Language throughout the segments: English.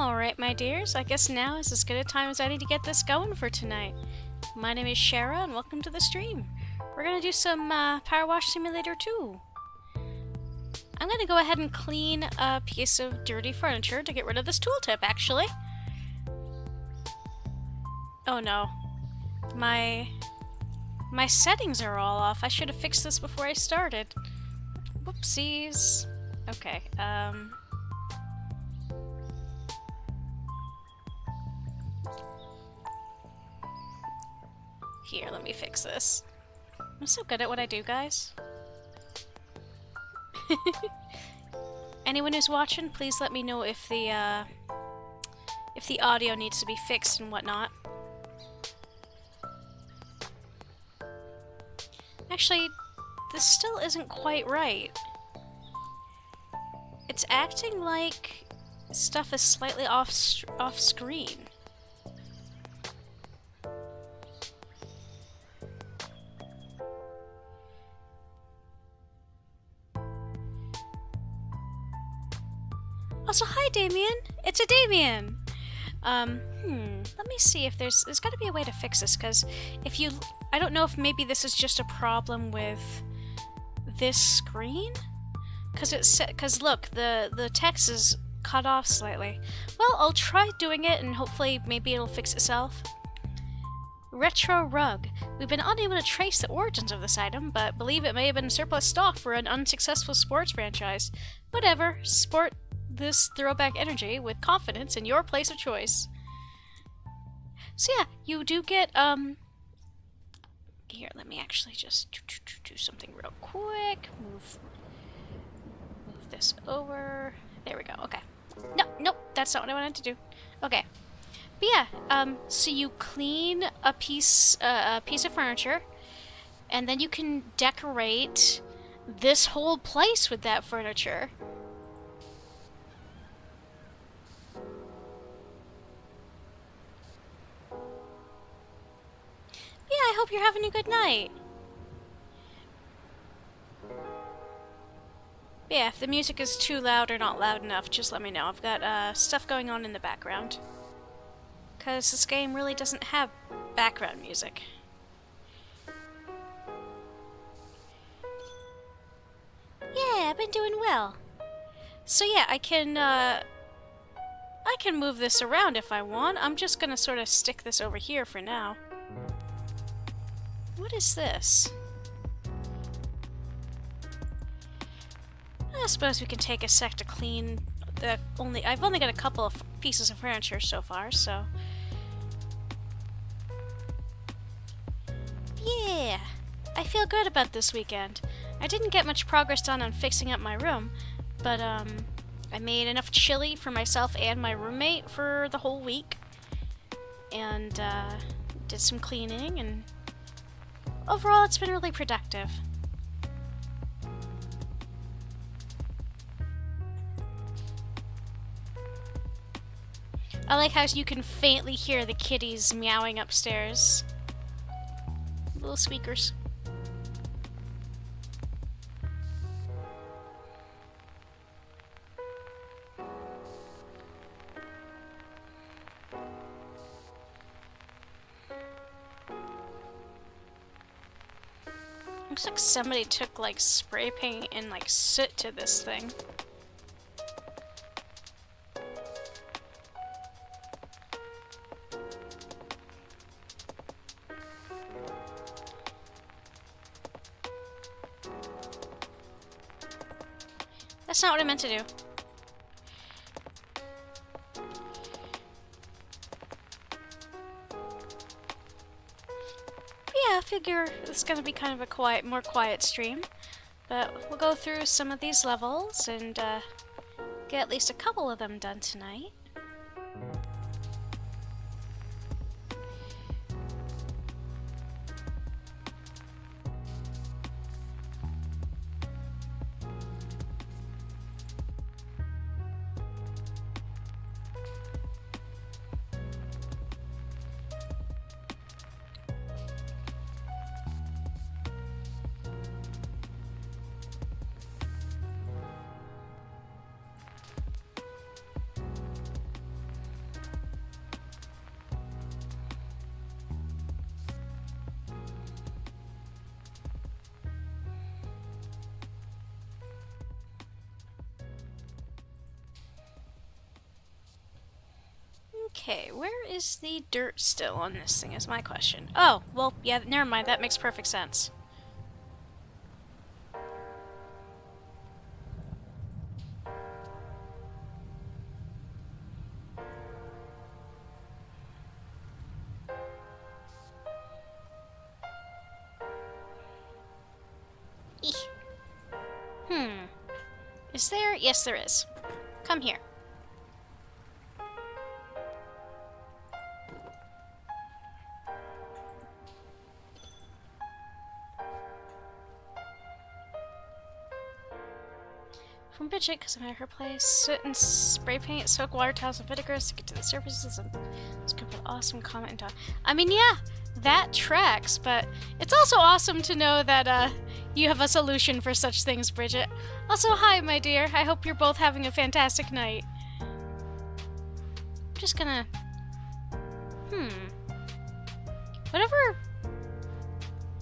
Alright, my dears, I guess now is as good a time as any to get this going for tonight. My name is Shara, and welcome to the stream. We're gonna do some PowerWash Simulator 2. I'm gonna go ahead and clean a piece of dirty furniture to get rid of this tooltip, actually. Oh no. My settings are all off. I should have fixed this before I started. Whoopsies. Okay, Here, let me fix this. I'm so good at what I do, guys. Anyone who's watching, please let me know if the audio needs to be fixed and whatnot. Actually, this still isn't quite right. It's acting like stuff is slightly off screen. Also, hi Damien! It's a Damien! Let me see if there's gotta be a way to fix this, because if you... I don't know if maybe this is just a problem with this screen? Because look, the text is cut off slightly. Well, I'll try doing it and hopefully maybe it'll fix itself. Retro rug. We've been unable to trace the origins of this item, but believe it may have been surplus stock for an unsuccessful sports franchise. Whatever, sport this throwback energy with confidence in your place of choice. So yeah, you do get, here, let me actually just do something real quick. Move this over. There we go, okay. Nope, that's not what I wanted to do. Okay. But yeah, so you clean a piece of furniture, and then you can decorate this whole place with that furniture. Yeah, I hope you're having a good night. Yeah, if the music is too loud or not loud enough, just let me know. I've got stuff going on in the background. Because this game really doesn't have background music. Yeah, I've been doing well. So yeah, I can move this around if I want. I'm just gonna sort of stick this over here for now. What is this? I suppose we can take a sec to clean the I've only got a couple of pieces of furniture so far, so... Yeah! I feel good about this weekend. I didn't get much progress done on fixing up my room, but I made enough chili for myself and my roommate for the whole week. And did some cleaning, and overall it's been really productive. I like how you can faintly hear the kitties meowing upstairs. Little squeakers. Looks like somebody took like spray paint and like soot to this thing. That's not what I meant to do. Yeah, I figure it's gonna be kind of a more quiet stream, but we'll go through some of these levels and get at least a couple of them done tonight. Okay, where is the dirt still on this thing is my question. Oh, well, yeah, never mind. That makes perfect sense. Is there? Yes, there is. Come here. From Bridget, because I'm at her place. Soot and spray paint, soak water towels and vinegar to get to the surfaces. It's gonna put awesome comment and talk. I mean, yeah, that tracks, but it's also awesome to know that you have a solution for such things, Bridget. Also, hi, my dear. I hope you're both having a fantastic night. I'm just gonna... Whatever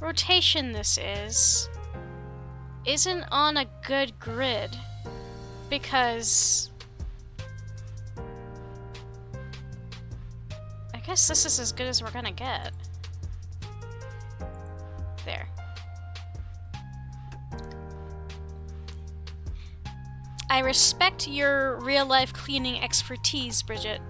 rotation this is, isn't on a good grid. Because... I guess this is as good as we're gonna get. There. I respect your real-life cleaning expertise, Bridget.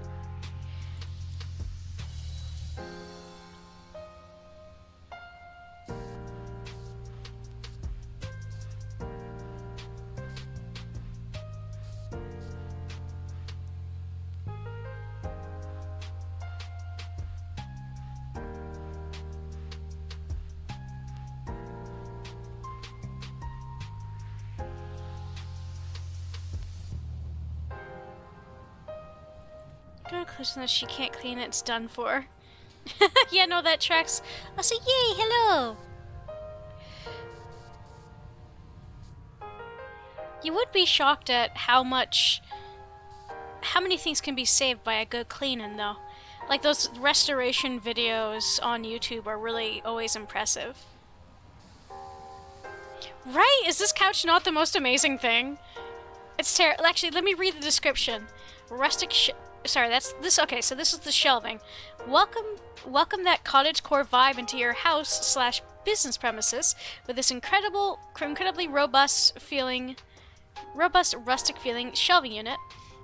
Good conclusion that she can't clean it, it's done for. Yeah, no, that tracks. I'll say, yay, hello! You would be shocked at how many things can be saved by a good cleaning, though. Like, those restoration videos on YouTube are really always impressive. Right? Is this couch not the most amazing thing? It's terrible. Actually, let me read the description. Rustic Sorry, that's this. Okay, so this is the shelving. Welcome that cottagecore vibe into your house/business premises with this incredibly robust rustic feeling shelving unit.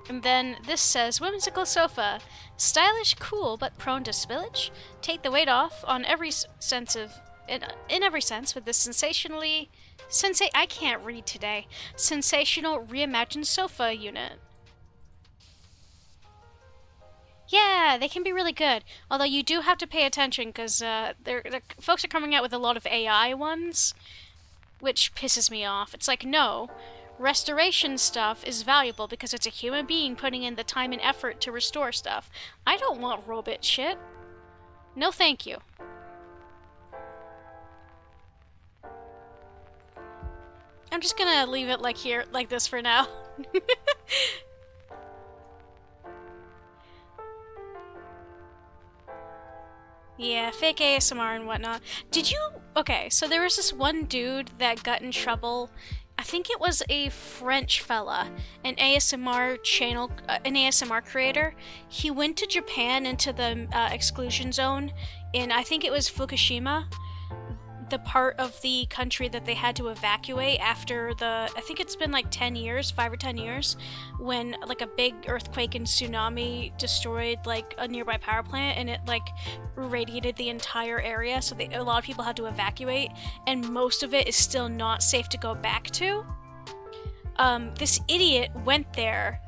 And then this says whimsical sofa, stylish, cool, but prone to spillage. Take the weight off on every sense in every sense with this I can't read today. Sensational reimagined sofa unit. Yeah, they can be really good. Although you do have to pay attention because folks are coming out with a lot of AI ones, which pisses me off. It's like, no, restoration stuff is valuable because it's a human being putting in the time and effort to restore stuff. I don't want robot shit. No thank you. I'm just gonna leave it like this for now. Yeah, fake ASMR and whatnot. Okay, so there was this one dude that got in trouble. I think it was a French fella, an ASMR channel, an ASMR creator. He went to Japan into the exclusion zone in, I think it was Fukushima, the part of the country that they had to evacuate after I think it's been like 10 years, 5 or 10 years, when like a big earthquake and tsunami destroyed like a nearby power plant and it like irradiated the entire area, so a lot of people had to evacuate, and most of it is still not safe to go back to. This idiot went there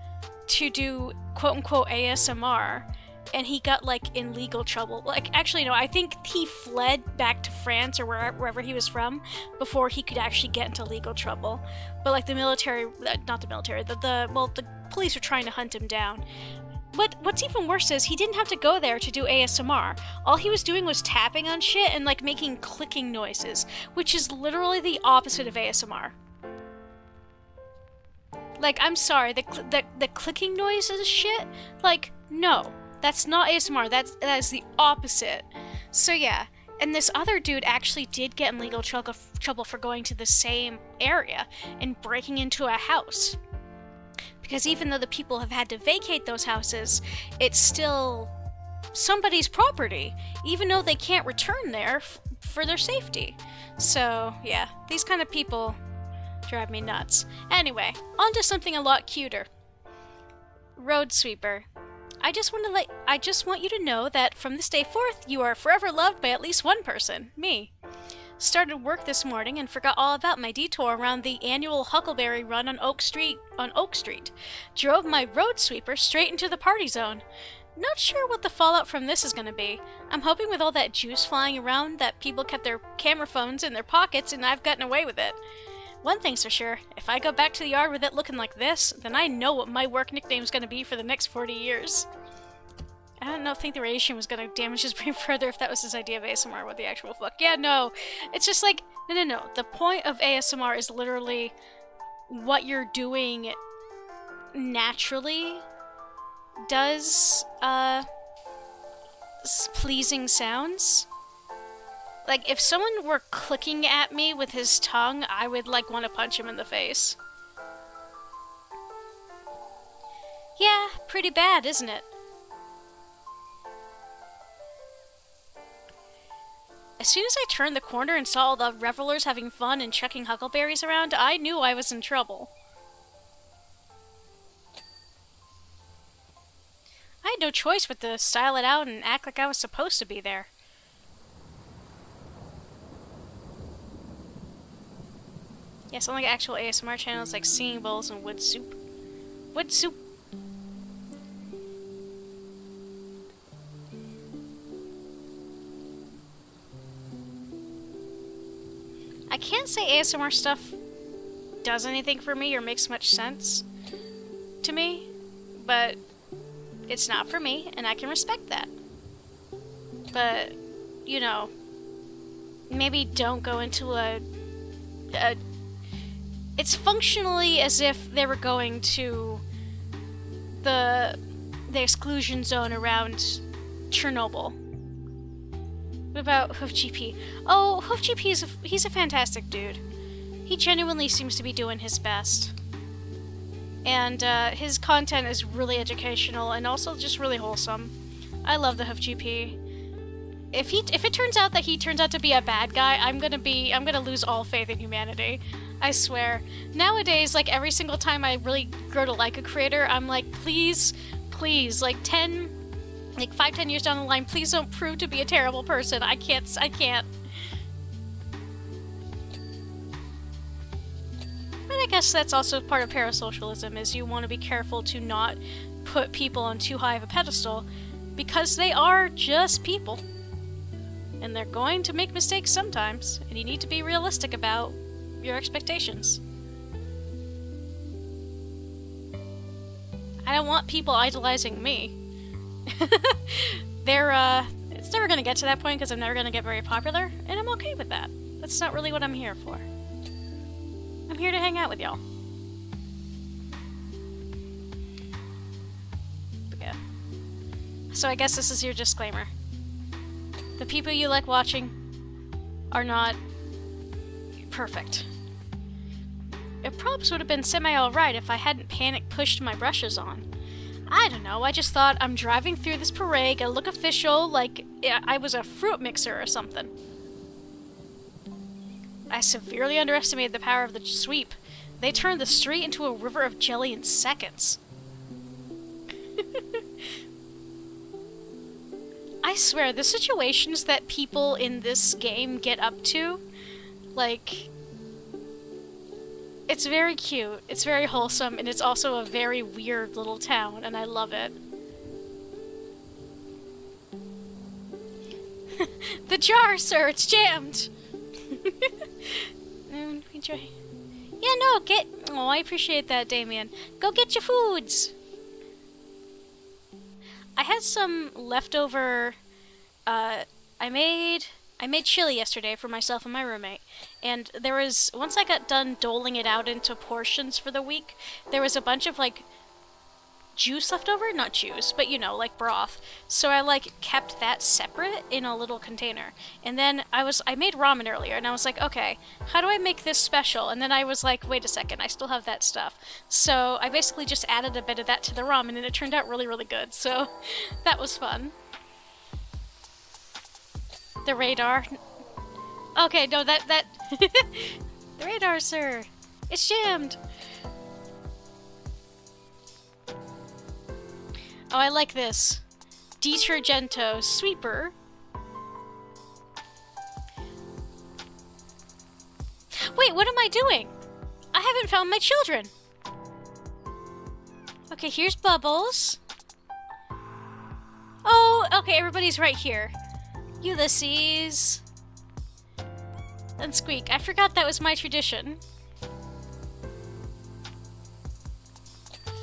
to do quote-unquote ASMR, and he got like in legal trouble. Like, actually no, I think he fled back to France or wherever he was from before he could actually get into legal trouble. But like the military, not the military, the police were trying to hunt him down. What's even worse is he didn't have to go there to do ASMR. All he was doing was tapping on shit and like making clicking noises, which is literally the opposite of ASMR. Like, I'm sorry, the clicking noises shit, like, no. That's not ASMR, that is the opposite. So yeah, and this other dude actually did get in legal trouble for going to the same area and breaking into a house. Because even though the people have had to vacate those houses, it's still somebody's property, even though they can't return there for their safety. So, yeah, these kind of people drive me nuts. Anyway, on to something a lot cuter. Road sweeper. I just want you to know that from this day forth, you are forever loved by at least one person, me. Started work this morning and forgot all about my detour around the annual Huckleberry Run on Oak Street. Drove my road sweeper straight into the party zone. Not sure what the fallout from this is going to be. I'm hoping with all that juice flying around that people kept their camera phones in their pockets and I've gotten away with it. One thing's for sure, if I go back to the yard with it looking like this, then I know what my work nickname's going to be for the next 40 years. I don't think the radiation was going to damage his brain further if that was his idea of ASMR. What the actual fuck? Yeah, no. It's just like, no. The point of ASMR is literally what you're doing naturally does, pleasing sounds. Like, if someone were clicking at me with his tongue, I would, like, want to punch him in the face. Yeah, pretty bad, isn't it? As soon as I turned the corner and saw all the revelers having fun and chucking huckleberries around, I knew I was in trouble. I had no choice but to style it out and act like I was supposed to be there. Yeah, some like actual ASMR channels like Singing Bowls and Wood Soup. Wood Soup! I can't say ASMR stuff does anything for me or makes much sense to me, but it's not for me, and I can respect that. But, you know, maybe don't go into a it's functionally as if they were going to the exclusion zone around Chernobyl. What about Hoof GP? Oh, Hoof GP he's a fantastic dude. He genuinely seems to be doing his best. And his content is really educational and also just really wholesome. I love the Hoof GP. If it turns out that he turns out to be a bad guy, I'm gonna lose all faith in humanity. I swear. Nowadays, like, every single time I really grow to like a creator, I'm like, please, like 5-10 years down the line, please don't prove to be a terrible person. I can't. But I guess that's also part of parasocialism, is you want to be careful to not put people on too high of a pedestal, because they are just people. And they're going to make mistakes sometimes, and you need to be realistic about your expectations. I don't want people idolizing me. It's never gonna get to that point because I'm never gonna get very popular, and I'm okay with that. That's not really what I'm here for. I'm here to hang out with y'all. But yeah. So I guess this is your disclaimer. The people you like watching are not perfect. It probably would have been semi-alright if I hadn't panic-pushed my brushes on. I don't know, I just thought I'm driving through this parade, gotta look official, like I was a fruit mixer or something. I severely underestimated the power of the sweep. They turned the street into a river of jelly in seconds. I swear, the situations that people in this game get up to, like, it's very cute, it's very wholesome, and it's also a very weird little town, and I love it. The jar, sir, it's jammed! Enjoy. Yeah, no, oh, I appreciate that, Damien. Go get your foods! I had some leftover, I made chili yesterday for myself and my roommate, and once I got done doling it out into portions for the week, there was a bunch of, like, juice left over? Not juice, but, you know, like broth. So I, like, kept that separate in a little container. And then I made ramen earlier, and I was like, okay, how do I make this special? And then I was like, wait a second, I still have that stuff. So I basically just added a bit of that to the ramen, and it turned out really, really good. So that was fun. The radar. Okay, no, that... The radar, sir. It's jammed. Oh, I like this. Detergento sweeper. Wait, what am I doing? I haven't found my children. Okay, here's Bubbles. Oh, okay, everybody's right here. Ulysses. And Squeak. I forgot that was my tradition.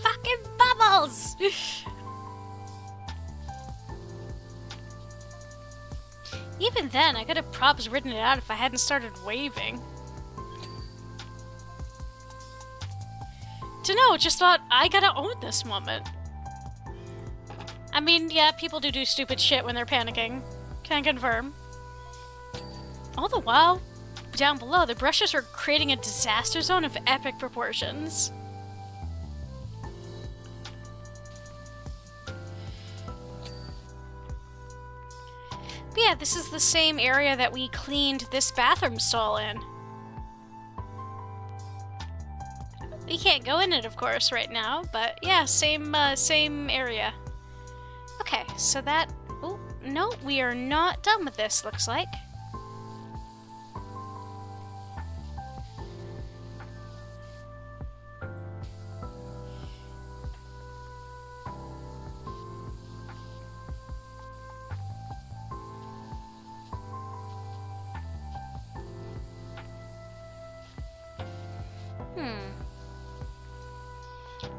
Fucking Bubbles! Even then, I could have props written it out if I hadn't started waving. Dunno, just thought I gotta own this moment. I mean, yeah, people do stupid shit when they're panicking. Can confirm. All the while, down below, the brushes are creating a disaster zone of epic proportions. But yeah, this is the same area that we cleaned this bathroom stall in. We can't go in it, of course, right now, but yeah, same area. Okay, so that... Oh, no, we are not done with this, looks like.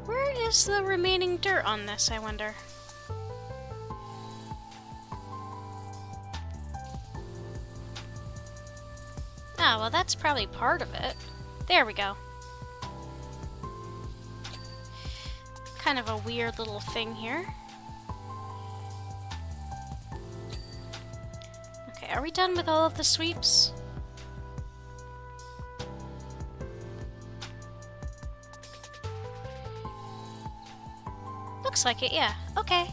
Where is the remaining dirt on this, I wonder? Ah, well, that's probably part of it. There we go. Kind of a weird little thing here. Okay, are we done with all of the sweeps? Looks like it, yeah. Okay.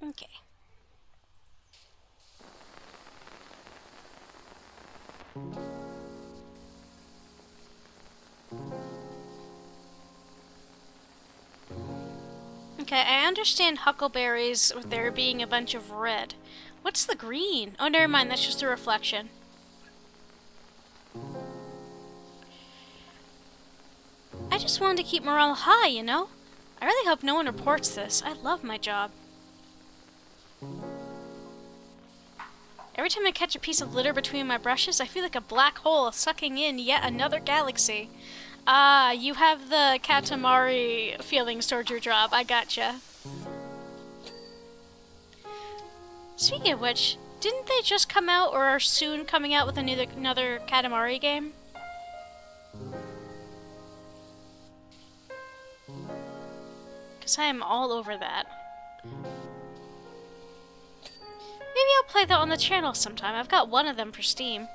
Okay. Okay, I understand huckleberries with there being a bunch of red. What's the green? Oh, never mind, that's just a reflection. I just wanted to keep morale high, you know? I really hope no one reports this. I love my job. Every time I catch a piece of litter between my brushes, I feel like a black hole sucking in yet another galaxy. Ah, you have the Katamari feelings towards your job. I gotcha. Speaking of which, didn't they just come out or are soon coming out with another Katamari game? Because I am all over that. Maybe I'll play that on the channel sometime. I've got one of them for Steam.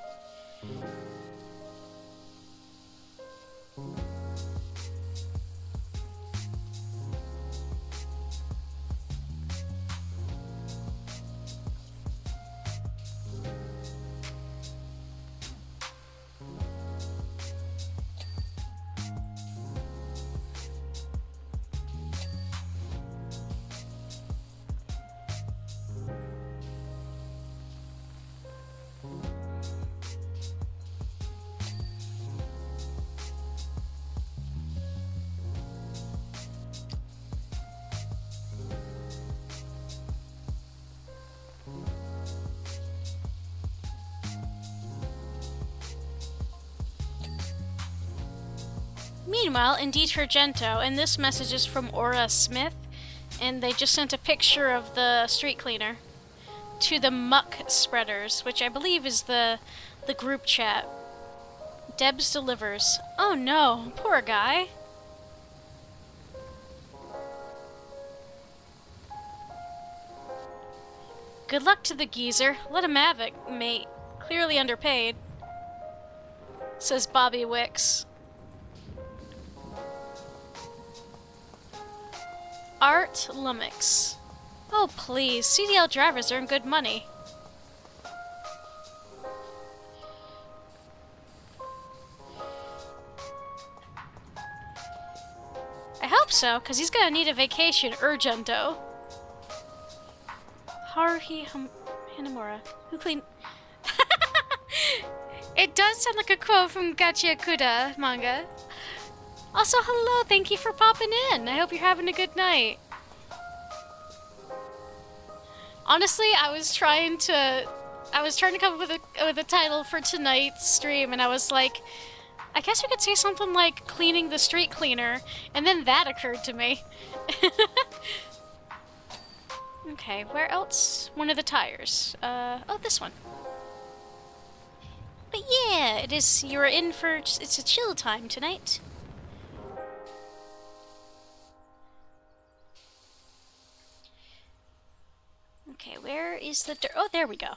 Meanwhile, in Detergento, and this message is from Aura Smith, and they just sent a picture of the street cleaner to the muck spreaders, which I believe is the group chat. Debs delivers. Oh no, poor guy. Good luck to the geezer. Let him have it, mate. Clearly underpaid. Says Bobby Wicks. Art Lummox. Oh please, CDL drivers earn good money. I hope so, because he's gonna need a vacation urgento. Haruhi Hanamura. Who cleaned... It does sound like a quote from Gacha Kuda manga. Also, hello, thank you for popping in. I hope you're having a good night. Honestly, I was trying to come up with a title for tonight's stream, and I was like, I guess we could say something like cleaning the street cleaner, and then that occurred to me. Okay, where else? One of the tires. Oh, this one. But yeah, it is, you're in for, it's a chill time tonight. Okay, where is the dirt? Oh, there we go.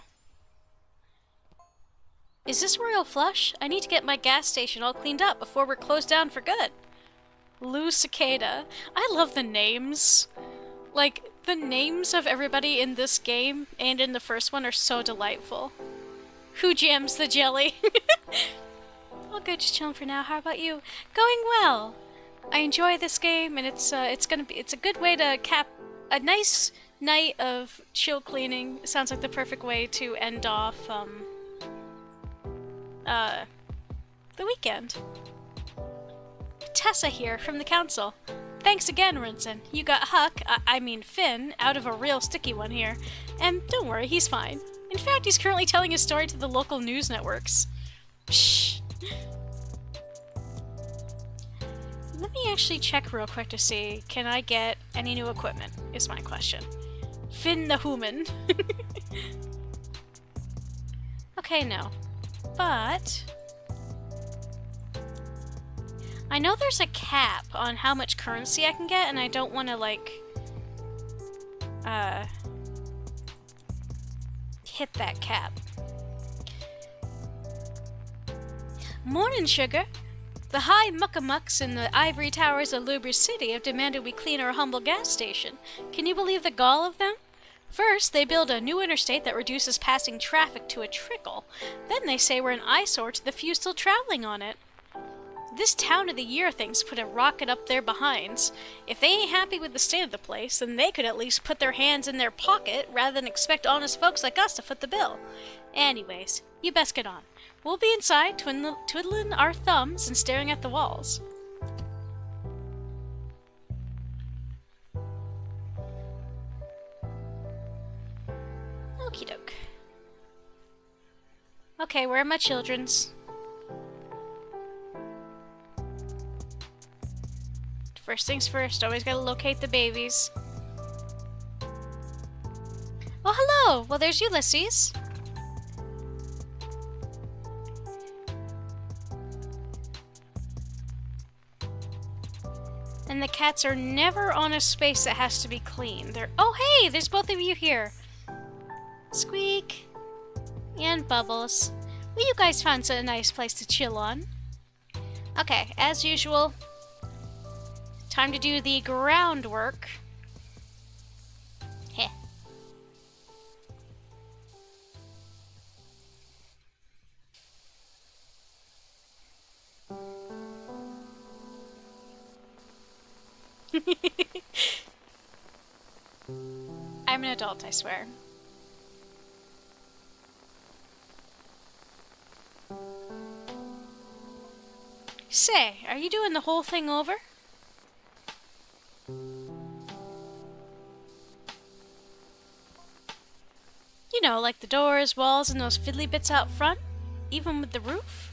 Is this Royal Flush? I need to get my gas station all cleaned up before we're closed down for good. Lou Cicada. I love the names. Like, the names of everybody in this game and in the first one are so delightful. Who jams the jelly? All good, just chilling for now. How about you? Going well. I enjoy this game, and it's a good way to cap a nice night of chill cleaning. It sounds like the perfect way to end off the weekend. Tessa here from the council. Thanks again, Rinson. You got Huck, I mean Finn, out of a real sticky one here. And don't worry, he's fine. In fact, he's currently telling his story to the local news networks. Shh. Let me actually check real quick to see, can I get any new equipment, is my question. Finn the human. Okay, no. But I know there's a cap on how much currency I can get, and I don't want to, like, hit that cap. Morning, sugar. The high muckamucks in the ivory towers of Luber City have demanded we clean our humble gas station. Can you believe the gall of them? First, they build a new interstate that reduces passing traffic to a trickle. Then they say we're an eyesore to the few still traveling on it. This Town of the Year thing's put a rocket up their behinds. If they ain't happy with the state of the place, then they could at least put their hands in their pocket rather than expect honest folks like us to foot the bill. Anyways, you best get on. We'll be inside twiddling our thumbs and staring at the walls. Okie doke. Okay, where are my children's? First things first, always gotta locate the babies. Oh, hello! Well, there's Ulysses. And the cats are never on a space that has to be clean. They're— oh, hey! There's both of you here. Squeak. And Bubbles. Well, you guys found a nice place to chill on. Okay, as usual, time to do the groundwork. Heh. I'm an adult, I swear. Say, are you doing the whole thing over? You know, like the doors, walls, and those fiddly bits out front? Even with the roof?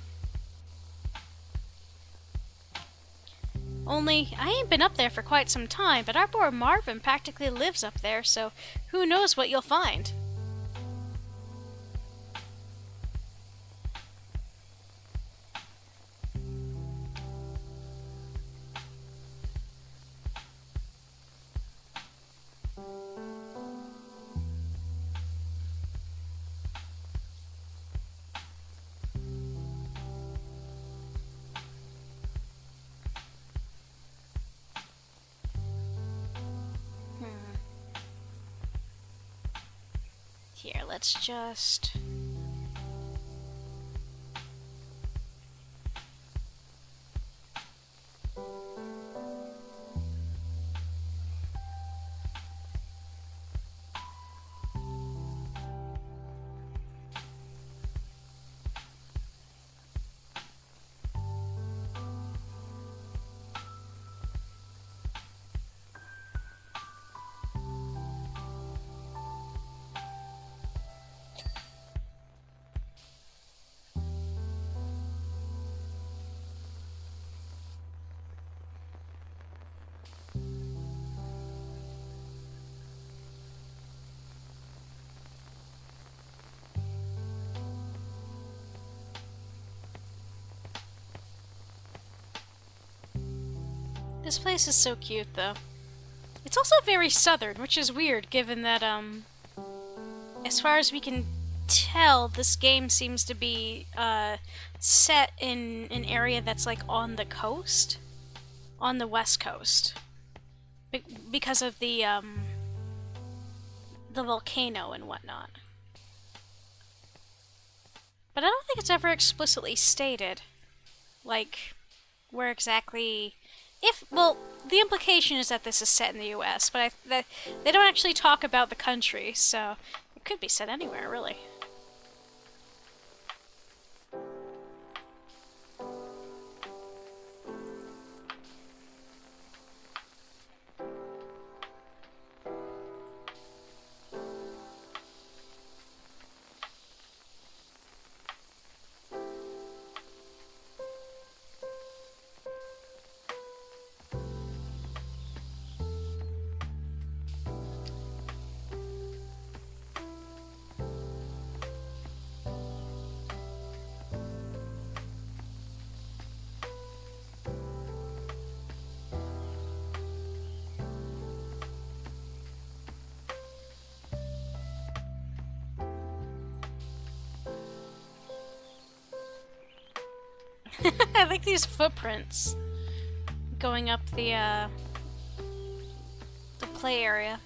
Only, I ain't been up there for quite some time, but our boy Marvin practically lives up there, so who knows what you'll find. Here, let's just... This place is so cute, though. It's also very southern, which is weird, given that, as far as we can tell, this game seems to be, set in an area that's, like, on the coast? On the west coast. Because of the volcano and whatnot. But I don't think it's ever explicitly stated, like, where exactly... well, the implication is that this is set in the U.S., but they don't actually talk about the country, so it could be set anywhere, really. I like these footprints going up the play area.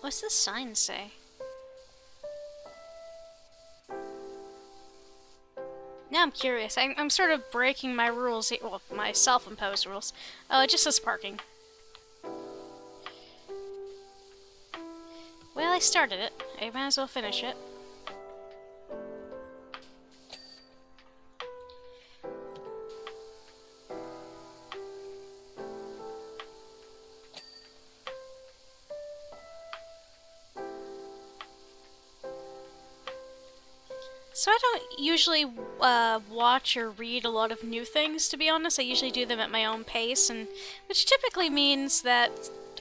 What's this sign say? Now I'm curious. I'm sort of breaking my rules, well, my self-imposed rules. Oh, it just says parking. Well, I started it. I might as well finish it. So I don't usually watch or read a lot of new things, to be honest. I usually do them at my own pace, and which typically means that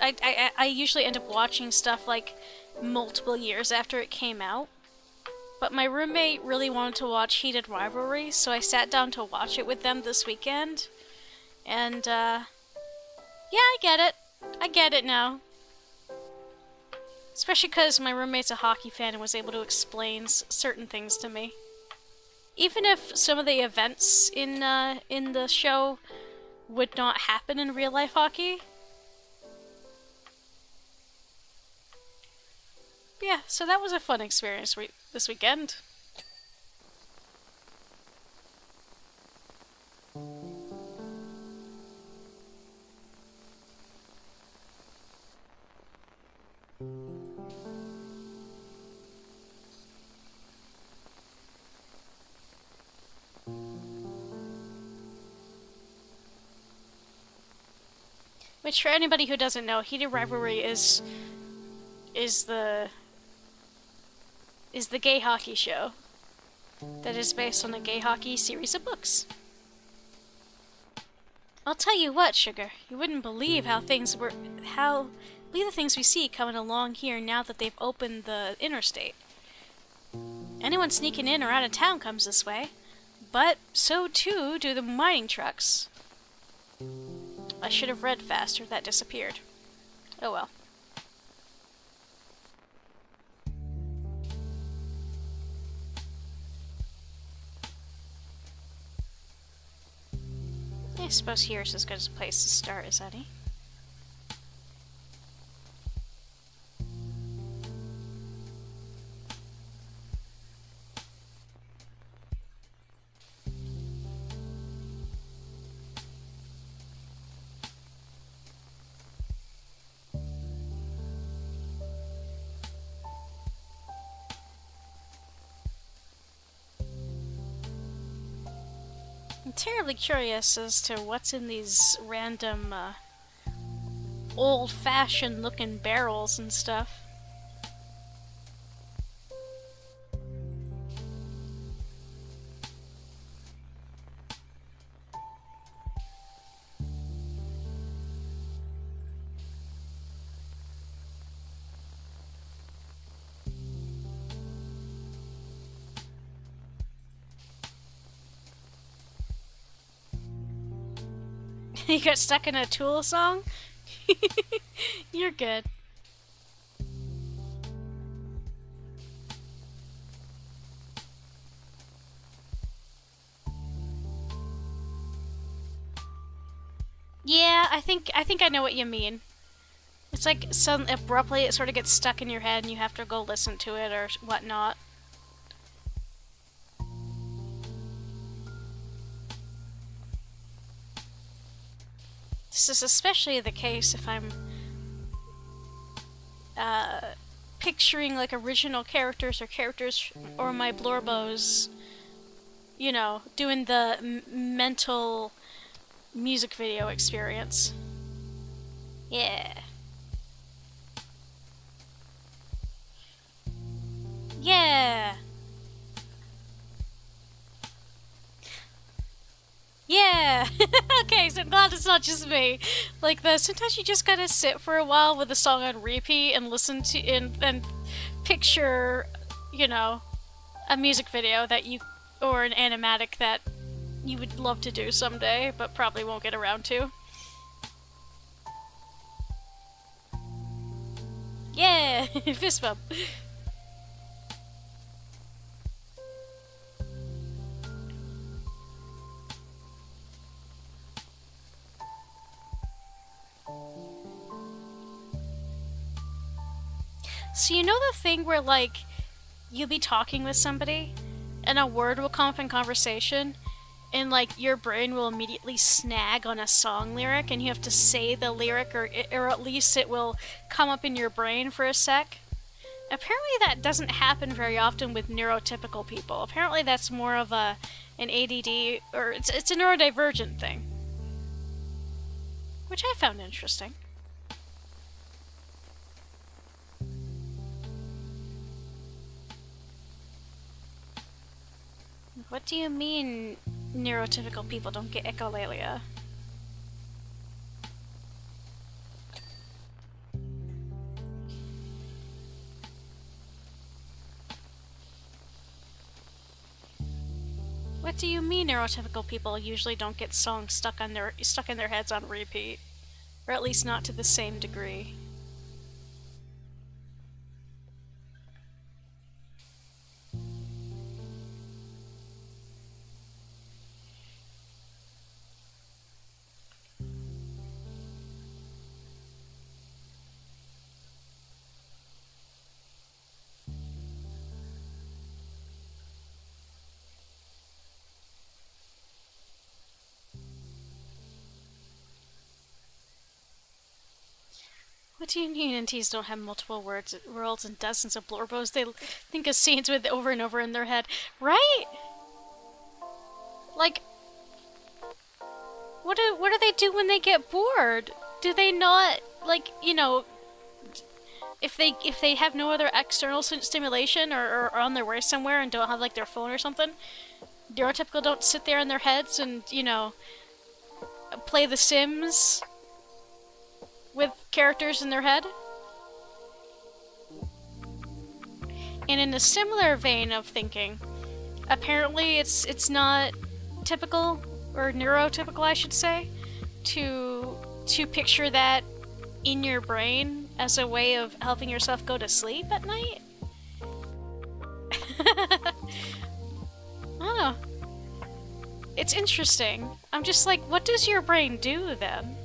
I usually end up watching stuff like multiple years after it came out. But my roommate really wanted to watch Heated Rivalry, so I sat down to watch it with them this weekend. And, yeah, I get it. I get it now. Especially because my roommate's a hockey fan and was able to explain certain things to me. Even if some of the events in the show would not happen in real-life hockey. Yeah, so that was a fun experience this weekend. Which, for anybody who doesn't know, Heated Rivalry is the gay hockey show that is based on a gay hockey series of books. I'll tell you what, Sugar, you wouldn't believe believe the things we see coming along here now that they've opened the interstate. Anyone sneaking in or out of town comes this way, but so too do the mining trucks. I should have read faster, that disappeared. Oh well. I suppose here's as good a place to start as any. I'm terribly curious as to what's in these random, old-fashioned looking barrels and stuff. You got stuck in a Tool song? You're good. Yeah, I think I know what you mean. It's like abruptly it sort of gets stuck in your head and you have to go listen to it or whatnot. This is especially the case if I'm picturing like original characters or my Blorbos, you know, doing the mental music video experience. Yeah. Yeah. Yeah. Okay, so I'm glad it's not just me. Like sometimes you just gotta sit for a while with the song on repeat and listen to and picture, you know, a music video or an animatic that you would love to do someday, but probably won't get around to. Yeah, fist bump. So you know the thing where like you'll be talking with somebody and a word will come up in conversation and like your brain will immediately snag on a song lyric and you have to say the lyric or at least it will come up in your brain for a sec. Apparently that doesn't happen very often with neurotypical people. Apparently that's more of an ADD or it's a neurodivergent thing. Which I found interesting. What do you mean neurotypical people don't get echolalia? What do you mean neurotypical people usually don't get songs stuck in their heads on repeat? Or at least not to the same degree. What do you mean ENTs don't have multiple worlds and dozens of blorbos they think of scenes with over and over in their head? Right? Like, what do they do when they get bored? Do they not, like, you know, if they have no other external stimulation or are on their way somewhere and don't have, like, their phone or something, neurotypical don't sit there in their heads and, you know, play The Sims with characters in their head? And in a similar vein of thinking, apparently it's not typical, or neurotypical I should say, to picture that in your brain as a way of helping yourself go to sleep at night. I don't know. It's interesting. I'm just like, what does your brain do then?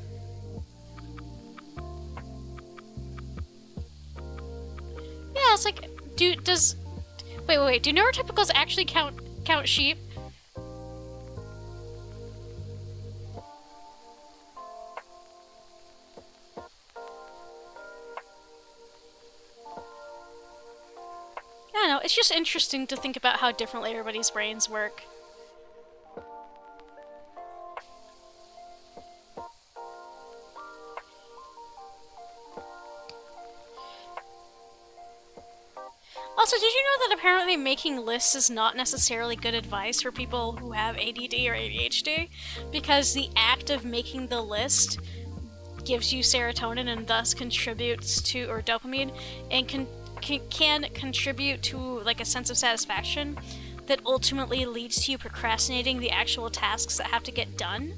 Yeah, it's like, wait, do neurotypicals actually count sheep? I don't know, it's just interesting to think about how differently everybody's brains work. Also, did you know that apparently making lists is not necessarily good advice for people who have ADD or ADHD? Because the act of making the list gives you serotonin and thus contributes to, or dopamine, and can contribute to, like, a sense of satisfaction that ultimately leads to you procrastinating the actual tasks that have to get done.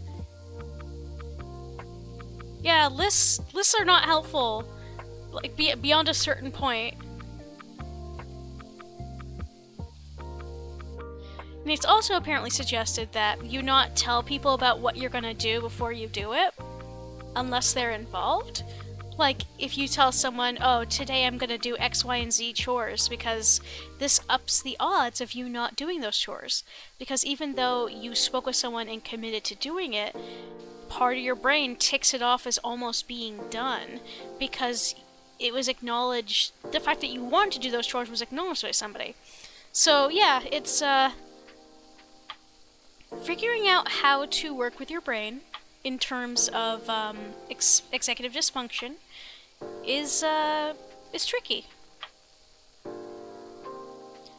Yeah, lists are not helpful, like, beyond a certain point. And it's also apparently suggested that you not tell people about what you're gonna do before you do it, unless they're involved. Like, if you tell someone, oh, today I'm gonna do X, Y, and Z chores, because this ups the odds of you not doing those chores. Because even though you spoke with someone and committed to doing it, part of your brain ticks it off as almost being done, because it was acknowledged, the fact that you wanted to do those chores was acknowledged by somebody. So yeah, it's, figuring out how to work with your brain in terms of executive dysfunction is tricky. I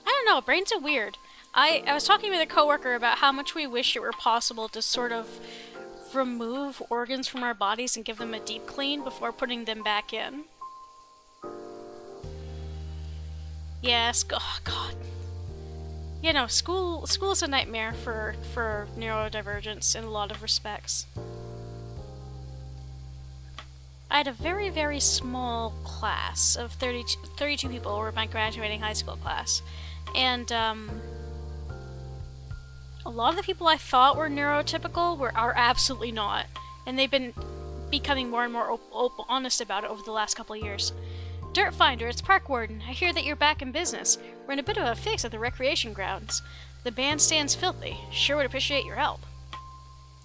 don't know, brains are weird. I was talking with a coworker about how much we wish it were possible to sort of remove organs from our bodies and give them a deep clean before putting them back in. Yes, oh god. You know, school is a nightmare for neurodivergence in a lot of respects. I had a very, very small class of 32 people were my graduating high school class. And a lot of the people I thought were neurotypical are absolutely not. And they've been becoming more and more honest about it over the last couple of years. Dirt Finder, it's Park Warden. I hear that you're back in business. We're in a bit of a fix at the recreation grounds. The bandstand's filthy. Sure would appreciate your help.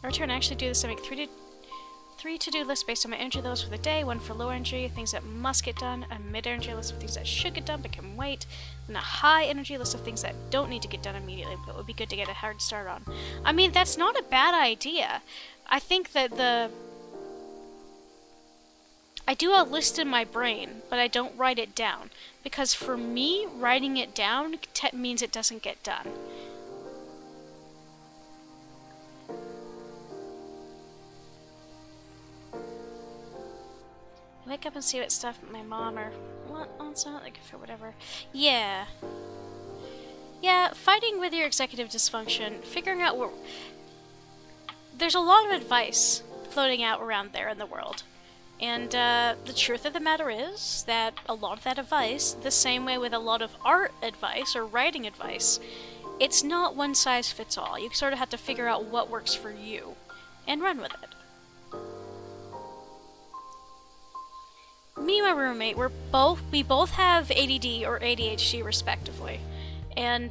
Our turn, I actually do this. I make three to-do lists based on my energy levels for the day, one for low energy, things that must get done, a mid-energy list of things that should get done but can wait, and a high-energy list of things that don't need to get done immediately but would be good to get a hard start on. I mean, that's not a bad idea. I think that I do a list in my brain, but I don't write it down. Because for me, writing it down means it doesn't get done. I wake up and see what stuff my mom or what it's not like for whatever. Yeah. Yeah, fighting with your executive dysfunction, figuring out what... There's a lot of advice floating out around there in the world. And the truth of the matter is that a lot of that advice, the same way with a lot of art advice or writing advice, it's not one size fits all. You sort of have to figure out what works for you and run with it. Me and my roommate, we both have ADD or ADHD respectively. And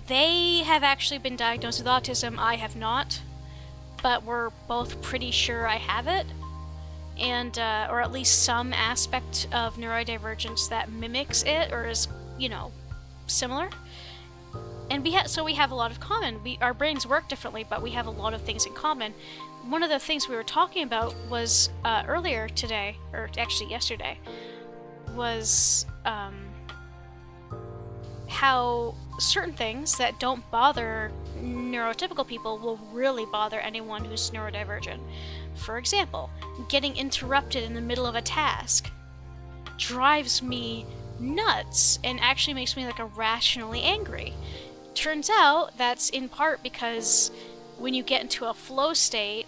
they have actually been diagnosed with autism. I have not. But we're both pretty sure I have it. and or at least some aspect of neurodivergence that mimics it or is, you know, similar. And we have a lot of common. Our brains work differently, but we have a lot of things in common. One of the things we were talking about was earlier today, or actually yesterday, was how certain things that don't bother neurotypical people will really bother anyone who's neurodivergent. For example, getting interrupted in the middle of a task drives me nuts and actually makes me like irrationally angry. Turns out that's in part because when you get into a flow state,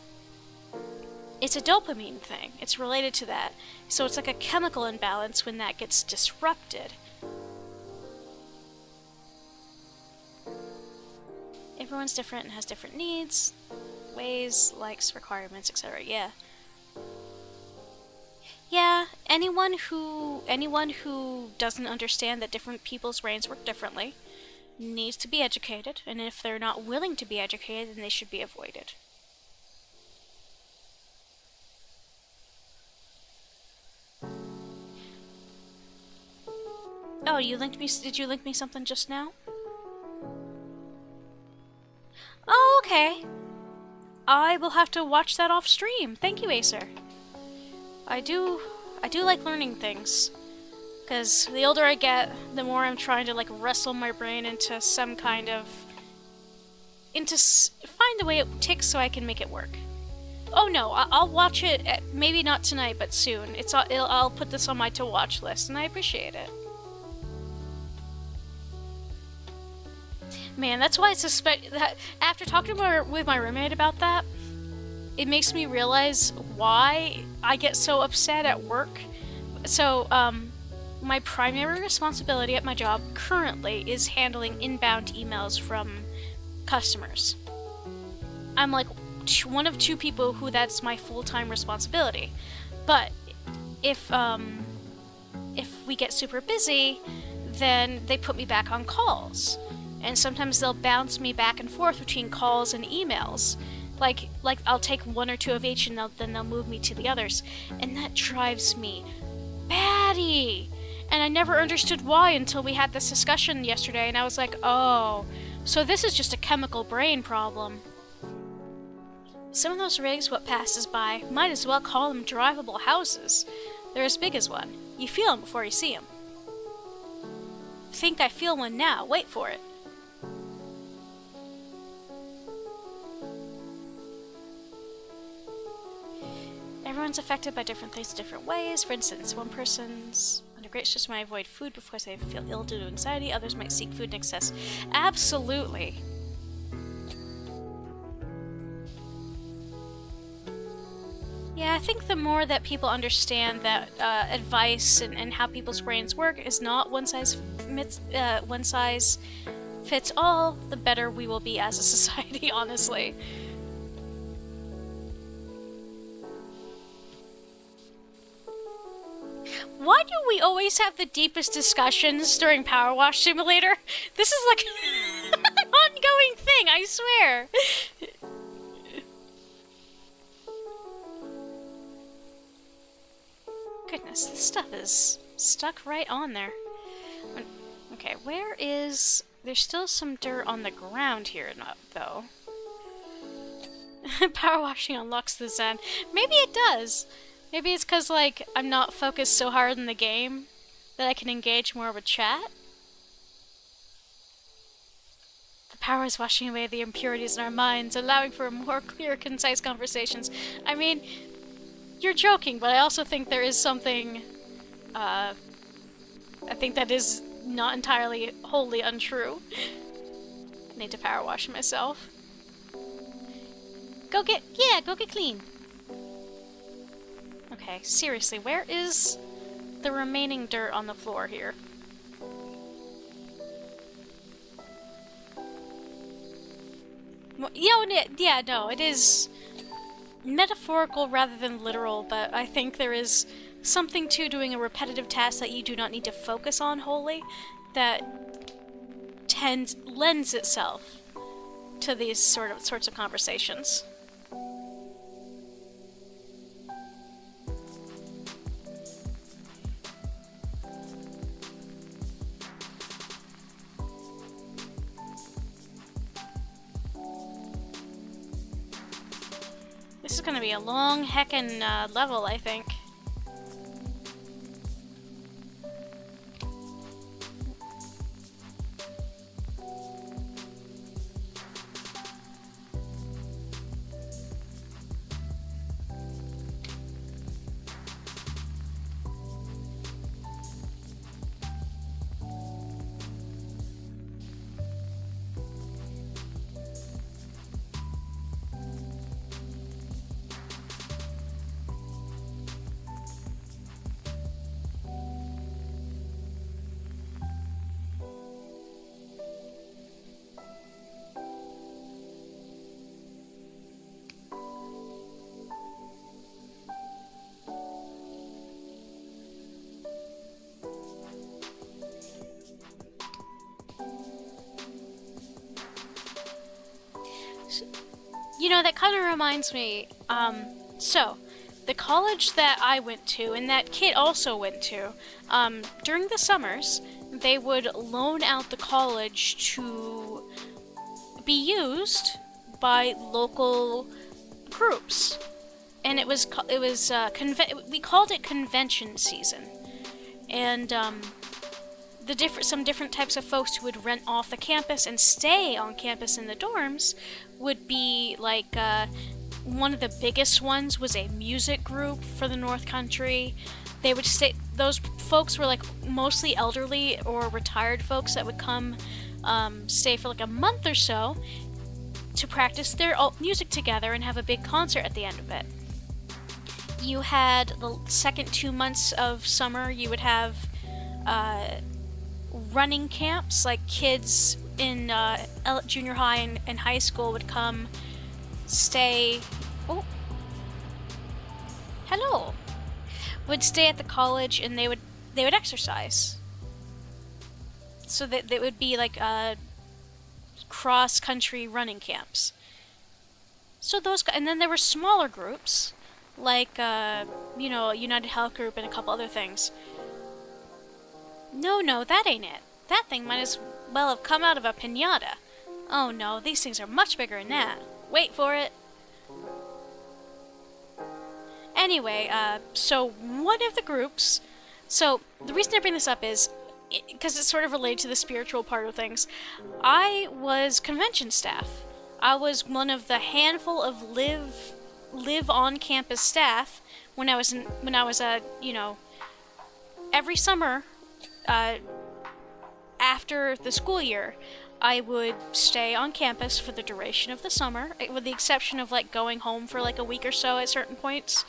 it's a dopamine thing. It's related to that. So it's like a chemical imbalance when that gets disrupted. Everyone's different and has different needs, ways, likes, requirements, etc. Yeah. Yeah, anyone who doesn't understand that different people's brains work differently needs to be educated, and if they're not willing to be educated, then they should be avoided. Oh, did you link me something just now? Oh, okay. I will have to watch that off stream. Thank you, Acer. I do like learning things. Because the older I get, the more I'm trying to like wrestle my brain into some kind of... find a way it ticks so I can make it work. Oh no, I'll watch it, maybe not tonight, but soon. I'll put this on my to-watch list, and I appreciate it. Man, that's why I suspect that after talking with my roommate about that, it makes me realize why I get so upset at work. So, my primary responsibility at my job currently is handling inbound emails from customers. I'm like one of two people who that's my full-time responsibility. But if we get super busy, then they put me back on calls. And sometimes they'll bounce me back and forth between calls and emails. Like I'll take one or two of each and then they'll move me to the others. And that drives me batty. And I never understood why until we had this discussion yesterday, and I was like, oh, so this is just a chemical brain problem. Some of those rigs what passes by, might as well call them drivable houses. They're as big as one. You feel them before you see them. Think I feel one now, wait for it. Everyone's affected by different things in different ways. For instance, one person's under great stress might avoid food because they feel ill due to anxiety. Others might seek food in excess. Absolutely. Yeah, I think the more that people understand that advice and how people's brains work is not one size fits all, the better we will be as a society, honestly. Why do we always have the deepest discussions during PowerWash Simulator? This is like an ongoing thing, I swear. Goodness, this stuff is stuck right on there. Okay, where is... There's still some dirt on the ground here, though. Power washing unlocks the Zen. Maybe it does. Maybe it's because, like, I'm not focused so hard in the game that I can engage more with chat. The power is washing away the impurities in our minds, allowing for more clear, concise conversations. I mean, you're joking, but I also think there is something, I think that is not entirely wholly untrue. I need to power wash myself. Go get clean. Okay, seriously, where is the remaining dirt on the floor here? Well, yeah, no, it is metaphorical rather than literal, but I think there is something to doing a repetitive task that you do not need to focus on wholly that lends itself to these sorts of conversations. This is gonna be a long heckin' level, I think. You know, that kind of reminds me, so, the college that I went to, and that kid also went to, during the summers, they would loan out the college to be used by local groups. And we called it convention season. And, some different types of folks who would rent off the campus and stay on campus in the dorms would be like, one of the biggest ones was a music group for the North Country. They would stay, those folks were like mostly elderly or retired folks that would come stay for like a month or so to practice their music together and have a big concert at the end of it. You had the second 2 months of summer, you would have running camps, like kids in junior high and high school would come stay. Oh, hello. Would stay at the college and they would exercise. So that they would be like cross country running camps. So and then there were smaller groups, like United Health Group and a couple other things. No, that ain't it. That thing might as well have come out of a piñata. Oh no, these things are much bigger than that. Wait for it. Anyway, so one of the groups... So, the reason I bring this up is because it's sort of related to the spiritual part of things. I was convention staff. I was one of the handful of live on campus staff when I was every summer, after the school year, I would stay on campus for the duration of the summer, with the exception of like going home for like a week or so at certain points,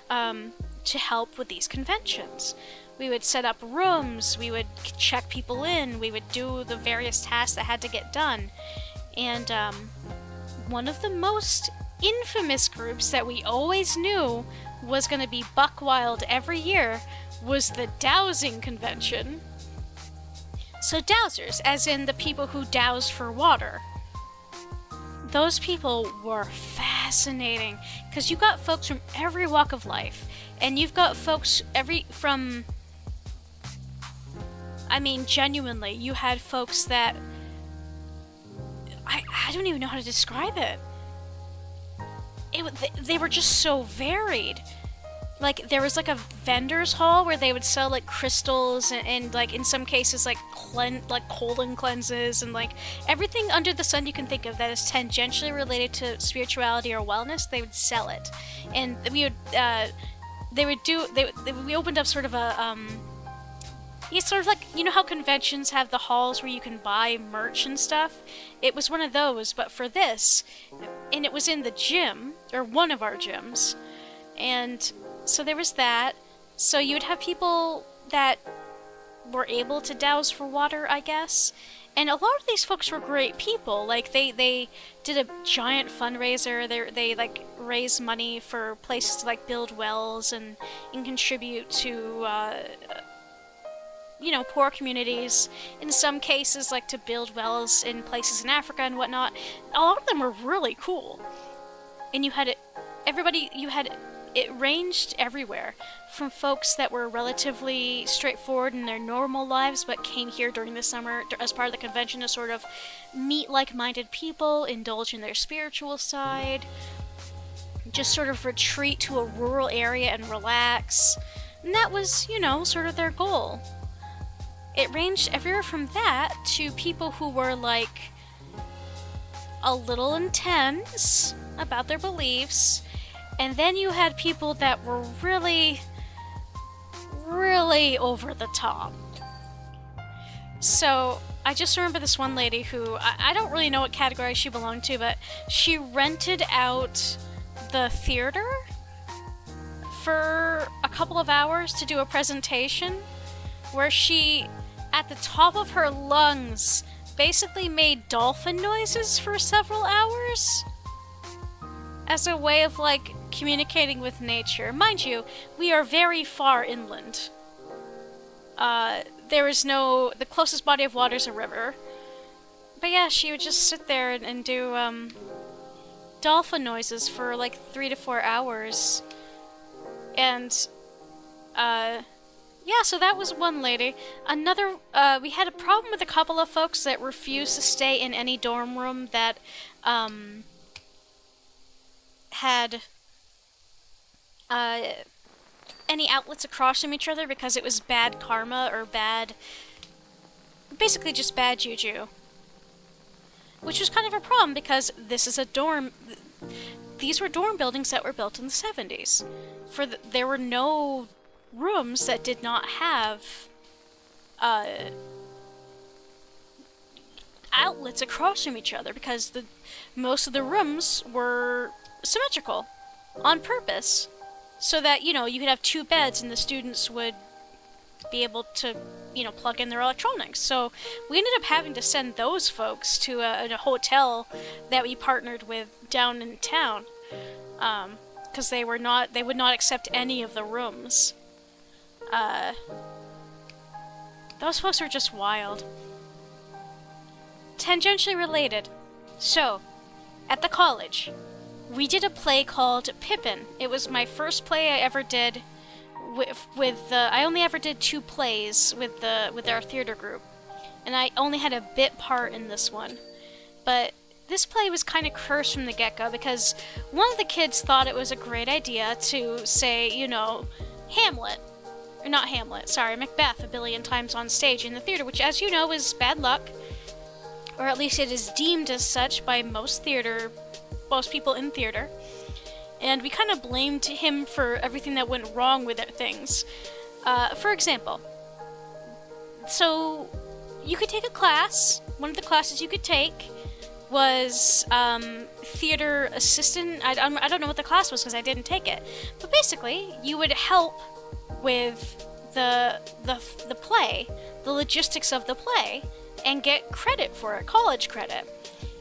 to help with these conventions. We would set up rooms, we would check people in, we would do the various tasks that had to get done. And one of the most infamous groups that we always knew was going to be buck wild every year was the dowsing convention. So dowsers, as in the people who douse for water. Those people were fascinating, because you got folks from every walk of life, and you've got folks genuinely, you had folks that, I don't even know how to describe it. They were just so varied. Like, there was like a vendor's hall where they would sell like crystals and like in some cases like colon cleanses and like everything under the sun you can think of that is tangentially related to spirituality or wellness, they would sell it. And we opened up sort of a it's sort of like, you know how conventions have the halls where you can buy merch and stuff? It was one of those, but for this, and it was in the gym, or one of our gyms, and so there was that. So you would have people that were able to douse for water, I guess. And a lot of these folks were great people. Like, they did a giant fundraiser. They like raised money for places to like build wells and contribute to poor communities. In some cases, like to build wells in places in Africa and whatnot. A lot of them were really cool. And it ranged everywhere, from folks that were relatively straightforward in their normal lives but came here during the summer as part of the convention to sort of meet like-minded people, indulge in their spiritual side, just sort of retreat to a rural area and relax. And that was, you know, sort of their goal. It ranged everywhere from that to people who were, like, a little intense about their beliefs. And then you had people that were really, really over the top. So I just remember this one lady who, I don't really know what category she belonged to, but she rented out the theater for a couple of hours to do a presentation where she, at the top of her lungs, basically made dolphin noises for several hours as a way of, like, communicating with nature. Mind you, we are very far inland. There is the closest body of water is a river. But yeah, she would just sit there and do, dolphin noises for like 3 to 4 hours. And, yeah, so that was one lady. Another, we had a problem with a couple of folks that refused to stay in any dorm room that, had, any outlets across from each other because it was bad karma or basically just bad juju. Which was kind of a problem because this is a dorm, these were dorm buildings that were built in the 70s. There were no rooms that did not have, outlets across from each other because most of the rooms were symmetrical on purpose. So that, you know, you could have 2 beds and the students would be able to, you know, plug in their electronics. So we ended up having to send those folks to a hotel that we partnered with down in town. Because they would not accept any of the rooms. Those folks were just wild. Tangentially related. So, at the college, we did a play called Pippin. It was my first play I ever did I only ever did 2 plays with our theater group. And I only had a bit part in this one. But this play was kind of cursed from the get-go because one of the kids thought it was a great idea to say, you know, Macbeth a billion times on stage in the theater, which, as you know, is bad luck. Or at least it is deemed as such by most people in theater. And we kind of blamed him for everything that went wrong with things. For example, so you could take a class. One of the classes you could take was theater assistant. I don't know what the class was because I didn't take it. But basically, you would help with the play, the logistics of the play, and get credit for it, college credit.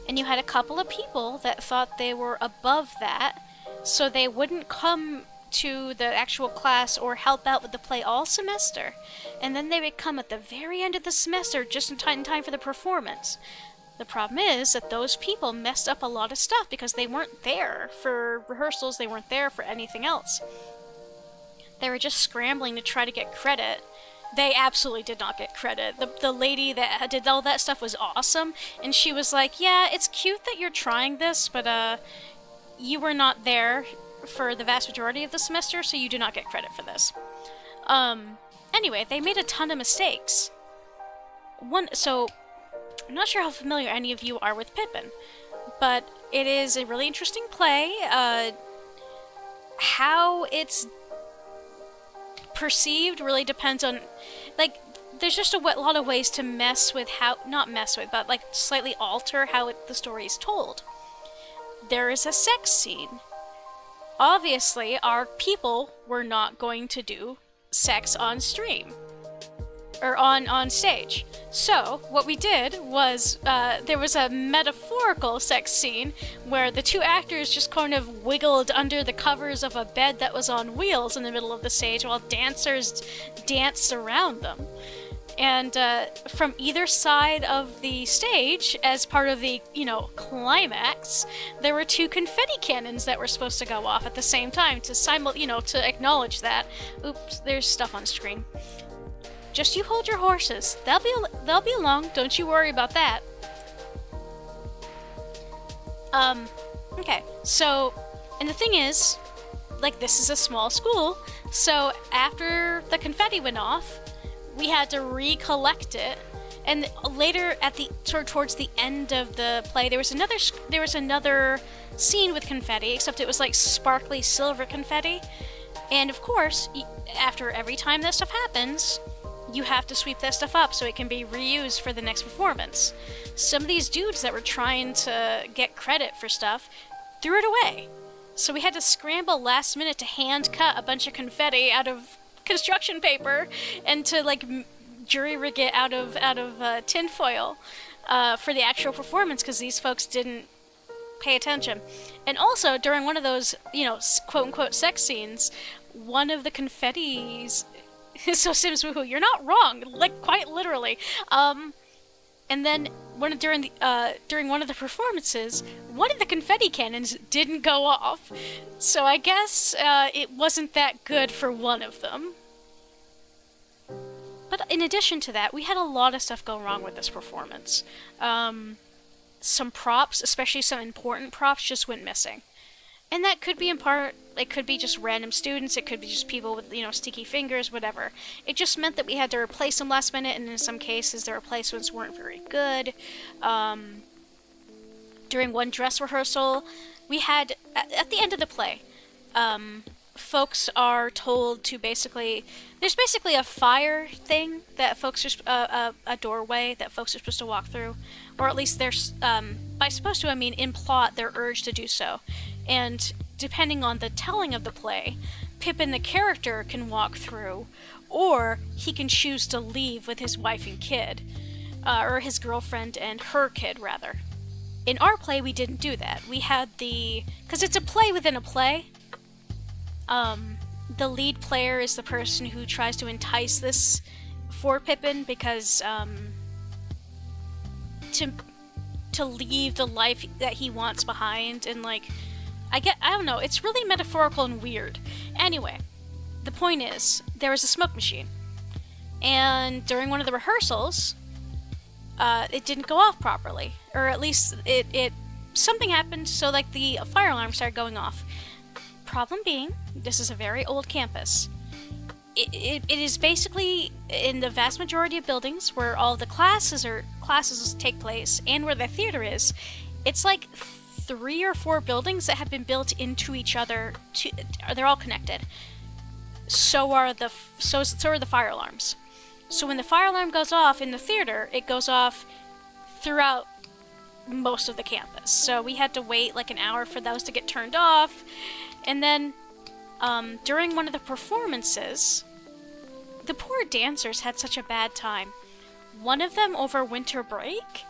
And you had a couple of people that thought they were above that, so they wouldn't come to the actual class or help out with the play all semester. And then they would come at the very end of the semester just in time for the performance. The problem is that those people messed up a lot of stuff because they weren't there for rehearsals, they weren't there for anything else. They were just scrambling to try to get credit. They absolutely did not get credit. The lady that did all that stuff was awesome, and she was like, yeah, it's cute that you're trying this, but you were not there for the vast majority of the semester, so you do not get credit for this. Anyway, they made a ton of mistakes. So, I'm not sure how familiar any of you are with Pippin, but it is a really interesting play. How it's perceived really depends on, like, there's just a lot of ways to but like slightly alter how the story is told. There is a sex scene. Obviously, our people were not going to do sex on stream. Or on stage. So, what we did was, there was a metaphorical sex scene where the 2 actors just kind of wiggled under the covers of a bed that was on wheels in the middle of the stage while dancers danced around them. And from either side of the stage, as part of the, climax, there were 2 confetti cannons that were supposed to go off at the same time to acknowledge that. Oops, there's stuff on screen. Just you hold your horses. They'll be along. Don't you worry about that. Okay, so And the thing is, like, this is a small school, so after the confetti went off, we had to recollect it. And later, towards the end of the play, there was another scene with confetti, except it was like sparkly silver confetti. And of course, after every time that stuff happens, you have to sweep that stuff up so it can be reused for the next performance. Some of these dudes that were trying to get credit for stuff threw it away. So we had to scramble last minute to hand cut a bunch of confetti out of construction paper and to like jury rig it out of tinfoil for the actual performance because these folks didn't pay attention. And also during one of those, quote unquote sex scenes, one of the confettis. So Sims woohoo, you're not wrong, like quite literally. And then during one of the performances, one of the confetti cannons didn't go off. So I guess it wasn't that good for one of them. But in addition to that, we had a lot of stuff go wrong with this performance. Some props, especially some important props, just went missing. And that could be in part, it could be just random students, it could be just people with, sticky fingers, whatever. It just meant that we had to replace them last minute, and in some cases the replacements weren't very good. During one dress rehearsal, we had, at the end of the play, folks are told to there's basically a fire thing that folks are, a doorway that folks are supposed to walk through, or at least by supposed to, I mean in plot, they're urged to do so. And depending on the telling of the play, Pippin the character can walk through, or he can choose to leave with his wife and kid, or his girlfriend and her kid, rather. In our play, we didn't do that. We had because it's a play within a play, the lead player is the person who tries to entice this for Pippin because, to leave the life that he wants behind, and I don't know, it's really metaphorical and weird. Anyway, the point is, there was a smoke machine. And during one of the rehearsals, it didn't go off properly. Or at least, something happened, so the fire alarm started going off. Problem being, this is a very old campus. It is basically, in the vast majority of buildings, where all the classes take place, and where the theater is, it's 3 or 4 buildings that have been built into each other. They're all connected. So are the fire alarms. So when the fire alarm goes off in the theater, it goes off throughout most of the campus. So we had to wait an hour for those to get turned off. And then during one of the performances, the poor dancers had such a bad time. One of them, over winter break,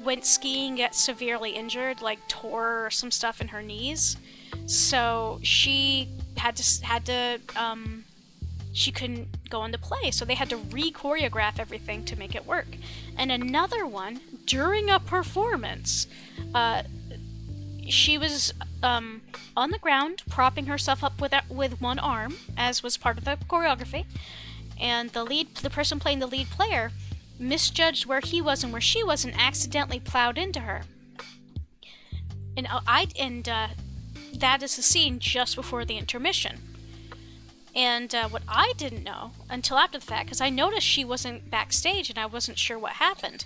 went skiing, got severely injured, tore some stuff in her knees. So she she couldn't go on the play, so they had to re-choreograph everything to make it work. And another one, during a performance, she was on the ground, propping herself up with one arm, as was part of the choreography, and the person playing the lead player misjudged where he was and where she was and accidentally plowed into her. And that is the scene just before the intermission. And what I didn't know until after the fact, because I noticed she wasn't backstage and I wasn't sure what happened,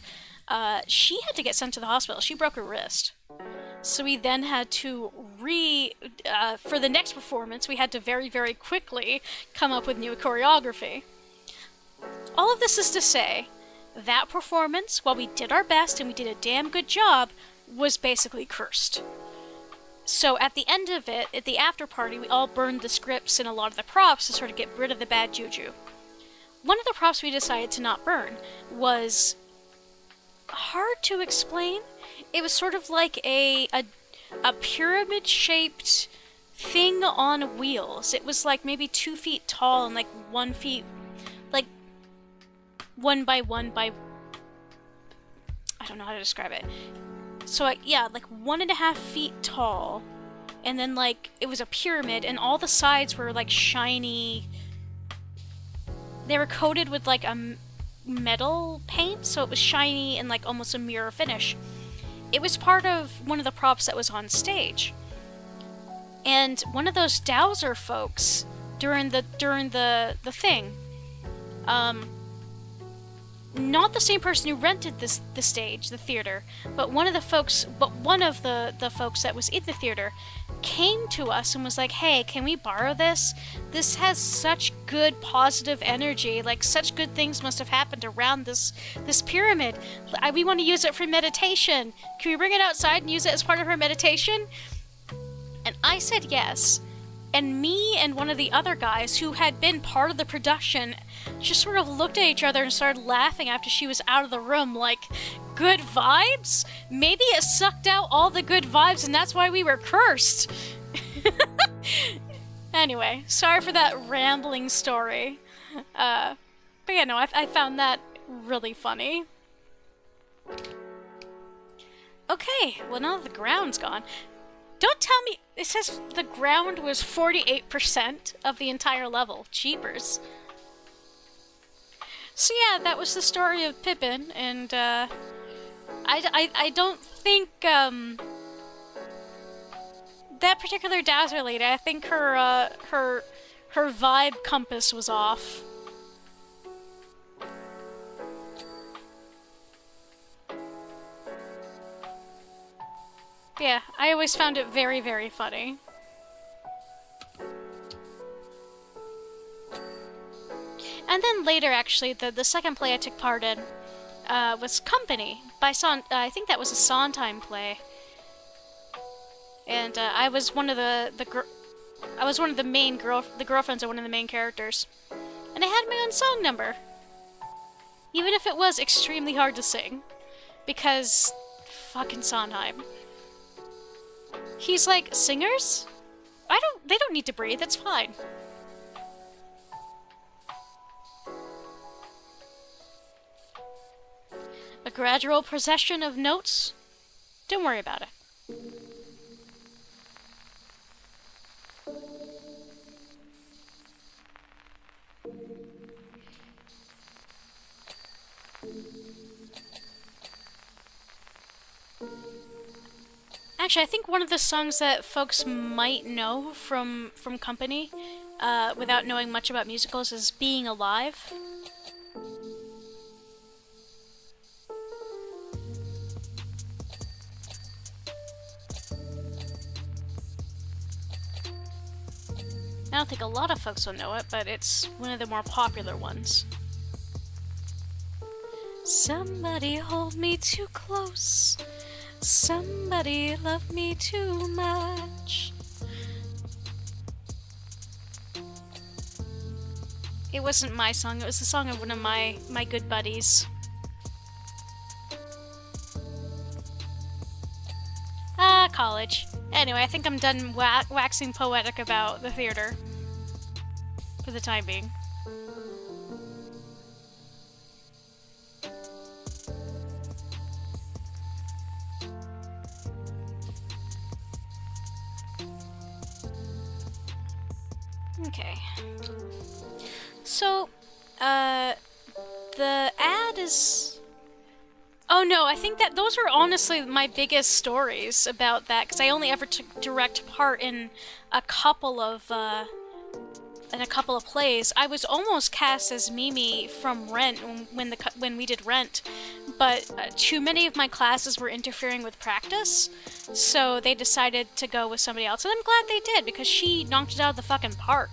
she had to get sent to the hospital. She broke her wrist. So we then had to for the next performance, we had to very, very quickly come up with new choreography. All of this is to say, that performance, while we did our best and we did a damn good job, was basically cursed. So at the end of it, at the after party, we all burned the scripts and a lot of the props to sort of get rid of the bad juju. One of the props we decided to not burn was hard to explain. It was sort of like a pyramid-shaped thing on wheels. It was maybe 2 feet tall and 1 feet, 1 by 1 by, I don't know how to describe it. So 1.5 feet tall, and then it was a pyramid, and all the sides were shiny. They were coated with a metal paint, so it was shiny and almost a mirror finish. It was part of one of the props that was on stage. And one of those Dowser folks during the thing, not the same person who rented the stage, the theater, but one of the folks that was in the theater came to us and was like, "Hey, can we borrow this? This has such good positive energy. Like, such good things must have happened around this pyramid. We want to use it for meditation. Can we bring it outside and use it as part of our meditation?" And I said yes. And me and one of the other guys who had been part of the production just sort of looked at each other and started laughing after she was out of the room, like, good vibes? Maybe it sucked out all the good vibes and that's why we were cursed. Anyway, sorry for that rambling story. But yeah, no, I found that really funny. Okay, well now the ground's gone. Don't tell me, it says the ground was 48% of the entire level. Jeepers. So yeah, that was the story of Pippin, and I don't think that particular Dowser lady, I think her vibe compass was off. Yeah, I always found it very, very funny. And then later, actually, the second play I took part in was Company by I think that was a Sondheim play. And I was one of the girlfriends of one of the main characters. And I had my own song number. Even if it was extremely hard to sing. Because fucking Sondheim. He's like, singers? They don't need to breathe, it's fine. A gradual procession of notes? Don't worry about it. Actually, I think one of the songs that folks might know from Company, without knowing much about musicals, is Being Alive. I don't think a lot of folks will know it, but it's one of the more popular ones. Somebody hold me too close. Somebody love me too much. It wasn't my song, it was the song of one of my good buddies. College. Anyway, I think I'm done waxing poetic about the theater. For the time being. Okay. So, the ad is... Oh no, I think that those were honestly my biggest stories about that, because I only ever took direct part in a couple of plays. I was almost cast as Mimi from Rent when we did Rent, but too many of my classes were interfering with practice, so they decided to go with somebody else, and I'm glad they did, because she knocked it out of the fucking park.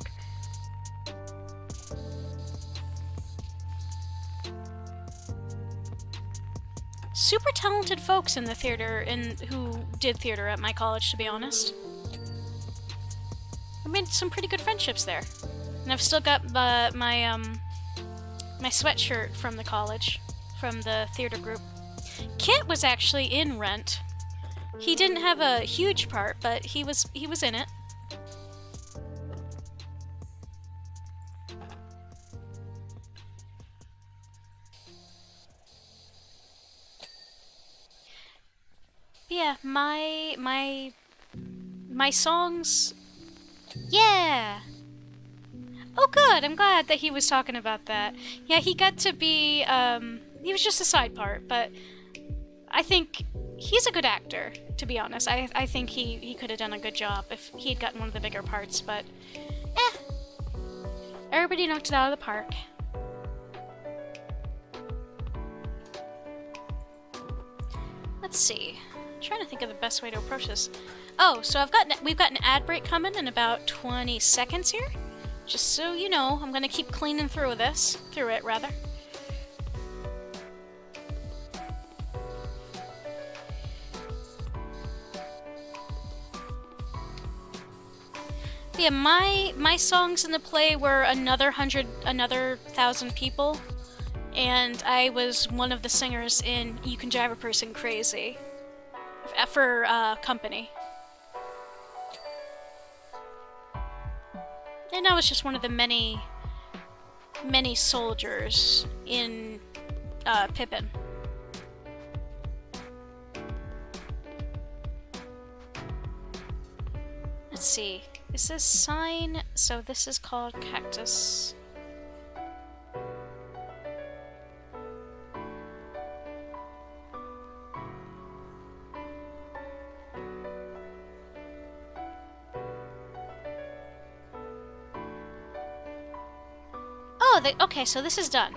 Super talented folks in the theater who did theater at my college, to be honest. I made some pretty good friendships there. And I've still got my sweatshirt from the college, from the theater group. Kit was actually in Rent. He didn't have a huge part, but he was in it. Yeah, my songs... Yeah! Oh good, I'm glad that he was talking about that. Yeah, he got to be, he was just a side part, but I think he's a good actor. to be honest. I think he could have done a good job if he had gotten one of the bigger parts, but everybody knocked it out of the park. Let's see. I'm trying to think of the best way to approach this. Oh, so we've got an ad break coming in about 20 seconds here. Just so you know, I'm gonna keep cleaning through it rather. Yeah, my songs in the play were another 1,000 people, and I was one of the singers in You Can Drive a Person Crazy for Company. And I was just one of the many soldiers in Pippin. Let's see. Is this sign? So this is called Cactus. Oh, okay, so this is done.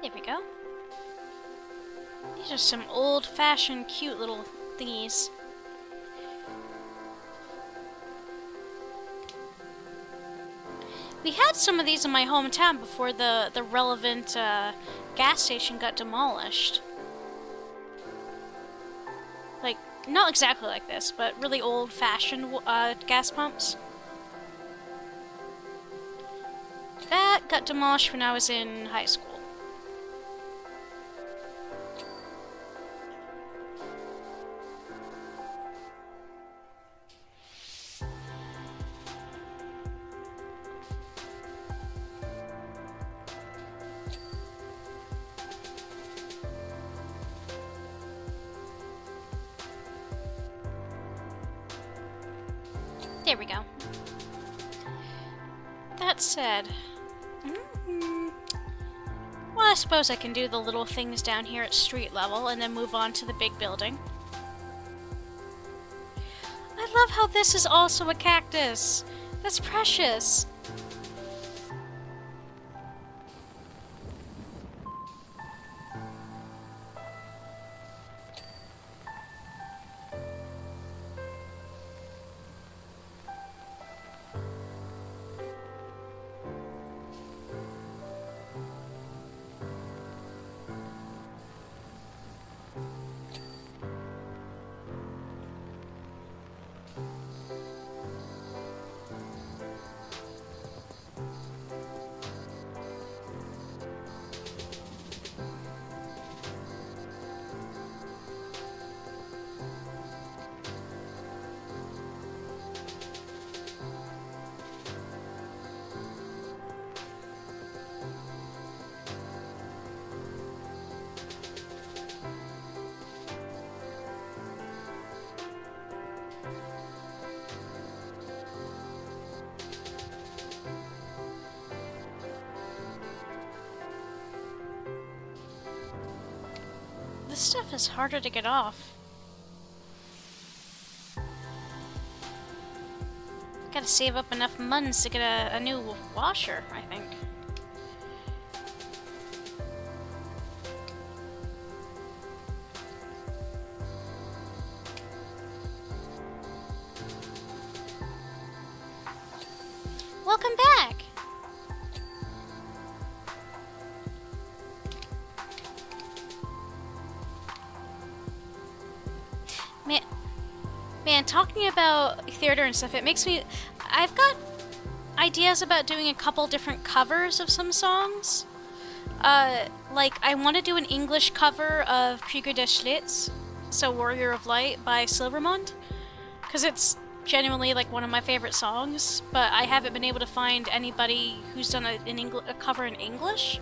There we go. These are some old-fashioned, cute little thingies. We had some of these in my hometown before the relevant gas station got demolished. Like, not exactly like this, but really old-fashioned gas pumps. That got demolished when I was in high school. There we go. That said, well, I suppose I can do the little things down here at street level and then move on to the big building. I love how this is also a cactus. That's precious. This stuff is harder to get off. Gotta save up enough months to get a new washer, I think. Welcome back! Man, talking about theater and stuff, it makes me... I've got ideas about doing a couple different covers of some songs. Like, I want to do an English cover of Krieger des Schlitz, so Warrior of Light by Silvermond, because it's genuinely like one of my favorite songs, but I haven't been able to find anybody who's done a cover in English.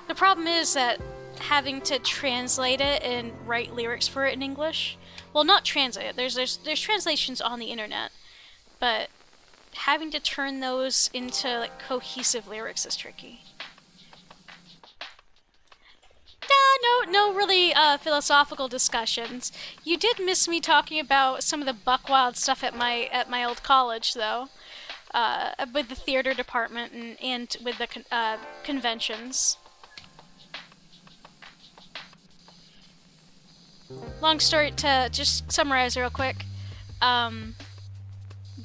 The problem is that having to translate it and write lyrics for it in English, well, not translate it, there's translations on the internet, but having to turn those into like cohesive lyrics is tricky. No really philosophical discussions. You did miss me talking about some of the buckwild stuff at my old college, though, with the theater department and with the conventions. Long story to just summarize real quick.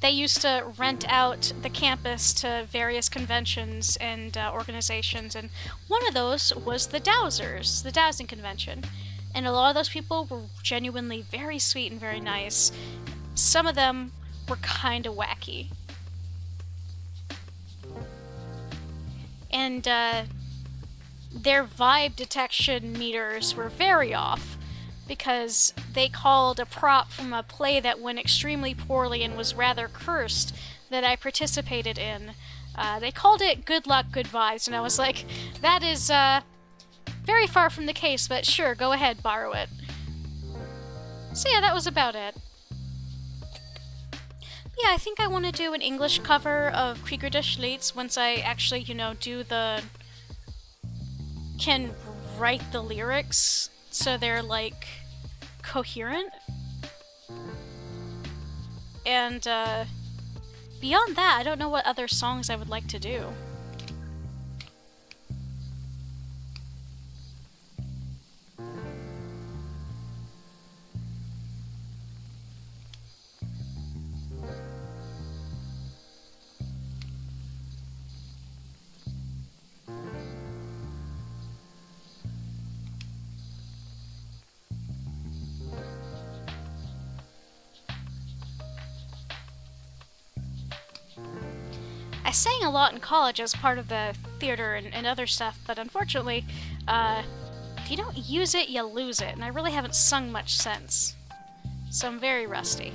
They used to rent out the campus to various conventions and organizations, and one of those was the Dowsers, the Dowsing Convention. And a lot of those people were genuinely very sweet and very nice. Some of them were kind of wacky. And their vibe detection meters were very off, because they called a prop from a play that went extremely poorly and was rather cursed that I participated in. They called it Good Luck, Good Vibes, and I was like, that is very far from the case, but sure, go ahead, borrow it. So yeah, that was about it. Yeah, I think I want to do an English cover of Krieger des Schlitz once I actually, can write the lyrics so they're, like, coherent. And, beyond that, I don't know what other songs I would like to do. I sang a lot in college as part of the theater and other stuff, but unfortunately, if you don't use it, you lose it, and I really haven't sung much since. So I'm very rusty.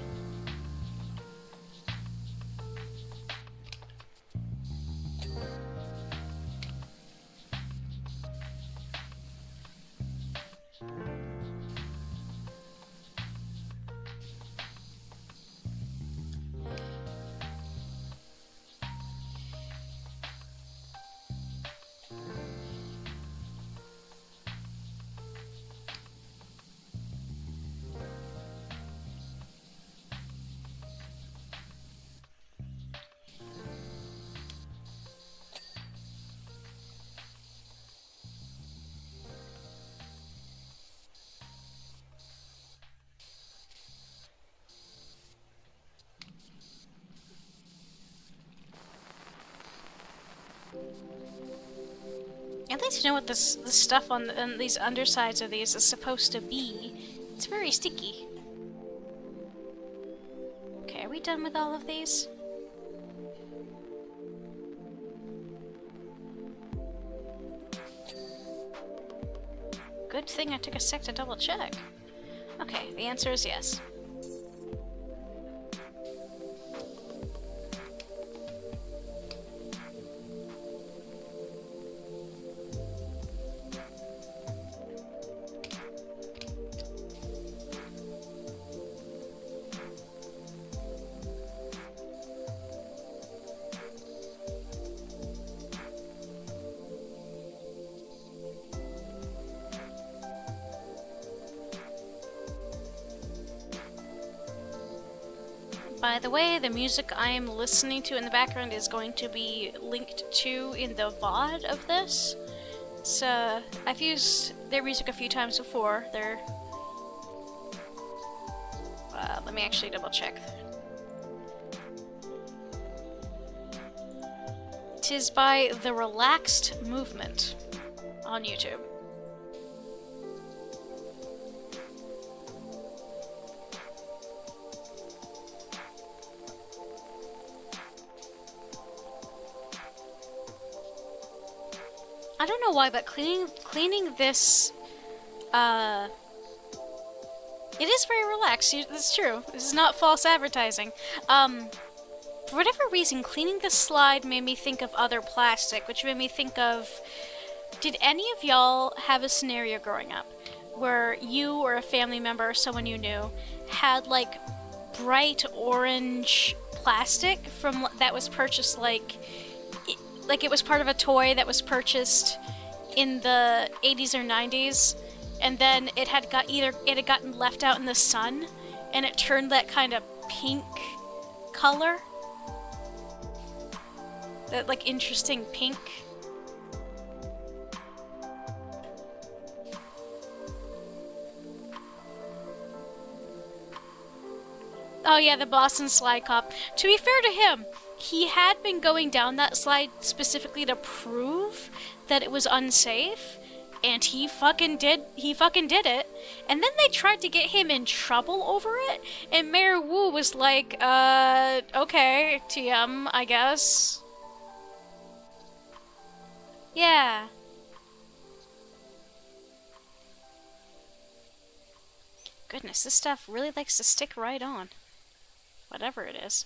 I'd like to know what this stuff on these undersides of these is supposed to be. It's very sticky. Okay, are we done with all of these? Good thing I took a sec to double check. Okay, the answer is yes. By the way, the music I'm listening to in the background is going to be linked to in the VOD of this. So, I've used their music a few times before. They're... let me actually double check. It is by The Relaxed Movement on YouTube. I don't know why, but cleaning this, it is very relaxed. It's true. This is not false advertising. For whatever reason, cleaning the slide made me think of other plastic, which made me think of... Did any of y'all have a scenario growing up where you or a family member or someone you knew had, like, bright orange plastic from that was purchased, like it was part of a toy that was purchased in the 80s or 90s, and then it had gotten left out in the sun, and it turned that kind of pink color? That, like, interesting pink. Oh yeah, the Boston slide cop. To be fair to him, he had been going down that slide specifically to prove that it was unsafe, and he fucking did it. And then they tried to get him in trouble over it, and Mayor Wu was like, okay, TM, I guess. Yeah. Goodness, this stuff really likes to stick right on. Whatever it is.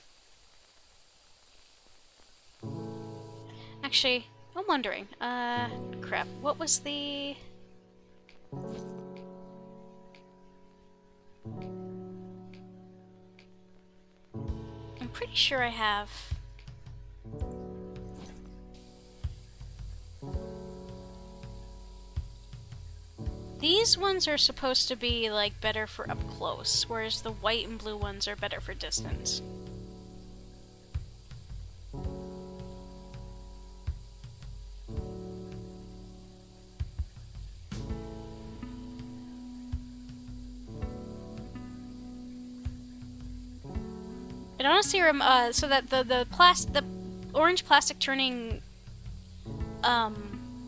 Actually, I'm wondering, crap, what was the... I'm pretty sure I have... These ones are supposed to be, like, better for up close, whereas the white and blue ones are better for distance. It honestly, so that the orange plastic turning,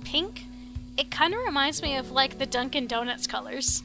pink, it kind of reminds me of, like, the Dunkin' Donuts colors.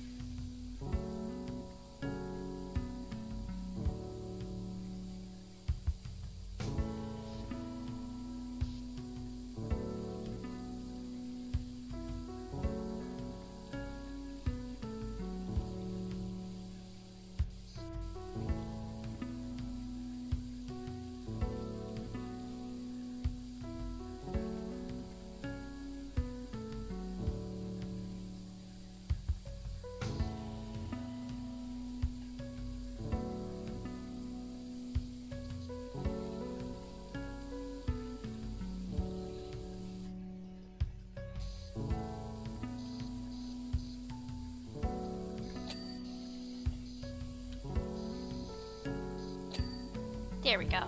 There we go.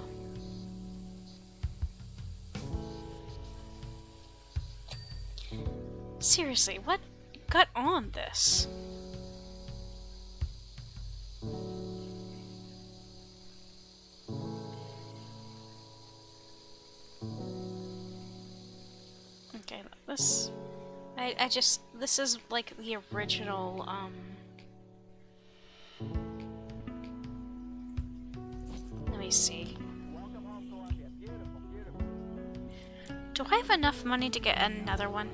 Seriously, what got on this? Okay, this... this is like the original, let me see. Do I have enough money to get another one?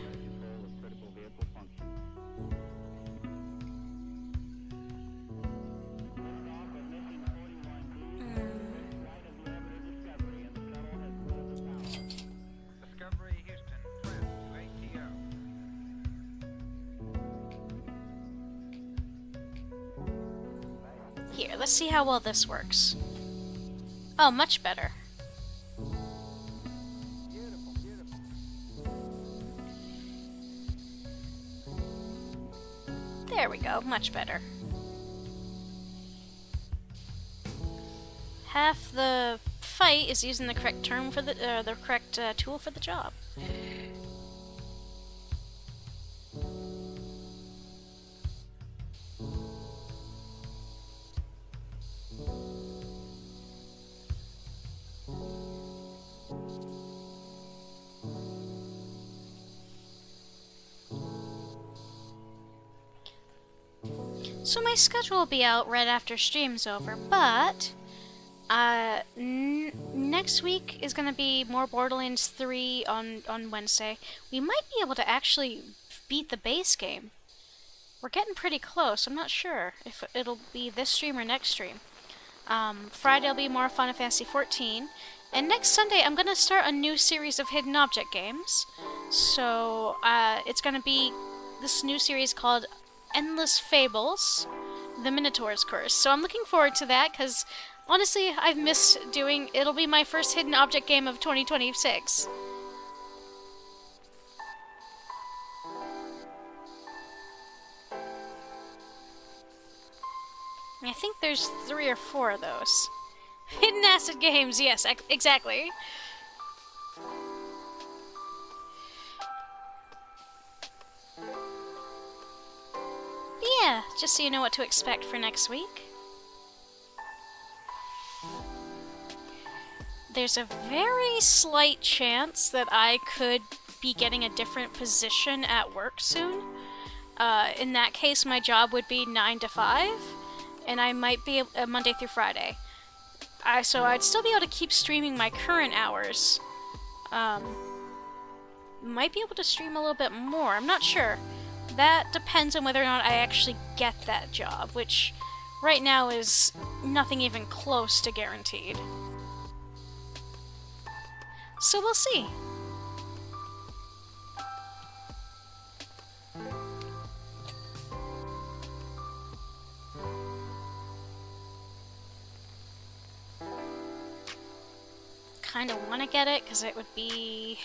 Here, let's see how well this works. Oh, much better. There we go, much better. Half the fight is using the correct term for the correct tool for the job. So my schedule will be out right after stream's over, but Next week is gonna be more Borderlands 3 on Wednesday. We might be able to actually beat the base game. We're getting pretty close. I'm not sure if it'll be this stream or next stream. Friday will be more Final Fantasy 14. And next Sunday, I'm going to start a new series of hidden object games. So, it's going to be this new series called Endless Fables, The Minotaur's Curse. So I'm looking forward to that, because honestly, I've missed doing... It'll be my first hidden object game of 2026. I think there's 3 or 4 of those. Hidden acid games, yes, exactly. But yeah, just so you know what to expect for next week. There's a very slight chance that I could be getting a different position at work soon. In that case, my job would be 9 to 5, and I might be Monday through Friday. So I'd still be able to keep streaming my current hours. Might be able to stream a little bit more, I'm not sure. That depends on whether or not I actually get that job, which right now is nothing even close to guaranteed. So we'll see. Kind of want to get it because it would be...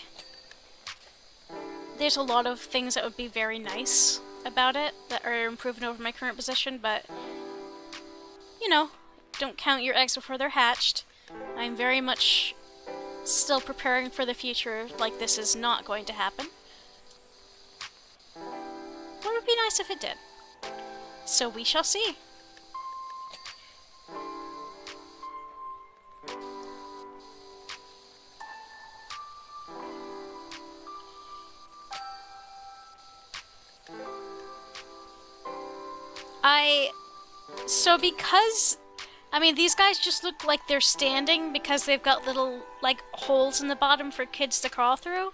There's a lot of things that would be very nice about it that are improving over my current position, but you know, don't count your eggs before they're hatched. I'm very much still preparing for the future, like this is not going to happen. But it would be nice if it did. So we shall see. So because, I mean, these guys just look like they're standing because they've got little, like, holes in the bottom for kids to crawl through.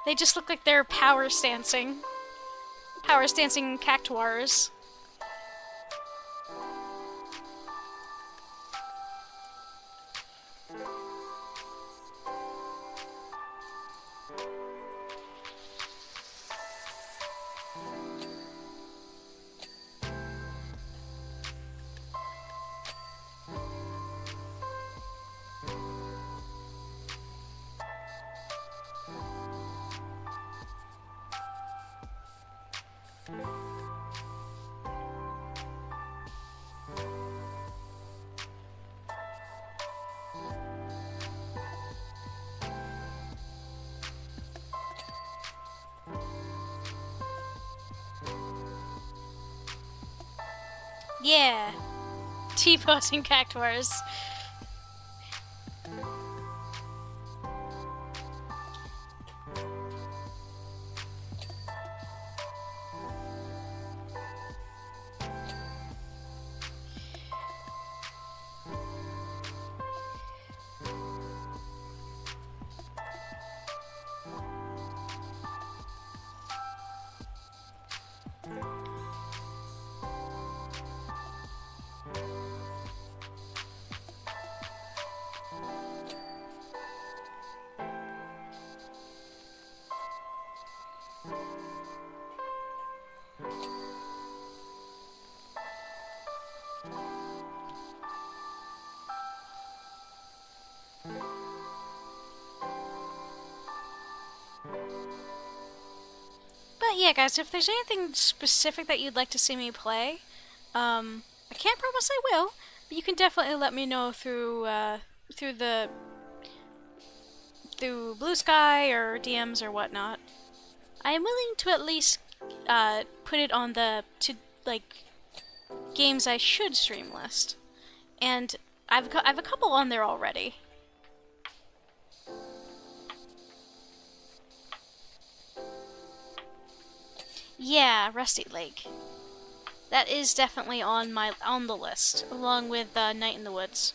They just look like they're power stancing cactuars. Yeah, T-posing cactuars. But yeah, guys, if there's anything specific that you'd like to see me play, I can't promise I will, but you can definitely let me know through Blue Sky or DMs or whatnot. I am willing to at least put it on the games I should stream list, and I've a couple on there already. Yeah, Rusty Lake. That is definitely on the list, along with Night in the Woods.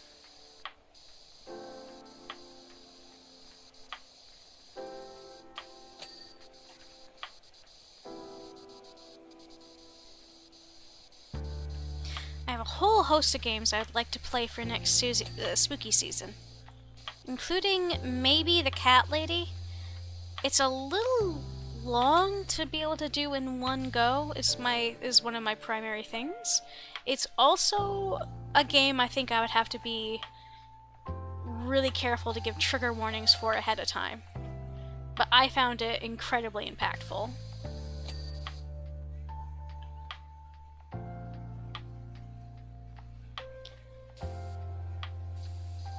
I have a whole host of games I'd like to play for next spooky season, including maybe the Cat Lady. It's a little long to be able to do in one go, is one of my primary things. It's also a game I think I would have to be really careful to give trigger warnings for ahead of time. But I found it incredibly impactful.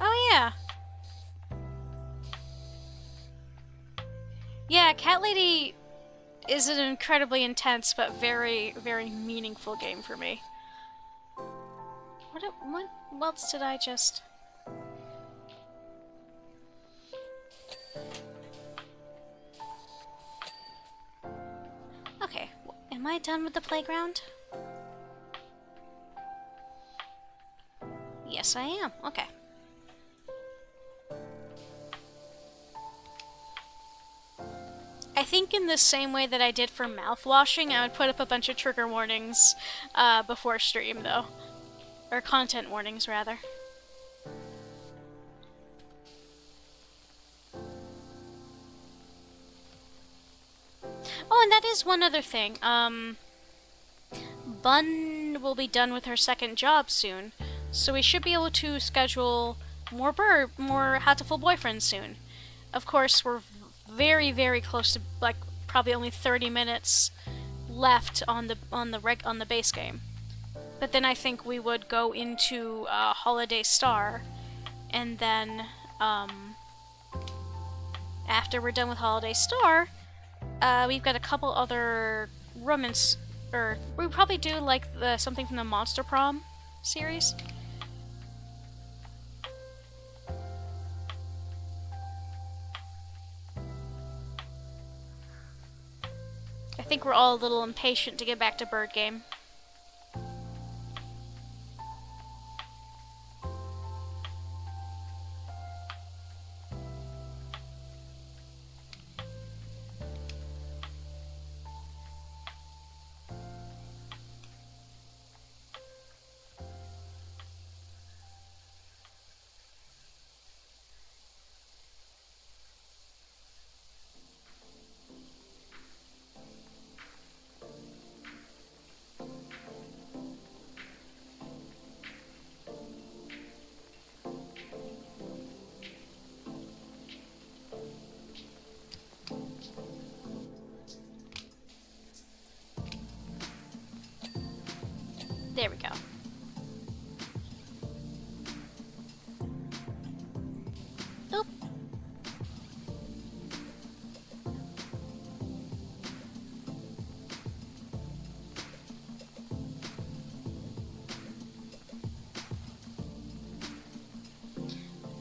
Oh yeah. Yeah, Cat Lady is an incredibly intense but very, very meaningful game for me. What else did I just... Okay, am I done with the playground? Yes, I am. Okay. I think in the same way that I did for mouthwashing, I would put up a bunch of trigger warnings before stream, though. Or content warnings, rather. Oh, and that is one other thing. Bun will be done with her second job soon, so we should be able to schedule more Hatoful boyfriends soon. Of course, we're very, very close to, like, probably only 30 minutes left on the base game. But then I think we would go into Holiday Star, and then after we're done with Holiday Star, we've got a couple other romance, or we probably do like something from the Monster Prom series. I think we're all a little impatient to get back to Bird Game. There we go. Oop.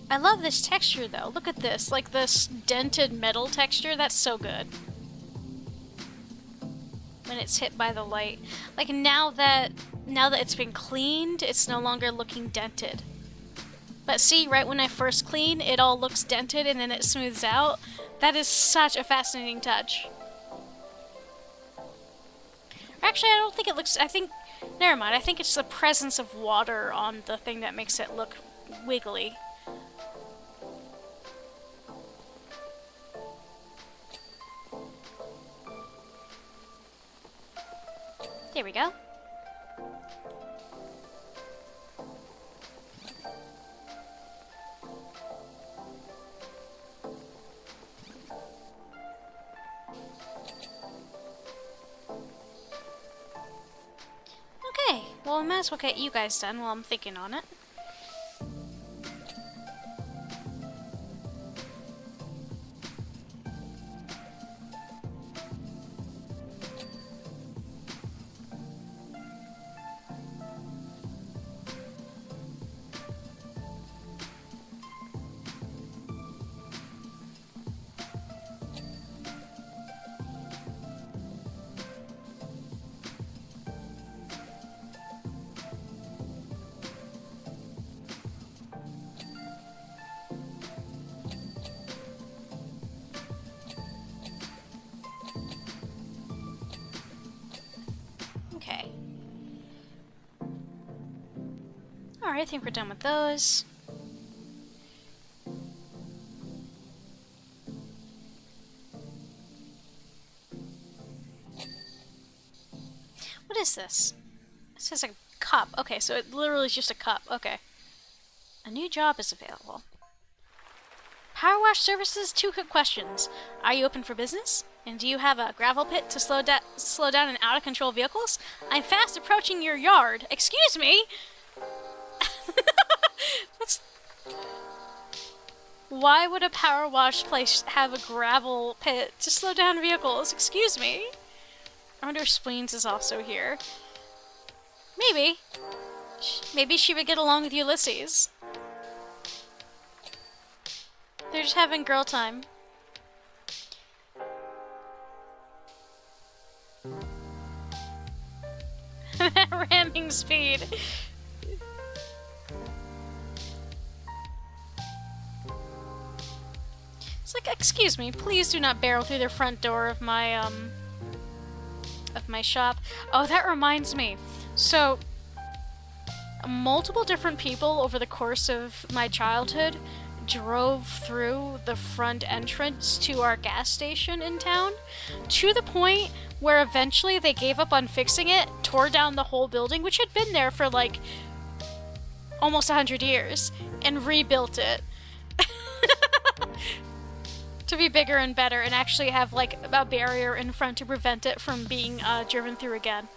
I love this texture though. Look at this. Like this dented metal texture. That's so good. When it's hit by the light. Like now that it's been cleaned, it's no longer looking dented. But see, right when I first clean, it all looks dented and then it smooths out. That is such a fascinating touch. Actually, I don't think it looks... Never mind, I think it's the presence of water on the thing that makes it look wiggly. There we go. Okay, well, I might as well get you guys done while I'm thinking on it. Alright, I think we're done with those. What is this? It says a cup. Okay, so it literally is just a cup. Okay. A new job is available. PowerWash services, 2 quick questions. Are you open for business? And do you have a gravel pit to slow down an out-of-control vehicles? I'm fast approaching your yard. Excuse me? Why would a PowerWash place have a gravel pit to slow down vehicles? Excuse me? I wonder if Spleens is also here. Maybe. Maybe she would get along with Ulysses. They're just having girl time. Ramming speed. It's like, excuse me, please do not barrel through the front door of my shop. Oh, that reminds me. So, multiple different people over the course of my childhood drove through the front entrance to our gas station in town, to the point where eventually they gave up on fixing it, tore down the whole building, which had been there for like almost 100 years, and rebuilt it to be bigger and better, and actually have like a barrier in front to prevent it from being driven through again.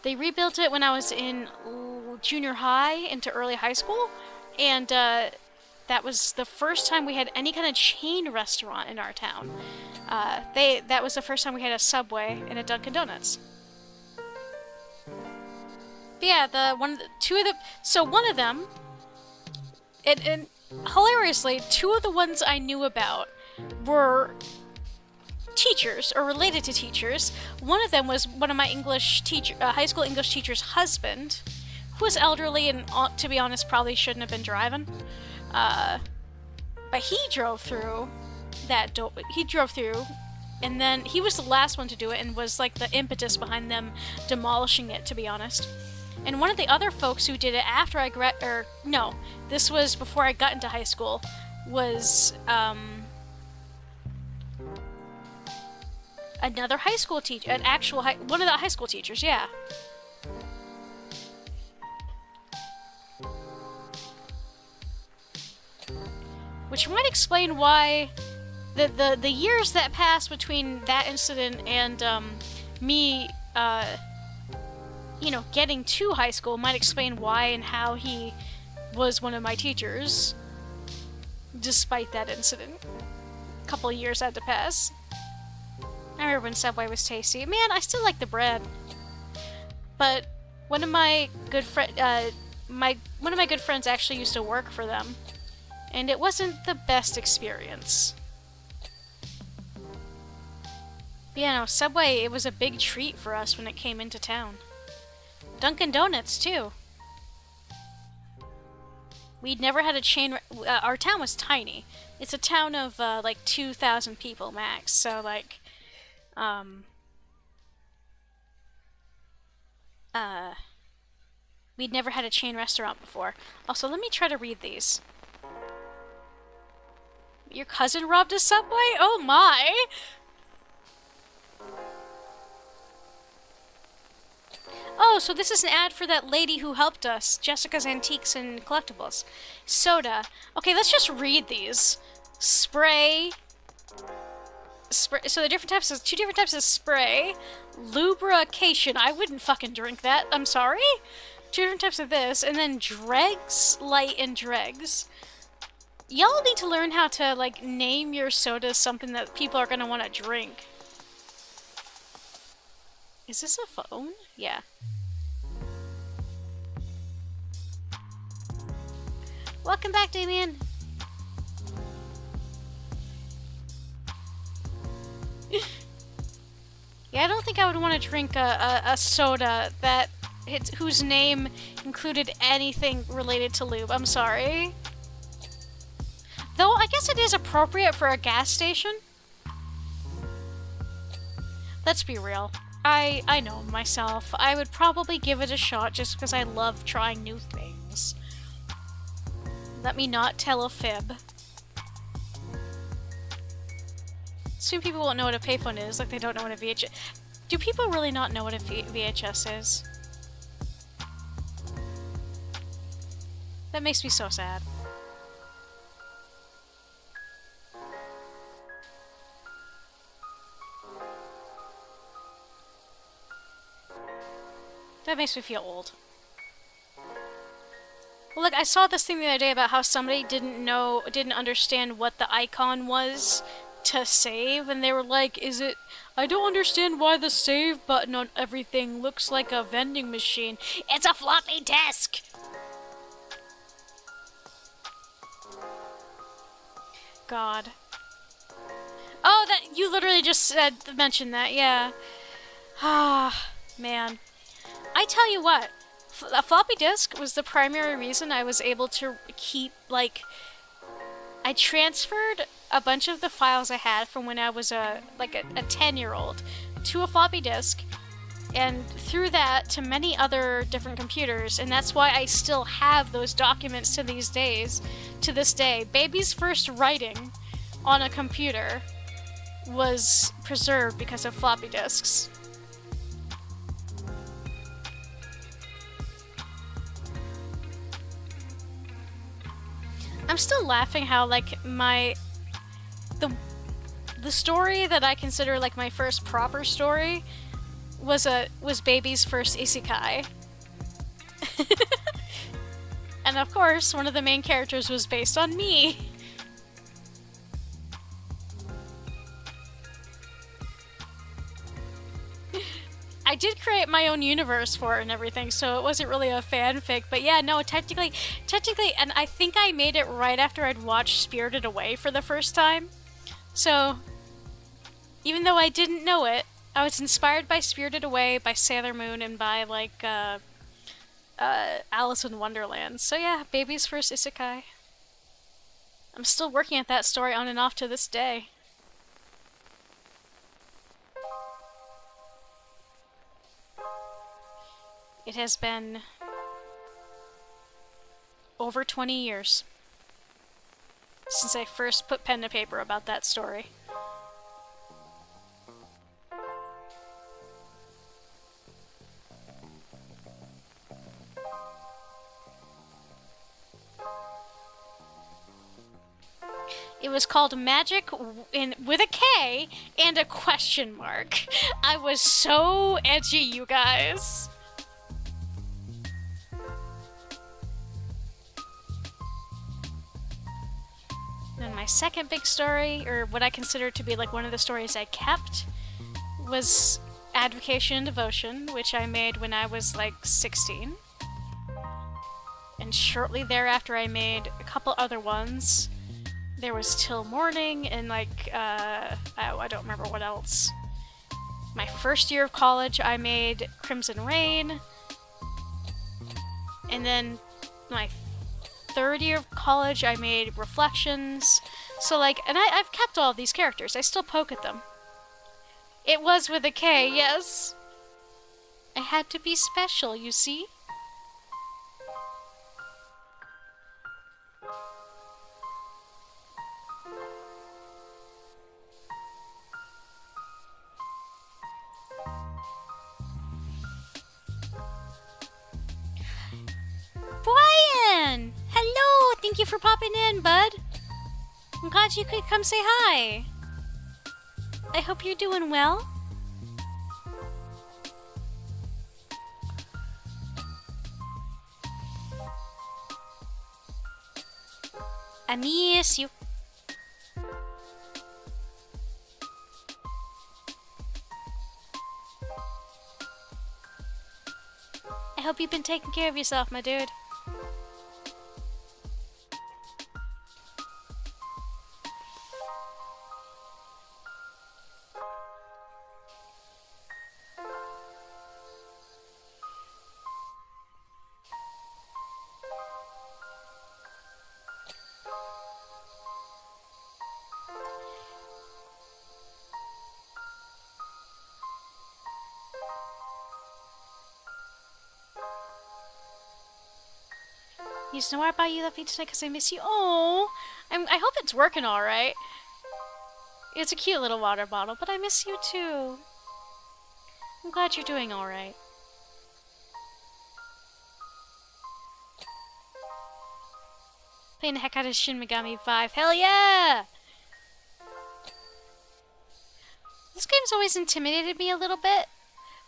They rebuilt it when I was in junior high into early high school, and that was the first time we had any kind of chain restaurant in our town. That was the first time we had a Subway and a Dunkin' Donuts. But yeah, one of them, and hilariously, 2 of the ones I knew about were teachers, or related to teachers. One of them was one of my high school English teacher's husband, who was elderly and, to be honest, probably shouldn't have been driving. But he drove through and then he was the last one to do it and was like the impetus behind them demolishing it, to be honest. And one of the other folks who did it after this was before I got into high school, was another high school teacher, one of the high school teachers, yeah. Which might explain why the years that passed between that incident and me, getting to high school might explain why and how he was one of my teachers, despite that incident. A couple of years had to pass. I remember when Subway was tasty. Man, I still like the bread. But one of my good friends actually used to work for them, and it wasn't the best experience. But yeah, no, Subway, it was a big treat for us when it came into town. Dunkin' Donuts, too. We'd never had a chain... our town was tiny. It's a town of, like, 2,000 people max, so, like... we'd never had a chain restaurant before. Also, let me try to read these. Your cousin robbed a Subway? Oh my! Oh, so this is an ad for that lady who helped us, Jessica's Antiques and Collectibles. Soda. Okay, let's just read these. Spray. So the two different types of spray. Lubrication. I wouldn't fucking drink that. I'm sorry? 2 different types of this. And then dregs, light, and dregs. Y'all need to learn how to, like, name your sodas something that people are gonna want to drink. Is this a phone? Yeah. Welcome back, Damien. Yeah, I don't think I would want to drink a soda whose name included anything related to lube. I'm sorry. Though, I guess it is appropriate for a gas station. Let's be real. I know myself. I would probably give it a shot just because I love trying new things. Let me not tell a fib. Soon people won't know what a payphone is, like they don't know what a VHS... Do people really not know what a VHS is? That makes me so sad. That makes me feel old. Well, look, I saw this thing the other day about how somebody didn't understand what the icon was to save, and they were like, I don't understand why the save button on everything looks like a vending machine. It's a floppy disk! God. Oh, that, you literally just mentioned that, yeah. Ah, man. I tell you what, a floppy disk was the primary reason I was able to keep, like, I transferred a bunch of the files I had from when I was a 10-year-old to a floppy disk, and through that to many other different computers, and that's why I still have those documents to this day. Baby's first writing on a computer was preserved because of floppy disks. I'm still laughing how, like, the story that I consider, like, my first proper story was Baby's first isekai. And of course, one of the main characters was based on me. I did create my own universe for it and everything, so it wasn't really a fanfic, but yeah, no, technically, and I think I made it right after I'd watched Spirited Away for the first time. So, even though I didn't know it, I was inspired by Spirited Away, by Sailor Moon, and by, like, Alice in Wonderland. So yeah, Baby's first isekai. I'm still working at that story on and off to this day. It has been over 20 years since I first put pen to paper about that story. It was called Magic with a K and a question mark. I was so edgy, you guys. And my second big story, or what I consider to be like one of the stories I kept, was Advocation and Devotion, which I made when I was like 16. And shortly thereafter I made a couple other ones. There was Till Morning and like, I don't remember what else. My first year of college I made Crimson Rain. And then my third year of college I made Reflections. So like, and I've kept all of these characters. I still poke at them. It was with a K, yes. I had to be special, you see? Brian! Hello! Thank you for popping in, bud. I'm glad you could come say hi. I hope you're doing well. I miss you. I hope you've been taking care of yourself, my dude. You just know why I bought you that feed tonight because I miss you. Oh, I hope it's working all right. It's a cute little water bottle, but I miss you too. I'm glad you're doing all right. Playing the heck out of Shin Megami 5. Hell yeah! This game's always intimidated me a little bit,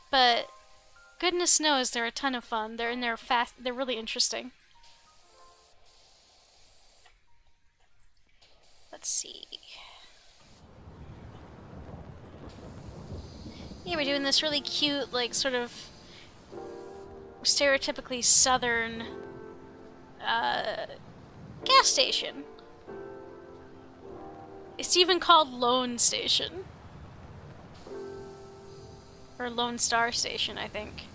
but goodness knows they're a ton of fun. They're fast. They're really interesting. Let's see. Yeah, we're doing this really cute, like, sort of stereotypically southern gas station. It's even called Lone Station. Or Lone Star Station, I think.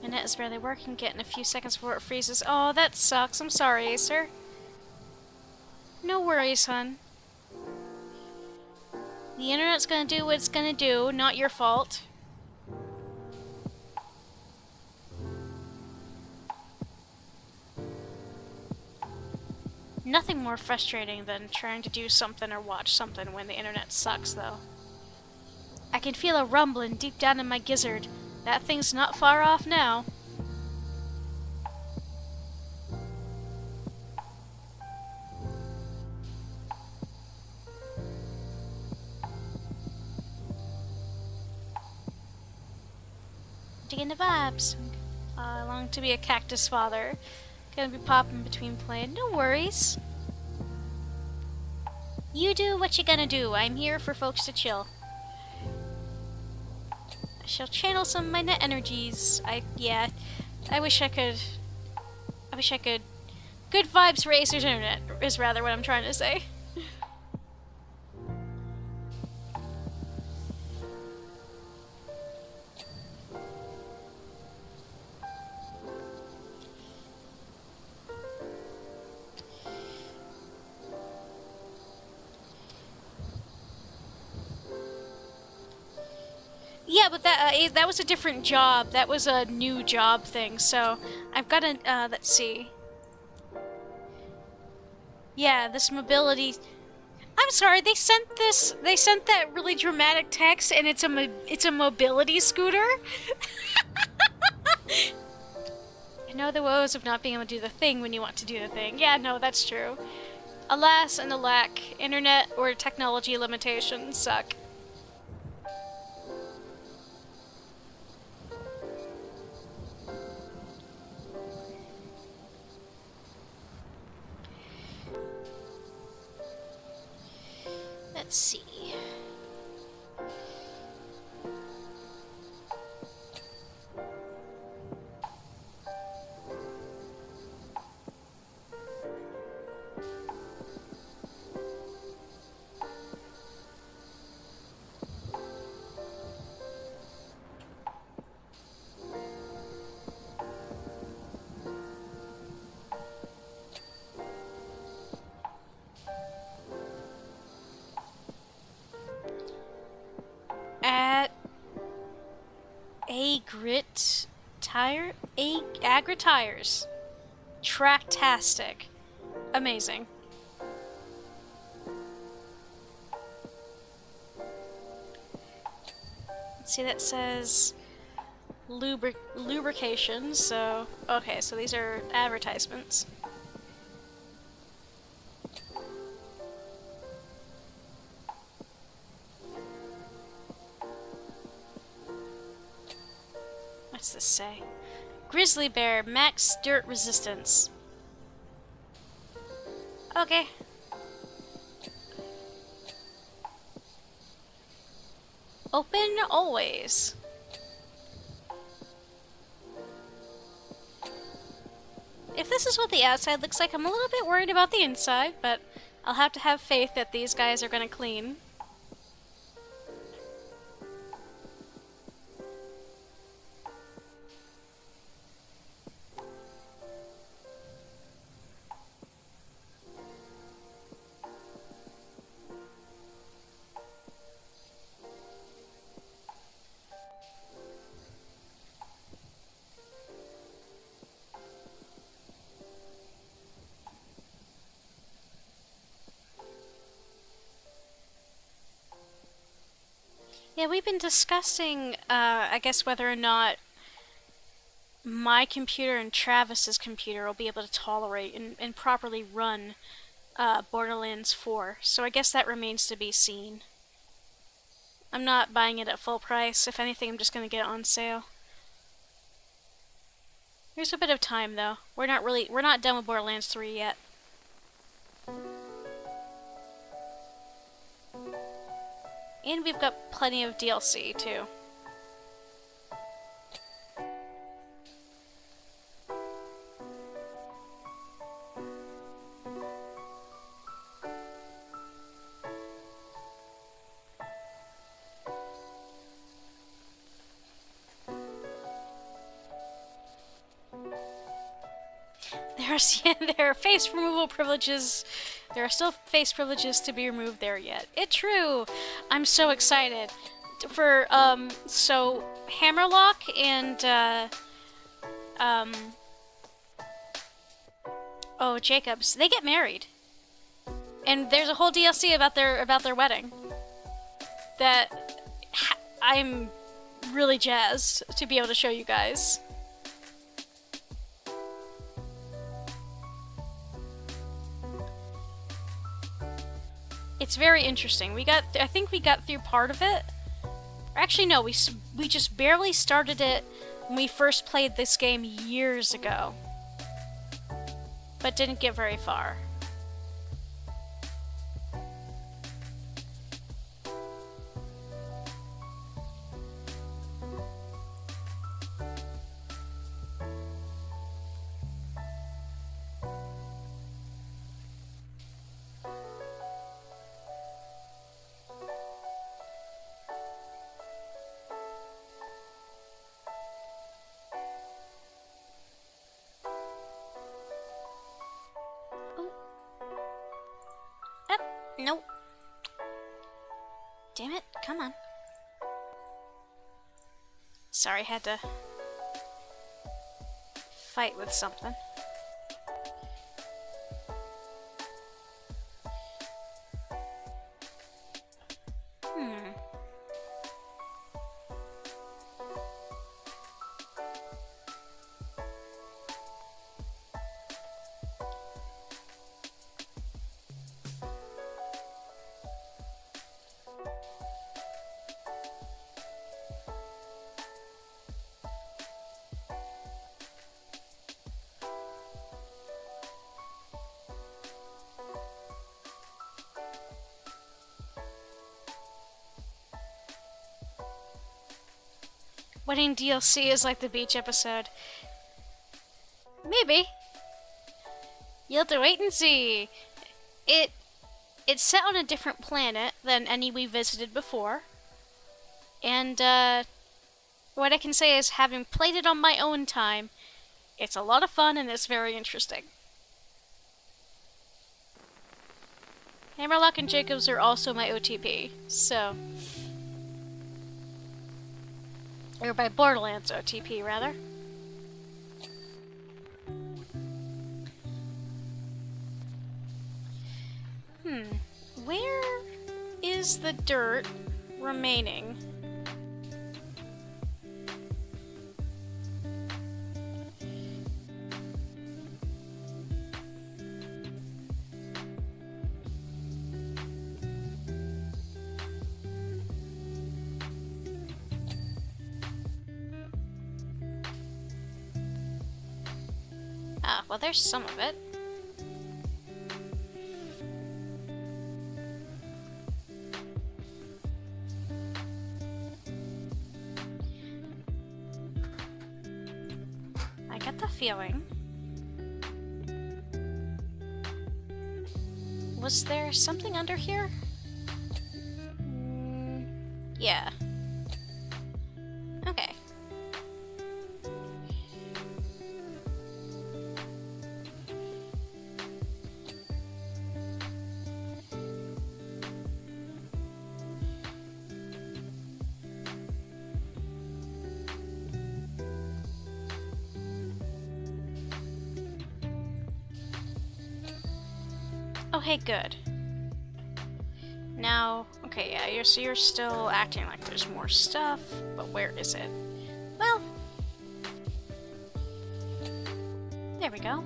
My net is barely working, getting a few seconds before it freezes. Oh, that sucks. I'm sorry, Acer. No worries, hun. The internet's gonna do what it's gonna do, not your fault. Nothing more frustrating than trying to do something or watch something when the internet sucks, though. I can feel a rumbling deep down in my gizzard. That thing's not far off now. Digging the vibes. I long to be a cactus father. Gonna be popping between playing. No worries. You do what you gonna do. I'm here for folks to chill. I shall channel some of my net energies. I wish I could. Good vibes for Acer's internet is rather what I'm trying to say. Yeah, but that was a different job. That was a new job thing. So I've got to let's see. Yeah, this mobility. I'm sorry, they sent this. They sent that really dramatic text, and it's a mobility scooter. I know the woes of not being able to do the thing when you want to do the thing. Yeah, no, that's true. Alas and alack, internet or technology limitations suck. Let's see. At Agra Tires. Tracktastic. Amazing. Let's see, that says lubrication, so okay, so these are advertisements. What's this say? Grizzly bear, max dirt resistance. Okay. Open always. If this is what the outside looks like, I'm a little bit worried about the inside, but I'll have to have faith that these guys are gonna clean. Yeah, we've been discussing, I guess, whether or not my computer and Travis's computer will be able to tolerate and properly run Borderlands 4. So I guess that remains to be seen. I'm not buying it at full price. If anything, I'm just going to get it on sale. There's a bit of time, though. We're not done with Borderlands 3 yet. And we've got plenty of DLC, too. There are face removal privileges. There are still face privileges to be removed there yet. It's true. I'm so excited for so Hammerlock and oh, Jacobs, they get married, and there's a whole DLC about their wedding. That I'm really jazzed to be able to show you guys. It's very interesting. I think we got through part of it. Actually, no, we just barely started it when we first played this game years ago. But didn't get very far. Nope. Damn it, come on. Sorry, had to fight with something. Wedding DLC is like the beach episode. Maybe. You'll have to wait and see. It's set on a different planet than any we visited before. And what I can say is, having played it on my own time, it's a lot of fun and it's very interesting. Hammerlock and Jacobs are also my OTP, so... Or by Borderlands OTP, rather. Where is the dirt remaining? Ah, well, there's some of it. I get the feeling. Was there something under here? Yeah. Okay. Oh, hey, good. Now, okay, yeah, you're still acting like there's more stuff, but where is it? Well, there we go.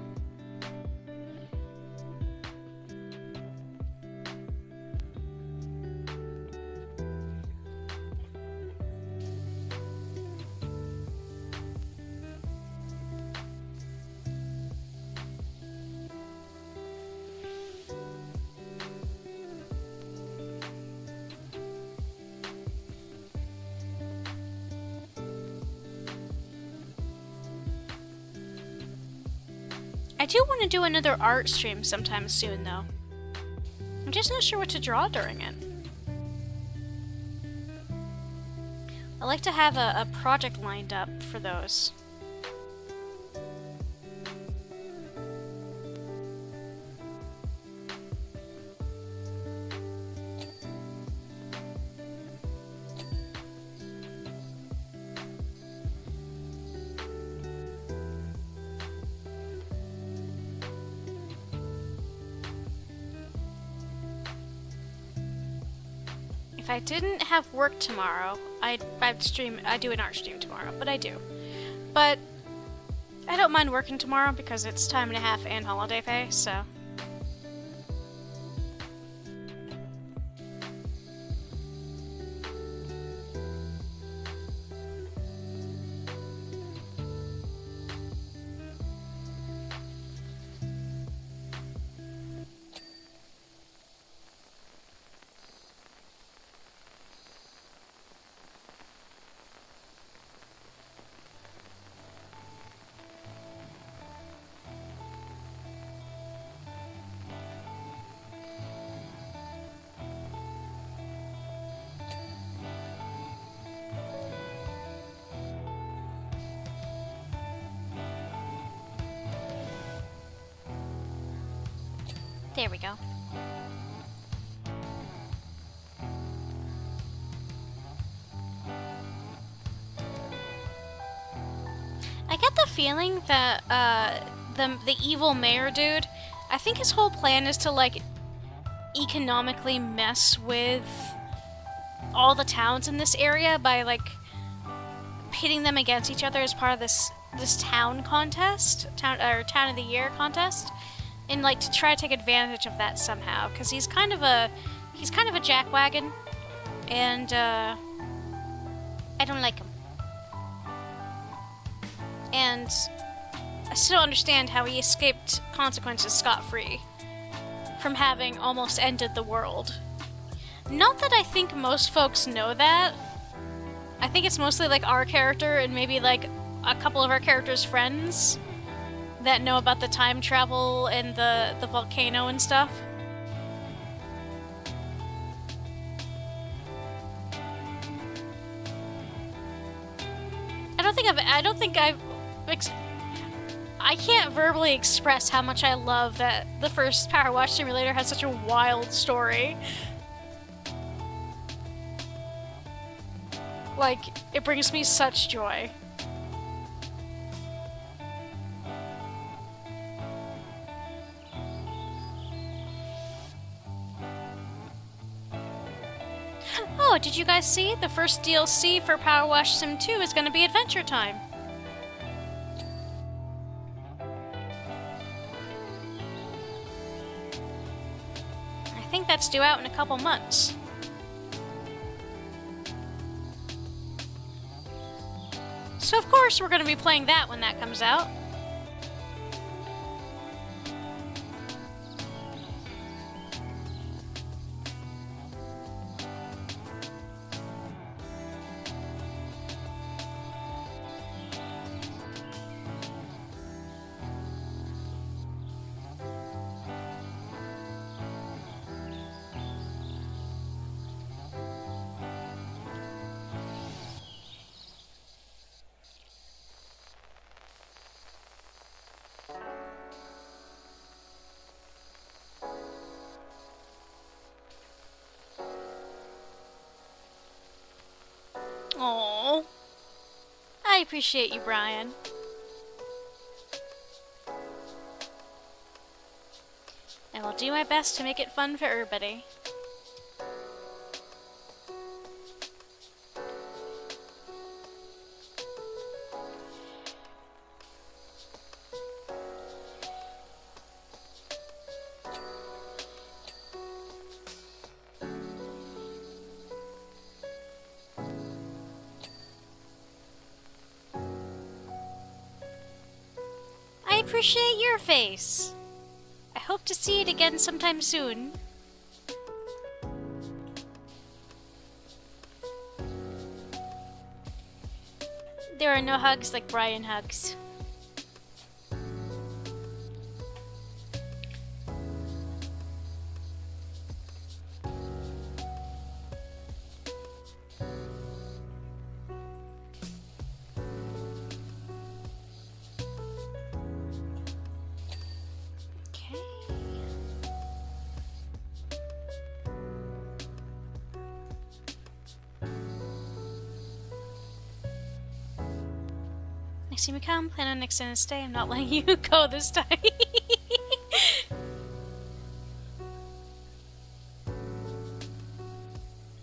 I do want to do another art stream sometime soon, though. I'm just not sure what to draw during it. I like to have a project lined up for those. If I didn't have work tomorrow, I'd do an art stream tomorrow, but I do. But I don't mind working tomorrow because it's time and a half and holiday pay, so. There we go. I get the feeling that the evil mayor dude, I think his whole plan is to like economically mess with all the towns in this area by like pitting them against each other as part of this town contest, town of the year contest. And like to try to take advantage of that somehow, because he's kind of a jackwagon, and I don't like him. And I still don't understand how he escaped consequences scot-free from having almost ended the world. Not that I think most folks know that. I think it's mostly like our character and maybe like a couple of our characters' friends that know about the time travel and the volcano and stuff. I can't verbally express how much I love that the first PowerWash simulator has such a wild story. Like, it brings me such joy. Oh, did you guys see? The first DLC for PowerWash Sim 2 is going to be Adventure Time. I think that's due out in a couple months. So of course we're going to be playing that when that comes out. Aww. I appreciate you, Brian. I will do my best to make it fun for everybody. appreciate your face. I hope to see it again sometime soon. There are no hugs like Brian hugs. See me come, plan on an extended stay. I'm not letting you go this time.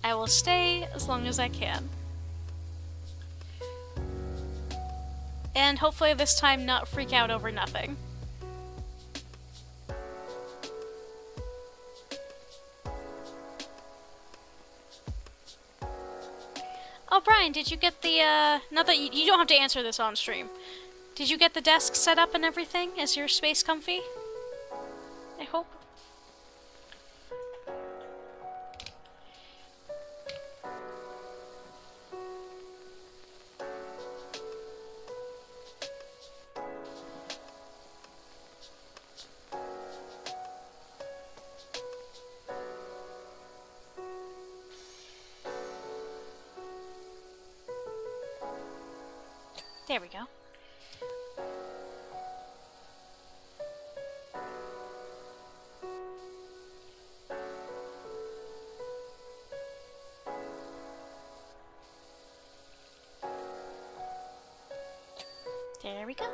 I will stay as long as I can. And hopefully this time not freak out over nothing. Oh, Brian, did you get the, not that you don't have to answer this on stream. Did you get the desk set up and everything? Is your space comfy? I hope. There we go. There we go.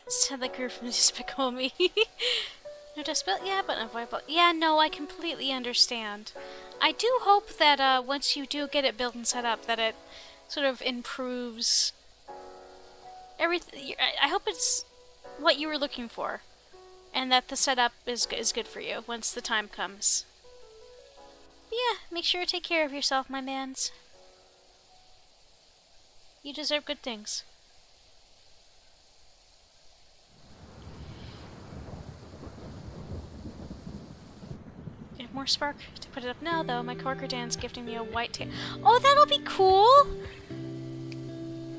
Said the girl from Despicable Me. No Despicable, yeah, but avoidable. Yeah, no, I completely understand. I do hope that once you do get it built and set up, that it sort of improves everything. I hope it's what you were looking for, and that the setup is good for you once the time comes. But yeah, make sure to take care of yourself, my mans. You deserve good things. Get more spark to put it up now, though. My coworker Dan's gifting me a white tape. Oh, that'll be cool!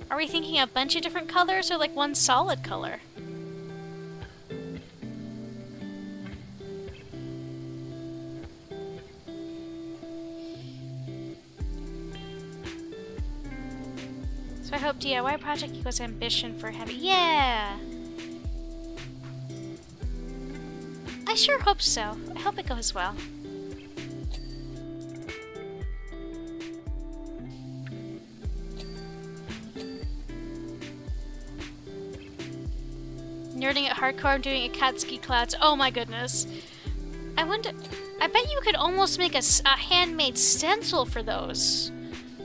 Are we thinking a bunch of different colors or like one solid color? So I hope DIY project equals ambition for heavy. Yeah! I sure hope so. I hope it goes well. Nerding at hardcore, I'm doing Akatsuki clouds. Oh my goodness. I wonder... I bet you could almost make a handmade stencil for those.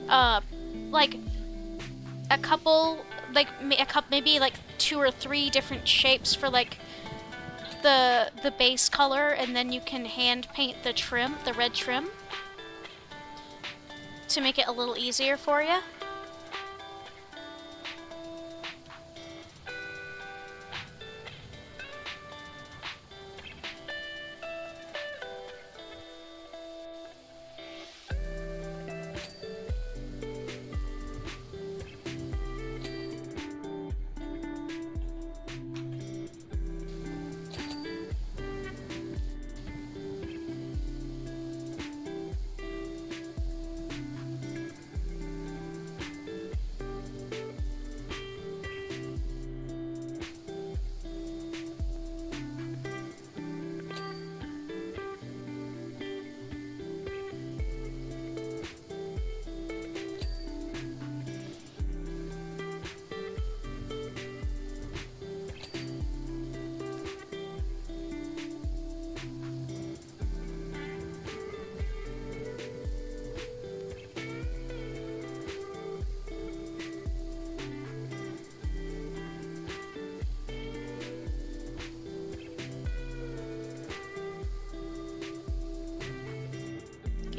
Like... a couple... like, maybe like 2 or 3 different shapes for like... the base color, and then you can hand paint the trim, the red trim, to make it a little easier for you.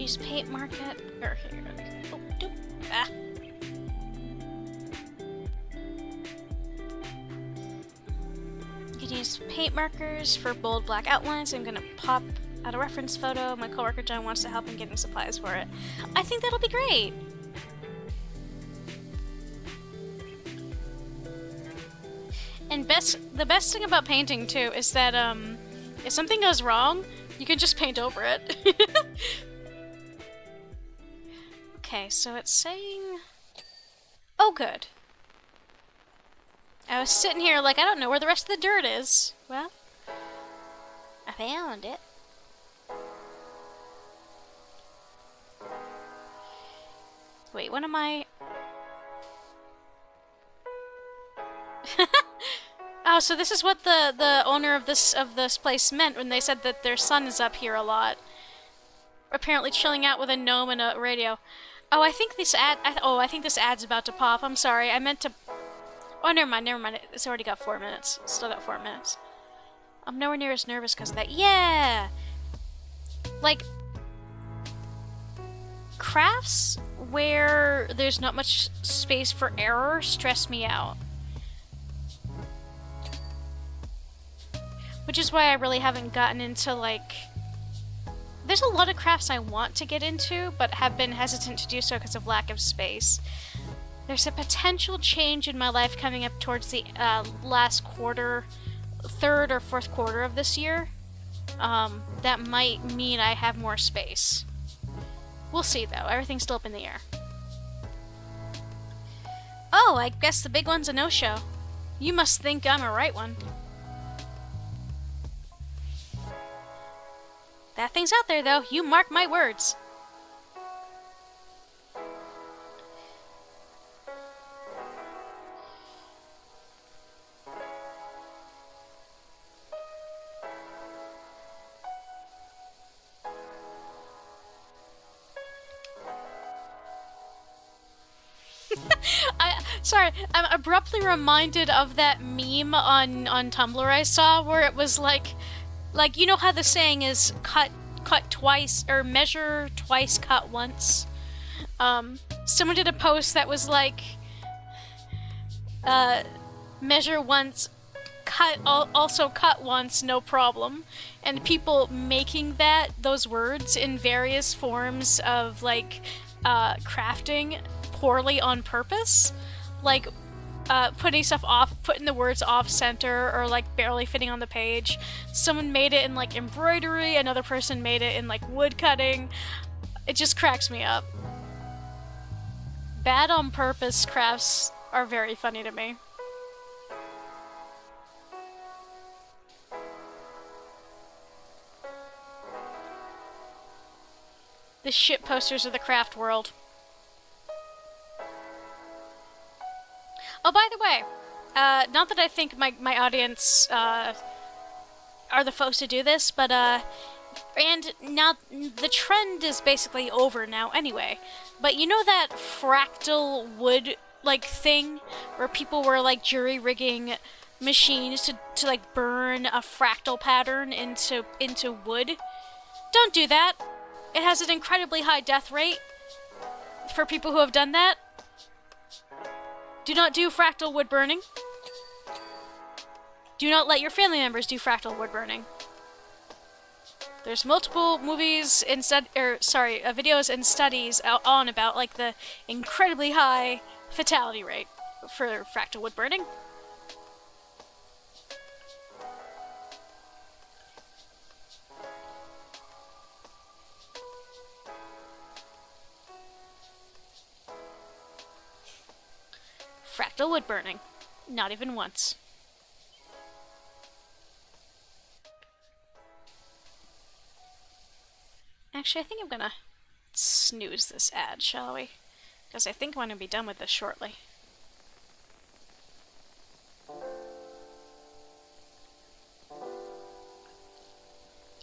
use paint market, or here, oh, doop, ah. You can use paint markers for bold black outlines. I'm gonna pop out a reference photo. My coworker John wants to help in getting supplies for it. I think that'll be great. And the best thing about painting too is that if something goes wrong, you can just paint over it. Okay, so it's saying... Oh, good. I was sitting here like, I don't know where the rest of the dirt is. Well, I found it. Wait, what am I... Oh, so this is what the owner of this place meant when they said that their son is up here a lot. Apparently chilling out with a gnome and a radio. Oh, I think this I think this ad's about to pop. I'm sorry. I meant to... Oh, never mind. It's already got 4 minutes. Still got 4 minutes. I'm nowhere near as nervous because of that. Yeah! Like, crafts where there's not much space for error stress me out. Which is why I really haven't gotten into, like... There's a lot of crafts I want to get into, but have been hesitant to do so because of lack of space. There's a potential change in my life coming up towards the last quarter, third or fourth quarter of this year. That might mean I have more space. We'll see, though. Everything's still up in the air. Oh, I guess the big one's a no-show. You must think I'm a right one. That thing's out there, though. You mark my words. Sorry, I'm abruptly reminded of that meme on Tumblr I saw where it was like, you know how the saying is cut twice, or measure twice, cut once? Someone did a post that was like, measure once, also cut once, no problem. And people making those words in various forms of, like, crafting poorly on purpose. Like, putting the words off center, or like barely fitting on the page. Someone made it in like embroidery, another person made it in like wood cutting. It just cracks me up. Bad on purpose crafts are very funny to me. The shit posters of the craft world. Oh, by the way, not that I think my audience are the folks to do this, but and now the trend is basically over now anyway. But you know that fractal wood like thing where people were like jury rigging machines to like burn a fractal pattern into wood? Don't do that. It has an incredibly high death rate for people who have done that. Do not do fractal wood burning. Do not let your family members do fractal wood burning. There's multiple movies and videos and studies on about like the incredibly high fatality rate for fractal wood burning. Fractal wood burning. Not even once. Actually, I think I'm gonna snooze this ad, shall we? Because I think I'm gonna be done with this shortly.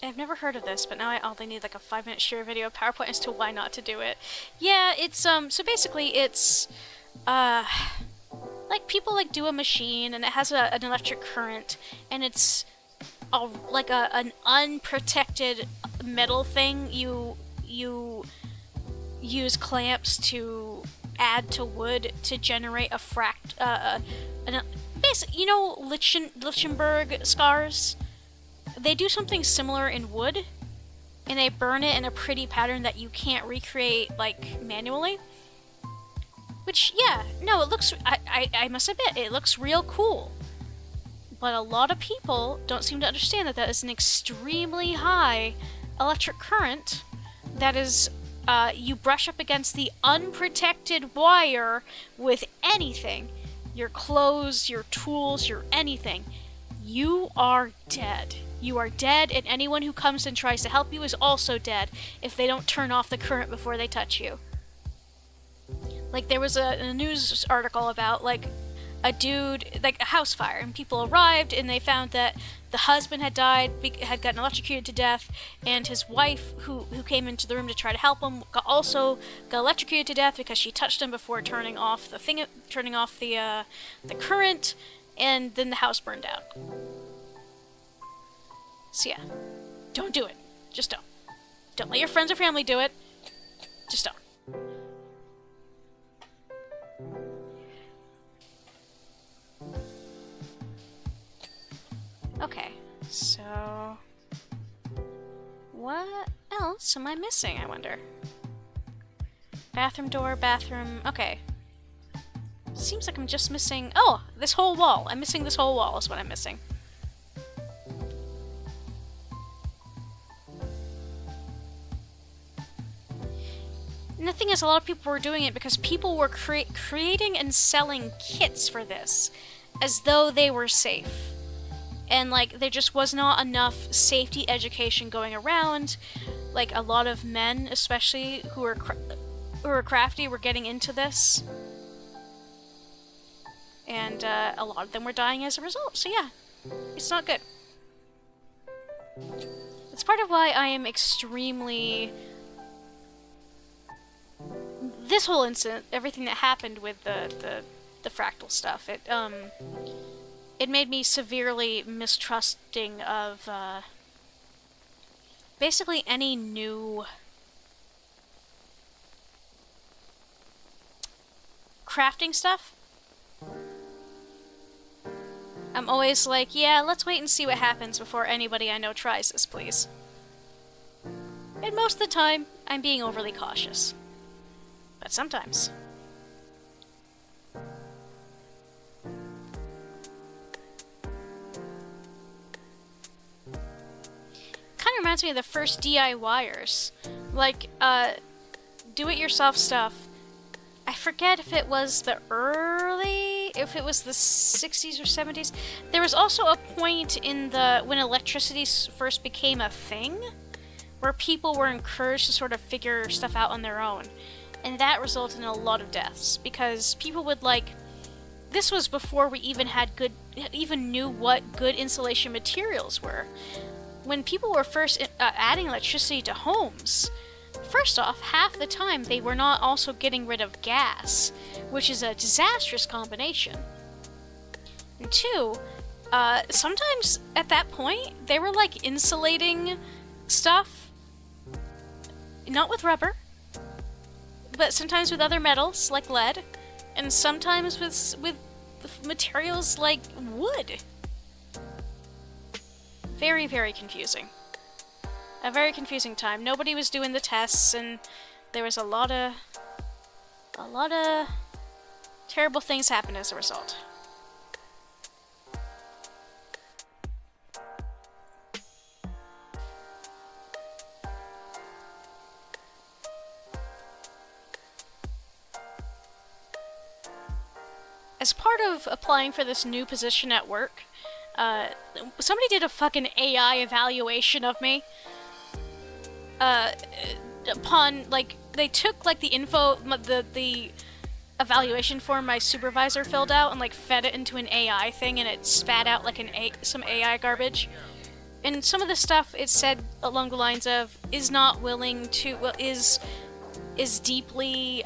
I've never heard of this, but now they need like a 5-minute share video PowerPoint as to why not to do it. Yeah, it's so basically it's like people like do a machine and it has an electric current and it's like an unprotected metal thing you you use clamps to add to wood to generate a you know, Lichtenberg scars? They do something similar in wood, and they burn it in a pretty pattern that you can't recreate, like, manually. Which, yeah, no, it looks, I must admit, it looks real cool. But a lot of people don't seem to understand that that is an extremely high electric current that is, you brush up against the unprotected wire with anything. Your clothes, your tools, your anything. You are dead. You are dead, and anyone who comes and tries to help you is also dead if they don't turn off the current before they touch you. Like, there was a news article about, like, a dude, like, a house fire, and people arrived, and they found that the husband had died, had gotten electrocuted to death, and his wife, who came into the room to try to help him, got electrocuted to death because she touched him before turning off the current, and then the house burned down. So yeah, don't do it. Just don't. Don't let your friends or family do it. Just don't. Okay, so what else am I missing, I wonder? Bathroom door, bathroom, okay. Seems like I'm just missing, oh, this whole wall. I'm missing this whole wall is what I'm missing. And the thing is, a lot of people were doing it because people were creating and selling kits for this as though they were safe. And, like, there just was not enough safety education going around. Like, a lot of men, especially, who were crafty, were getting into this. And, a lot of them were dying as a result. So, yeah. It's not good. It's part of why I am extremely... This whole incident, everything that happened with the fractal stuff, it made me severely mistrusting of, basically any new crafting stuff. I'm always like, yeah, let's wait and see what happens before anybody I know tries this, please. And most of the time, I'm being overly cautious. But sometimes. Kind of reminds me of the first DIYers. Like, do-it-yourself stuff. I forget if it was the 60s or 70s. There was also a point in when electricity first became a thing, where people were encouraged to sort of figure stuff out on their own. And that resulted in a lot of deaths, because people would, like... This was before we even knew what good insulation materials were. When people were first adding electricity to homes, first off, half the time they were not also getting rid of gas, which is a disastrous combination. And two, sometimes at that point, they were, like, insulating stuff, not with rubber, but sometimes with other metals, like lead, and sometimes with materials like wood. Very, very confusing. A very confusing time. Nobody was doing the tests, and there was a lot of terrible things happen as a result. As part of applying for this new position at work, somebody did a fucking AI evaluation of me. They took, like, the info, the evaluation form my supervisor filled out and, like, fed it into an AI thing, and it spat out, like, some AI garbage. And some of the stuff, it said along the lines of, is not willing to, well, is deeply,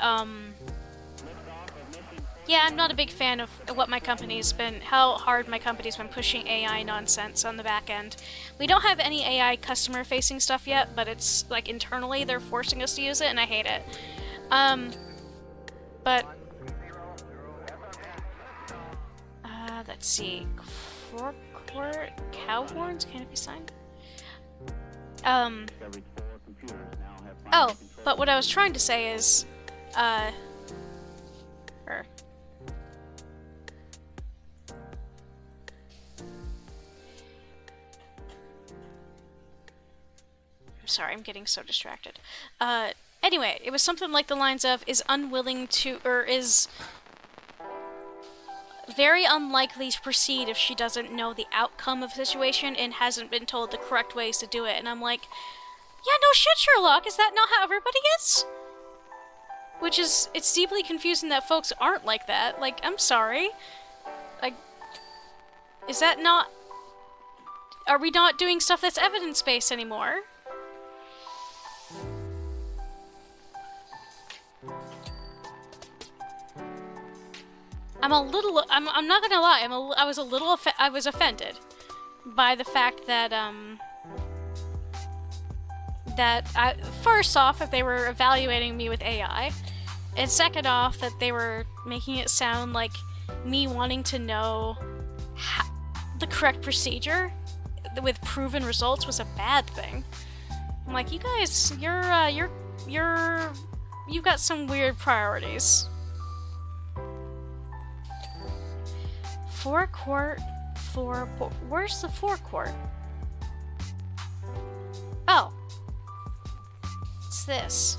Yeah, I'm not a big fan of what my company's been, how hard my company's been pushing AI nonsense on the back end. We don't have any AI customer-facing stuff yet, but it's like internally they're forcing us to use it, and I hate it. But let's see, forecourt cow horns, can it be signed? Oh, but what I was trying to say is, sorry, I'm getting so distracted. Anyway, it was something like the lines of, is unwilling to, or is very unlikely to proceed if she doesn't know the outcome of the situation and hasn't been told the correct ways to do it. And I'm like, yeah, no shit, Sherlock, is that not how everybody is? Which is, it's deeply confusing that folks aren't like that. Like, I'm sorry. Like, is that not... Are we not doing stuff that's evidence-based anymore? I'm not gonna lie, I was offended by the fact that, first off, that they were evaluating me with AI, and second off, that they were making it sound like me wanting to know the correct procedure with proven results was a bad thing. I'm like, you guys, you've got some weird priorities. Where's the forecourt? Oh. It's this.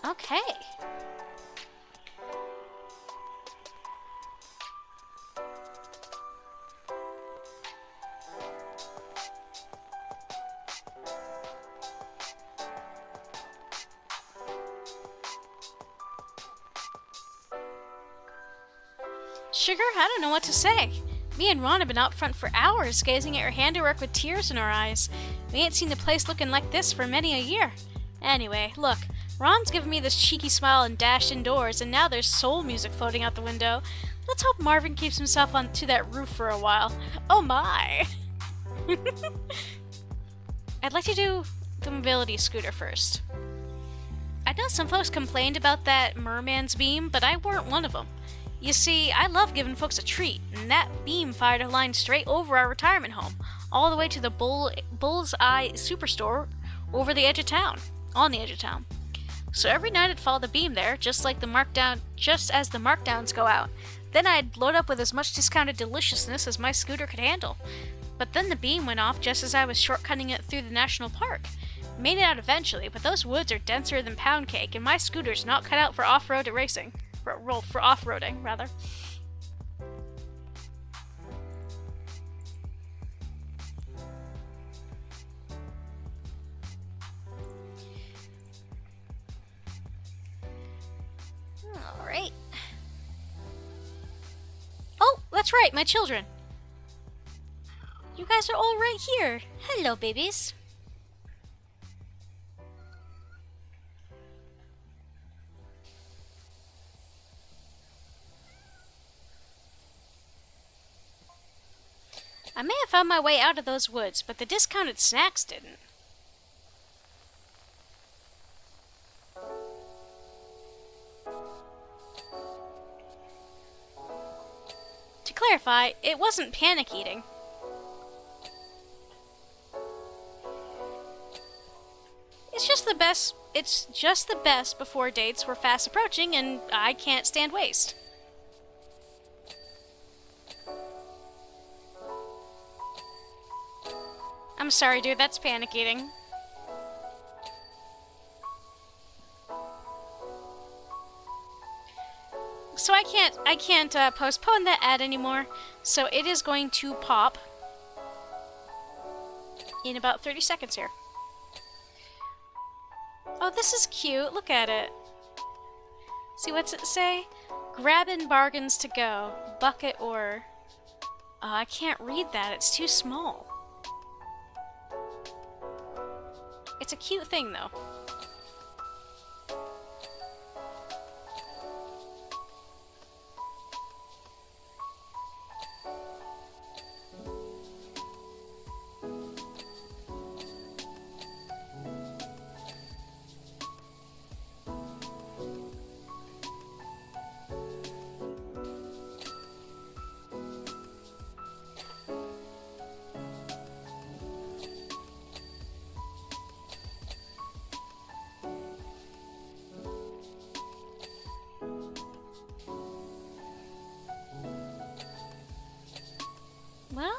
Okay. Sugar, I don't know what to say. Me and Ron have been out front for hours, gazing at her handiwork with tears in our eyes. We ain't seen the place looking like this for many a year. Anyway, look, Ron's given me this cheeky smile and dashed indoors, and now there's soul music floating out the window. Let's hope Marvin keeps himself onto that roof for a while. Oh my! I'd like to do the mobility scooter first. I know some folks complained about that merman's beam, but I weren't one of them. You see, I love giving folks a treat, and that beam fired a line straight over our retirement home, all the way to the Bullseye Superstore over the edge of town, on the edge of town. So every night I'd follow the beam there, just as the markdowns go out. Then I'd load up with as much discounted deliciousness as my scooter could handle. But then the beam went off just as I was shortcutting it through the national park. Made it out eventually, but those woods are denser than pound cake, and my scooter's not cut out for off-road racing. For off-roading, rather. Alright. Oh, that's right, my children. You guys are all right here. Hello, babies. I may have found my way out of those woods, but the discounted snacks didn't. To clarify, it wasn't panic eating. It's just the best before dates were fast approaching and I can't stand waste. I'm sorry, dude, that's panic eating. So I can't postpone that ad anymore, so it is going to pop in about 30 seconds here. Oh, this is cute. Look at it. See, what's it say? Grabbing bargains to go. Bucket or... I can't read that. It's too small. It's a cute thing, though.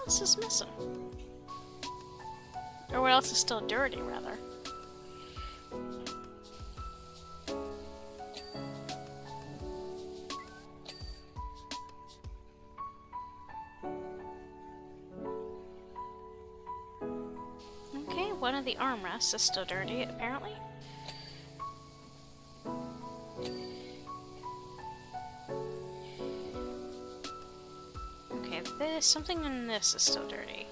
else is missing? Or what else is still dirty, rather? Okay, one of the armrests is still dirty, apparently. Okay, something in this is still dirty.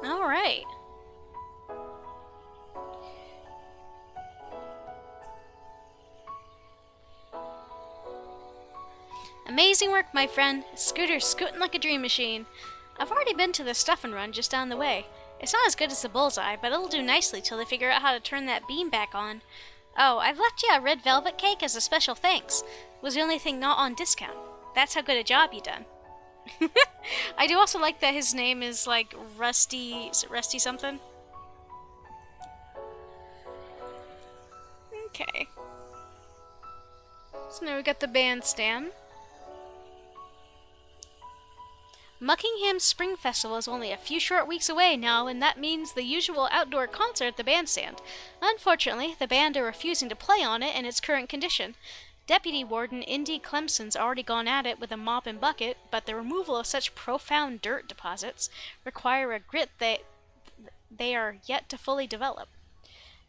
Alright. Amazing work, my friend. Scooter's scooting like a dream machine. I've already been to the stuff and run just down the way. It's not as good as the bullseye, but it'll do nicely till they figure out how to turn that beam back on. Oh, I've left you a red velvet cake as a special thanks. It was the only thing not on discount. That's how good a job you done. I do also like that his name is like Rusty. Is it Rusty something? Okay. So now we got the bandstand. Muckingham's Spring Festival is only a few short weeks away now, and that means the usual outdoor concert at the bandstand. Unfortunately, the band are refusing to play on it in its current condition. Deputy Warden Indy Clemson's already gone at it with a mop and bucket, but the removal of such profound dirt deposits require a grit they are yet to fully develop.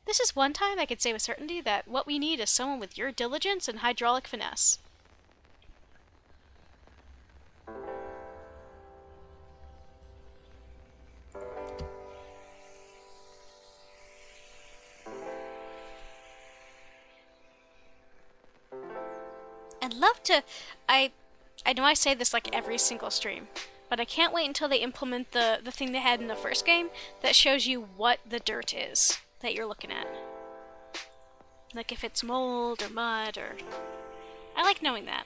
This is one time I could say with certainty that what we need is someone with your diligence and hydraulic finesse. I'd love to... I know I say this like every single stream, but I can't wait until they implement the thing they had in the first game that shows you what the dirt is that you're looking at. Like if it's mold or mud or... I like knowing that.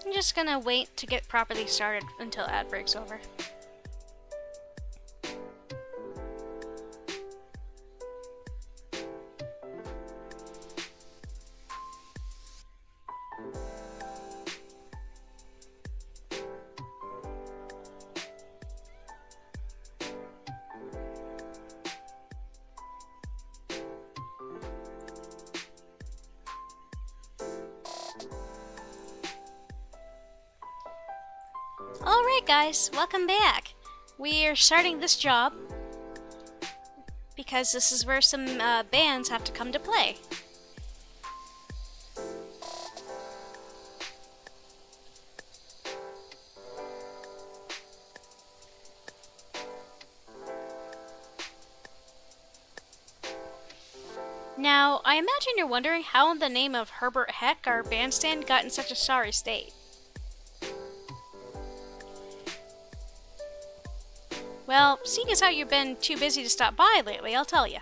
I'm just gonna wait to get properly started until ad break's over. Alright guys, welcome back. We're starting this job because this is where some bands have to come to play. Now, I imagine you're wondering how in the name of Herbert Heck our bandstand got in such a sorry state. Well, seeing as how you've been too busy to stop by lately, I'll tell you.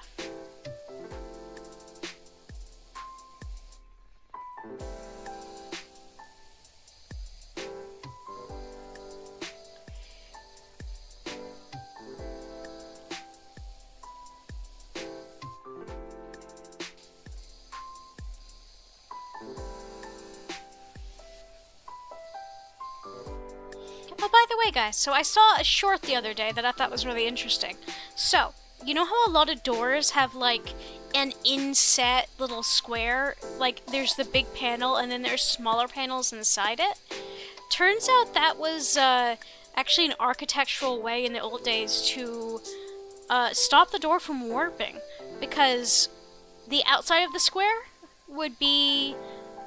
Oh, by the way, guys, so I saw a short the other day that I thought was really interesting. So, you know how a lot of doors have, like, an inset little square? Like, there's the big panel, and then there's smaller panels inside it? Turns out that was, actually an architectural way in the old days to, stop the door from warping. Because the outside of the square would be,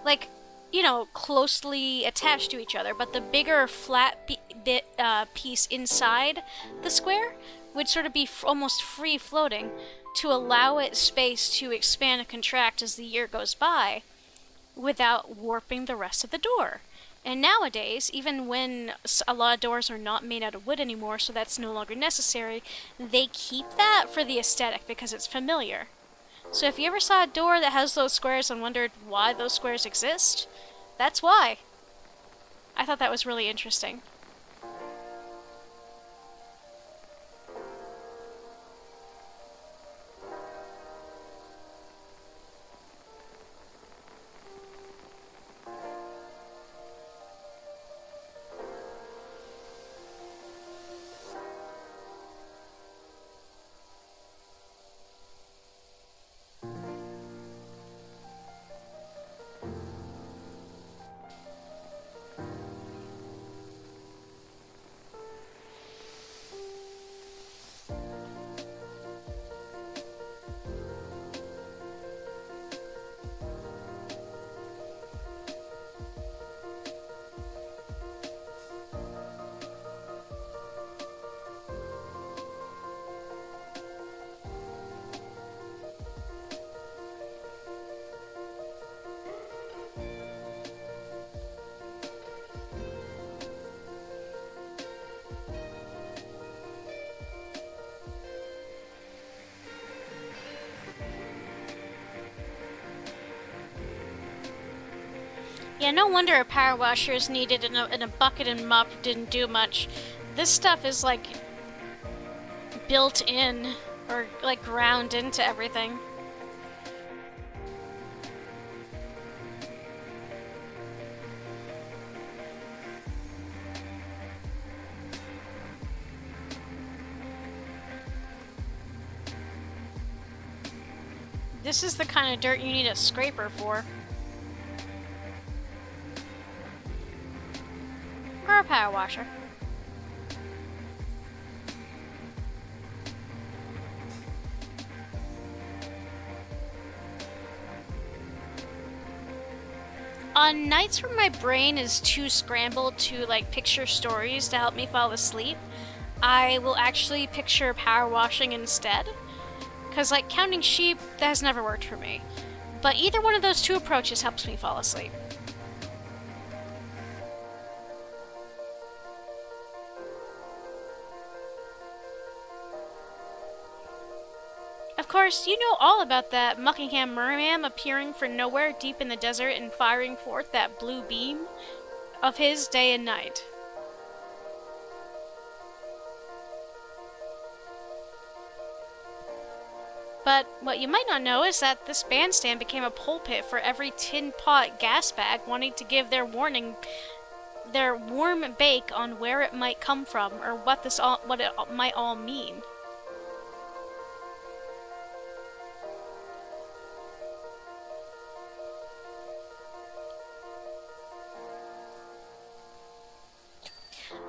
like, you know, closely attached to each other, but the bigger flat piece inside the square would sort of be almost free floating to allow it space to expand and contract as the year goes by without warping the rest of the door. And nowadays, even when a lot of doors are not made out of wood anymore, so that's no longer necessary, they keep that for the aesthetic because it's familiar. So if you ever saw a door that has those squares and wondered why those squares exist, that's why. I thought that was really interesting. Yeah, no wonder a power washer is needed and a bucket and mop didn't do much. This stuff is like built in or like ground into everything. This is the kind of dirt you need a scraper for. Or a power washer. On nights where my brain is too scrambled to like picture stories to help me fall asleep, I will actually picture power washing instead. Because like counting sheep, that has never worked for me. But either one of those two approaches helps me fall asleep. Of course, you know all about that Muckingham merman appearing from nowhere deep in the desert and firing forth that blue beam of his day and night. But what you might not know is that this bandstand became a pulpit for every tin pot gas bag wanting to give their warm bake on where it might come from or what it might all mean.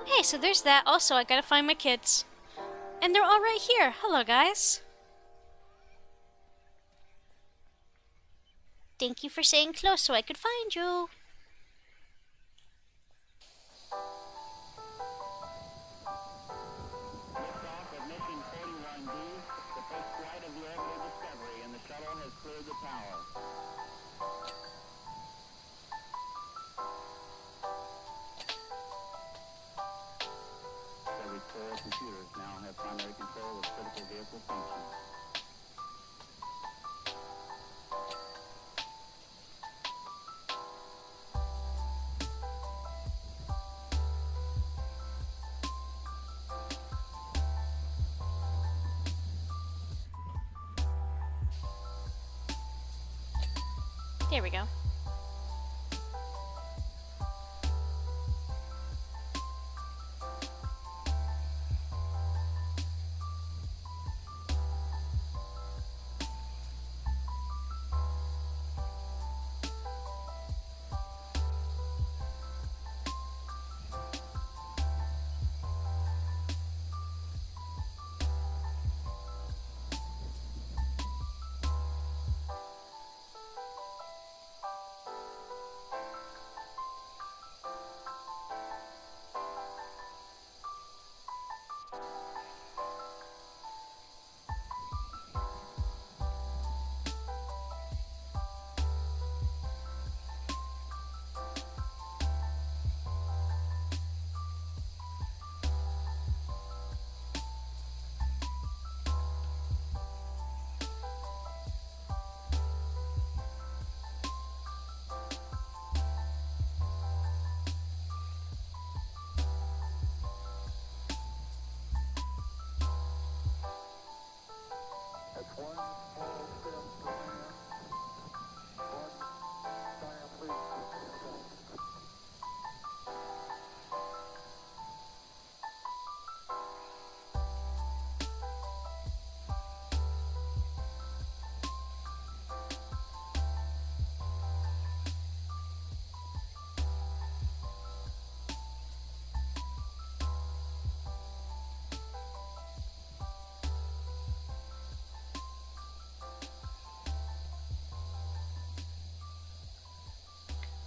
Okay, so there's that. Also, I gotta find my kids. And they're all right here. Hello, guys. Thank you for staying close so I could find you. Liftoff of mission 41D, the first flight of the orbital Discovery, and the shuttle has cleared the tower. Discovery's 4 computers now have primary control of critical vehicle functions. There we go.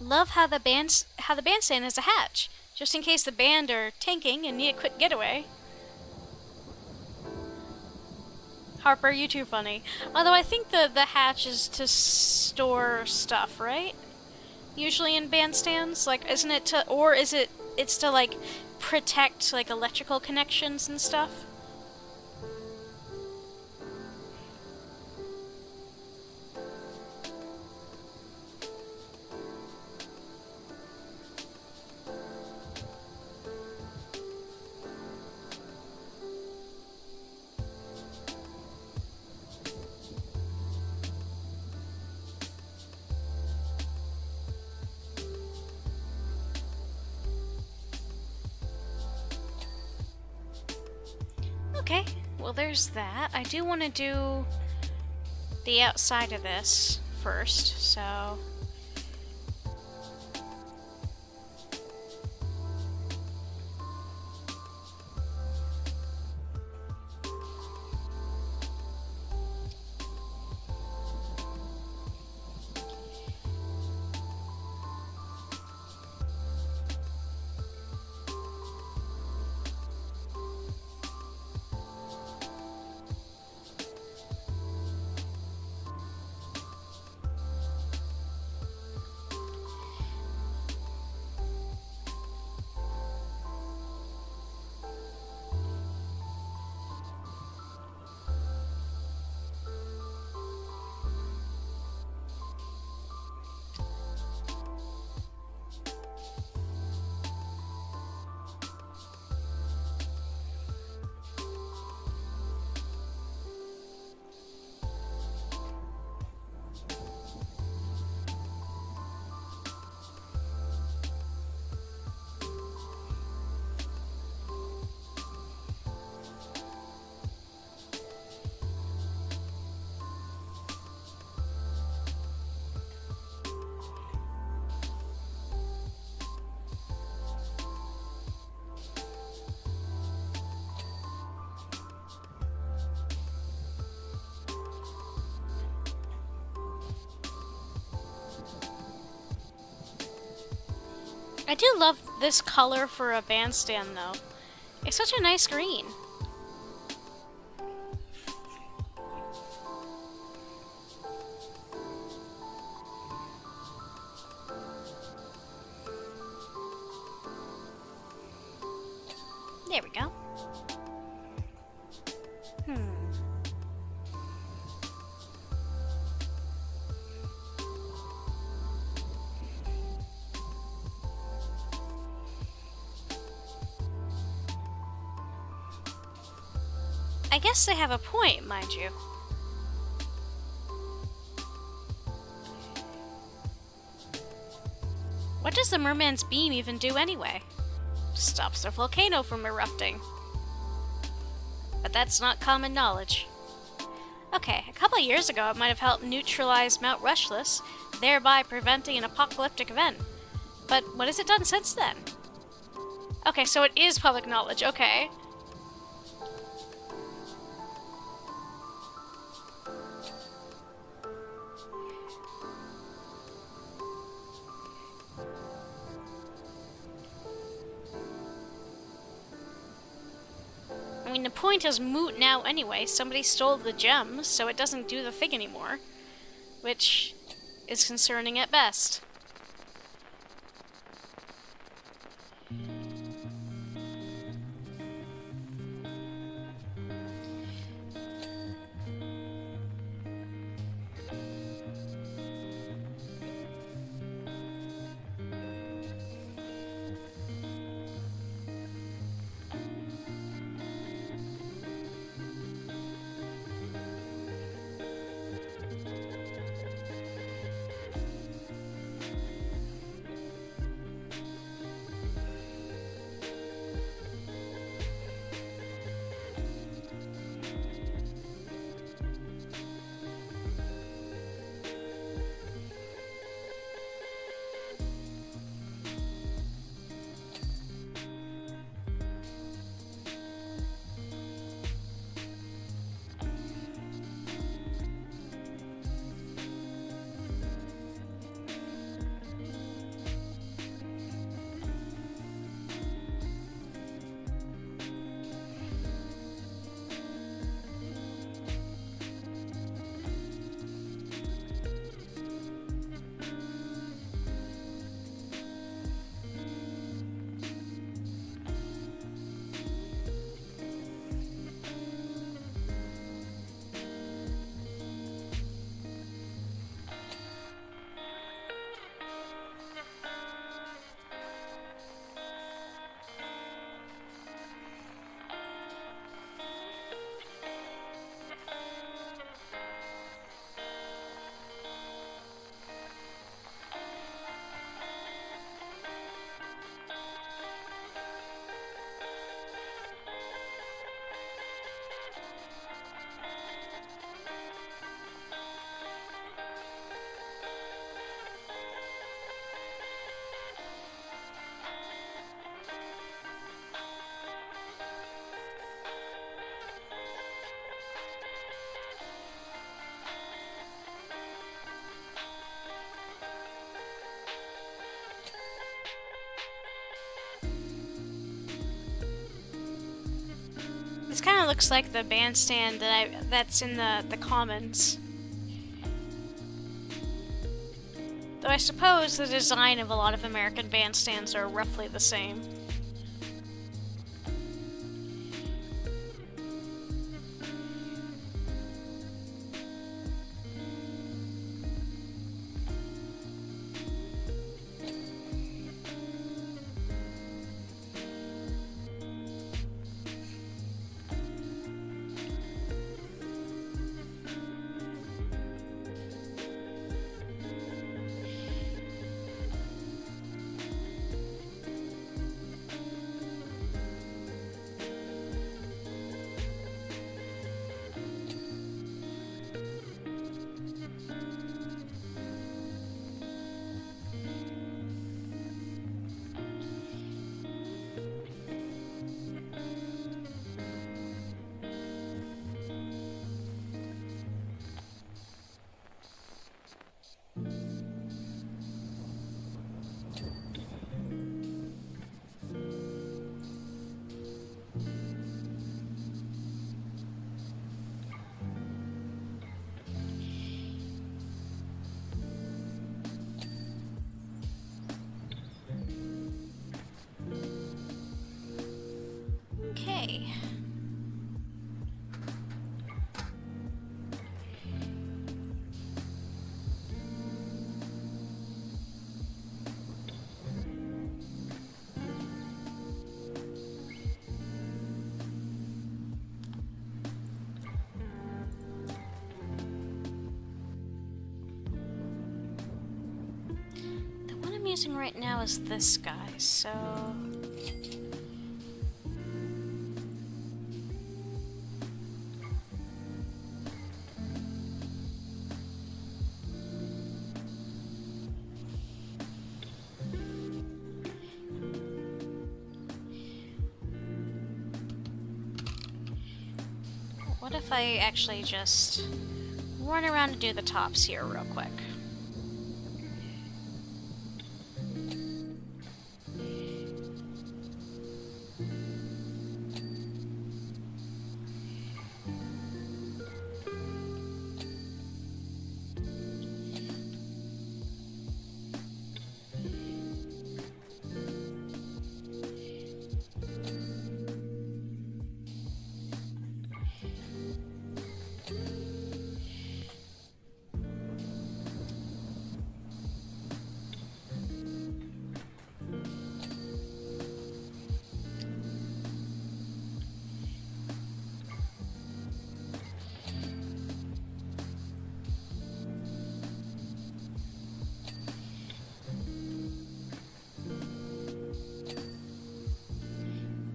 love how the bandstand has a hatch, just in case the band are tanking and need a quick getaway. Harper, you too funny. Although I think the hatch is to store stuff, right? Usually in bandstands, like, isn't it to, or is it, it's to, like, protect, like, electrical connections and stuff? Okay, well there's that. I do want to do the outside of this first, so... I do love this color for a bandstand, though. It's such a nice green. There we go. I guess they have a point, mind you. What does the merman's beam even do anyway? Stops the volcano from erupting. But that's not common knowledge. Okay, a couple years ago it might have helped neutralize Mount Rushless, thereby preventing an apocalyptic event. But what has it done since then? Okay, so it is public knowledge, okay. I mean, the point is moot now anyway. Somebody stole the gems, so it doesn't do the thing anymore. Which is concerning at best. looks like the bandstand that's in the Commons. Though I suppose the design of a lot of American bandstands are roughly the same. Okay. The one I'm using right now is this guy, so... What if I actually just run around and do the tops here real quick?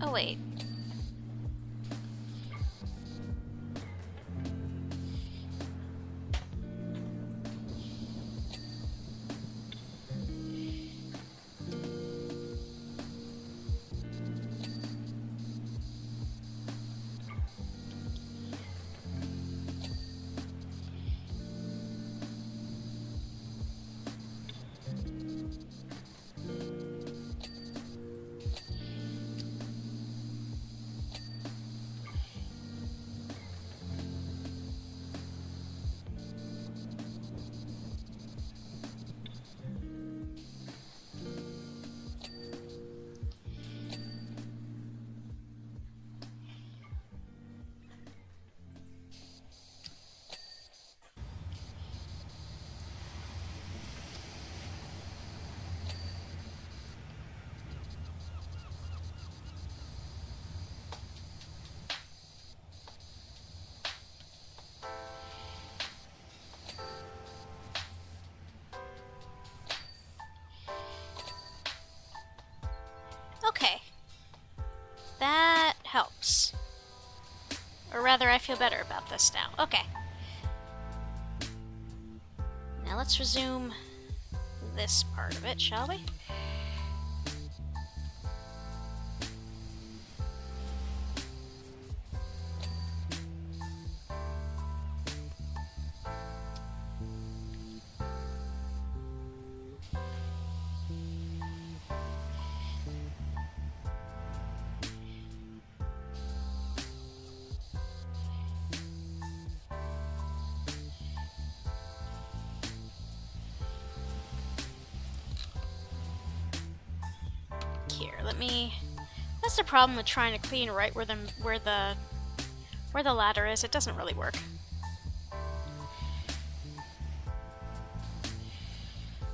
Oh wait. Okay. That helps. Or rather, I feel better about this now. Okay. Now let's resume this part of it, shall we? Here, let me... That's the problem with trying to clean right where the ladder is. It doesn't really work.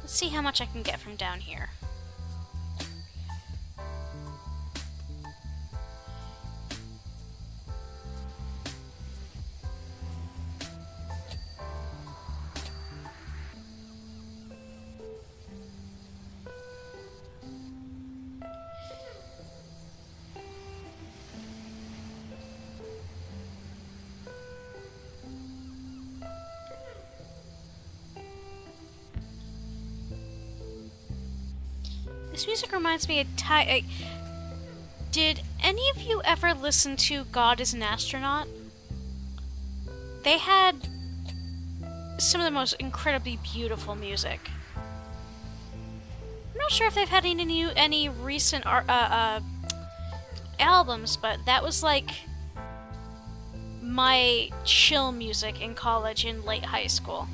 Let's see how much I can get from down here. This music reminds me of did any of you ever listen to God is an Astronaut? They had some of the most incredibly beautiful music. I'm not sure if they've had any recent albums, but that was like my chill music in college and late high school.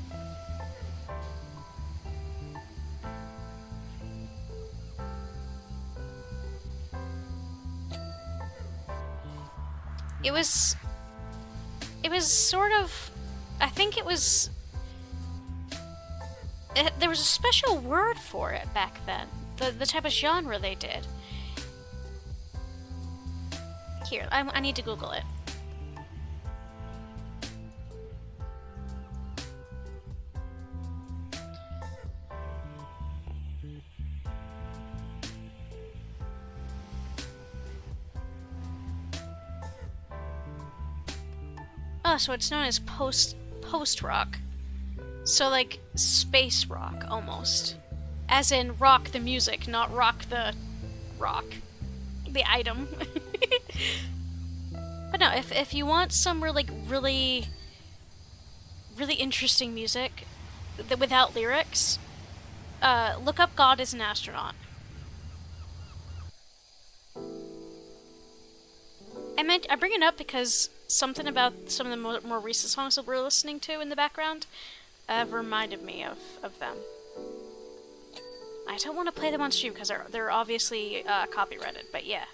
It was sort of, I think it was, there was a special word for it back then, the type of genre they did. Here, I need to Google it. Oh, so it's known as post-rock. So like space rock, almost. As in rock the music, not rock. The item. But no, if you want some really interesting music without lyrics, look up God is an Astronaut. I bring it up because something about some of the more recent songs that we're listening to in the background reminded me of them. I don't want to play them on stream because they're obviously copyrighted, but yeah.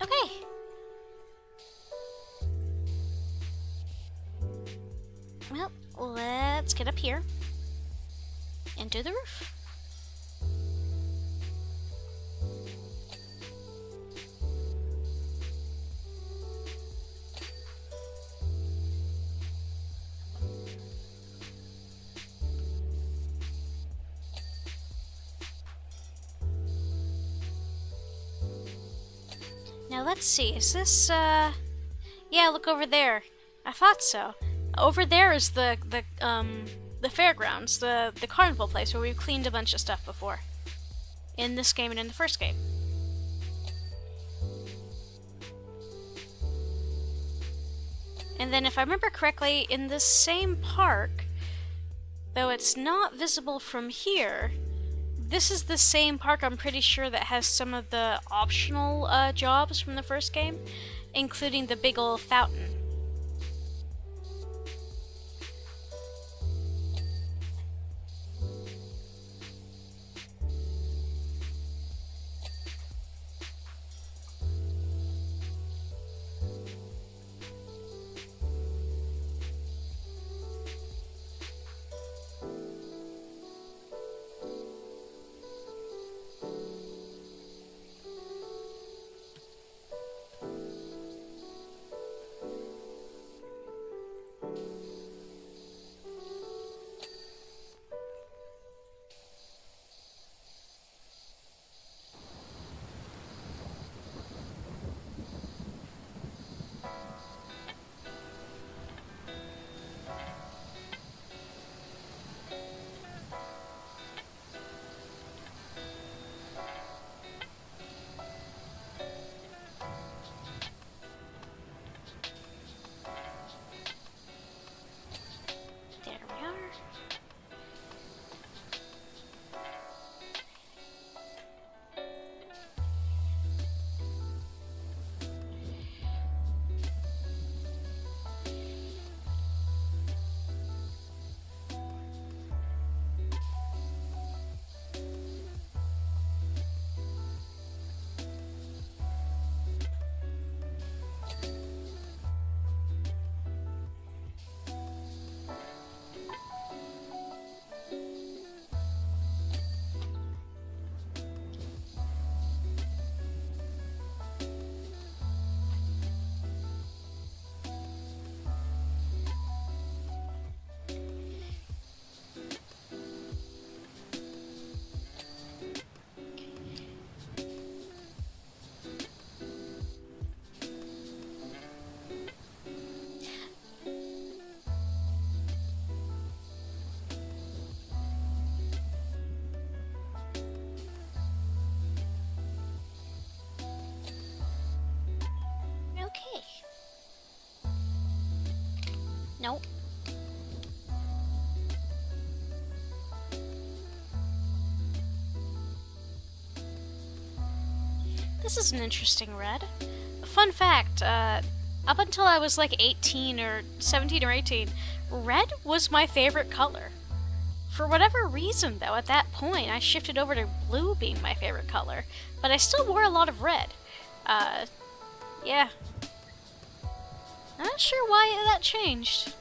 Okay. Well, let's get up here and do the roof. Now let's see, is this, yeah, look over there. I thought so. Over there is the fairgrounds, the carnival place where we've cleaned a bunch of stuff before. In this game and in the first game. And then if I remember correctly, in this same park, though it's not visible from here, this is the same park, I'm pretty sure, that has some of the optional jobs from the first game, including the big old fountain. This is an interesting red. Fun fact, up until I was like 18 or 17 or 18, red was my favorite color. For whatever reason, though, at that point, I shifted over to blue being my favorite color, but I still wore a lot of red. Yeah. I'm not sure why that changed.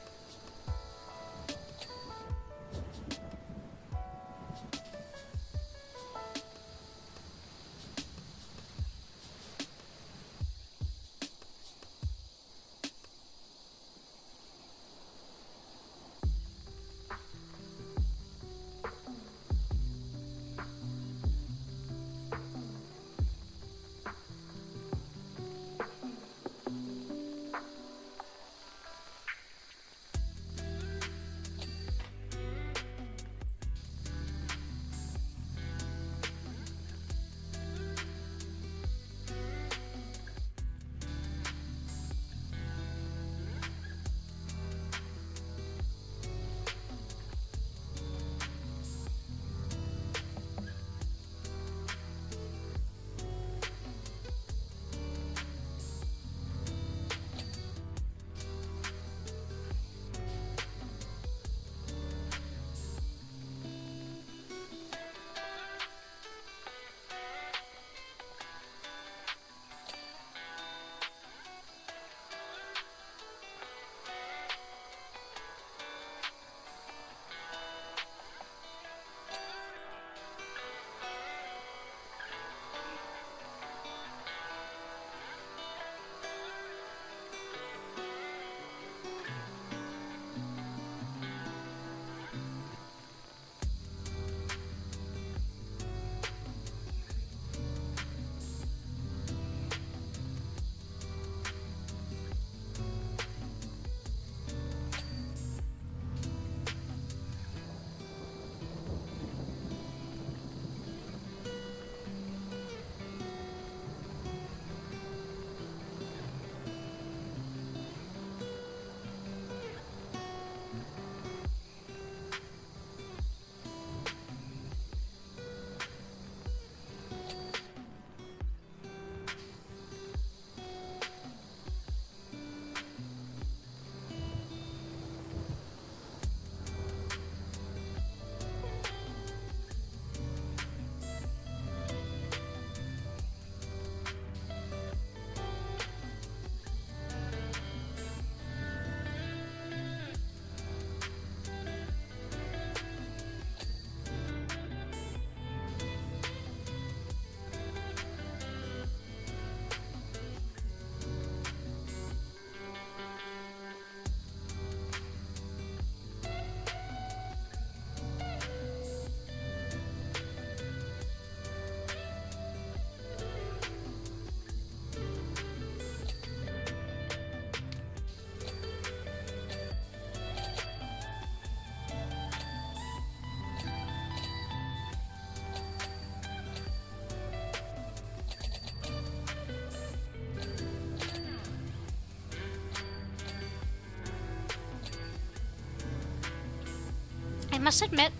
I must admit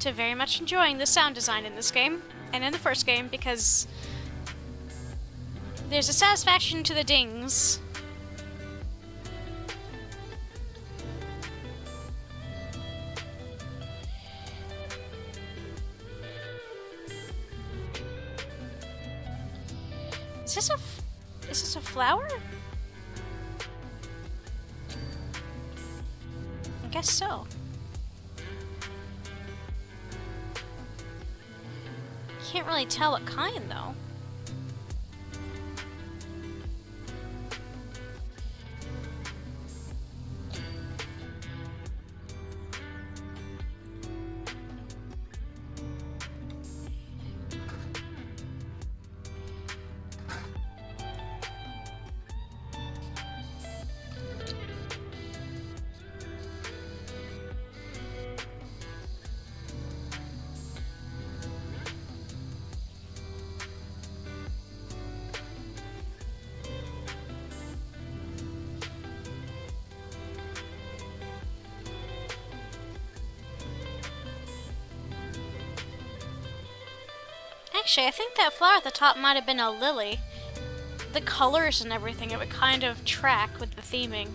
to very much enjoying the sound design in this game, and in the first game, because there's a satisfaction to the dings. Is this a flower? I guess so. Can't really tell what kind, though. Actually, I think that flower at the top might have been a lily. The colors and everything, it would kind of track with the theming.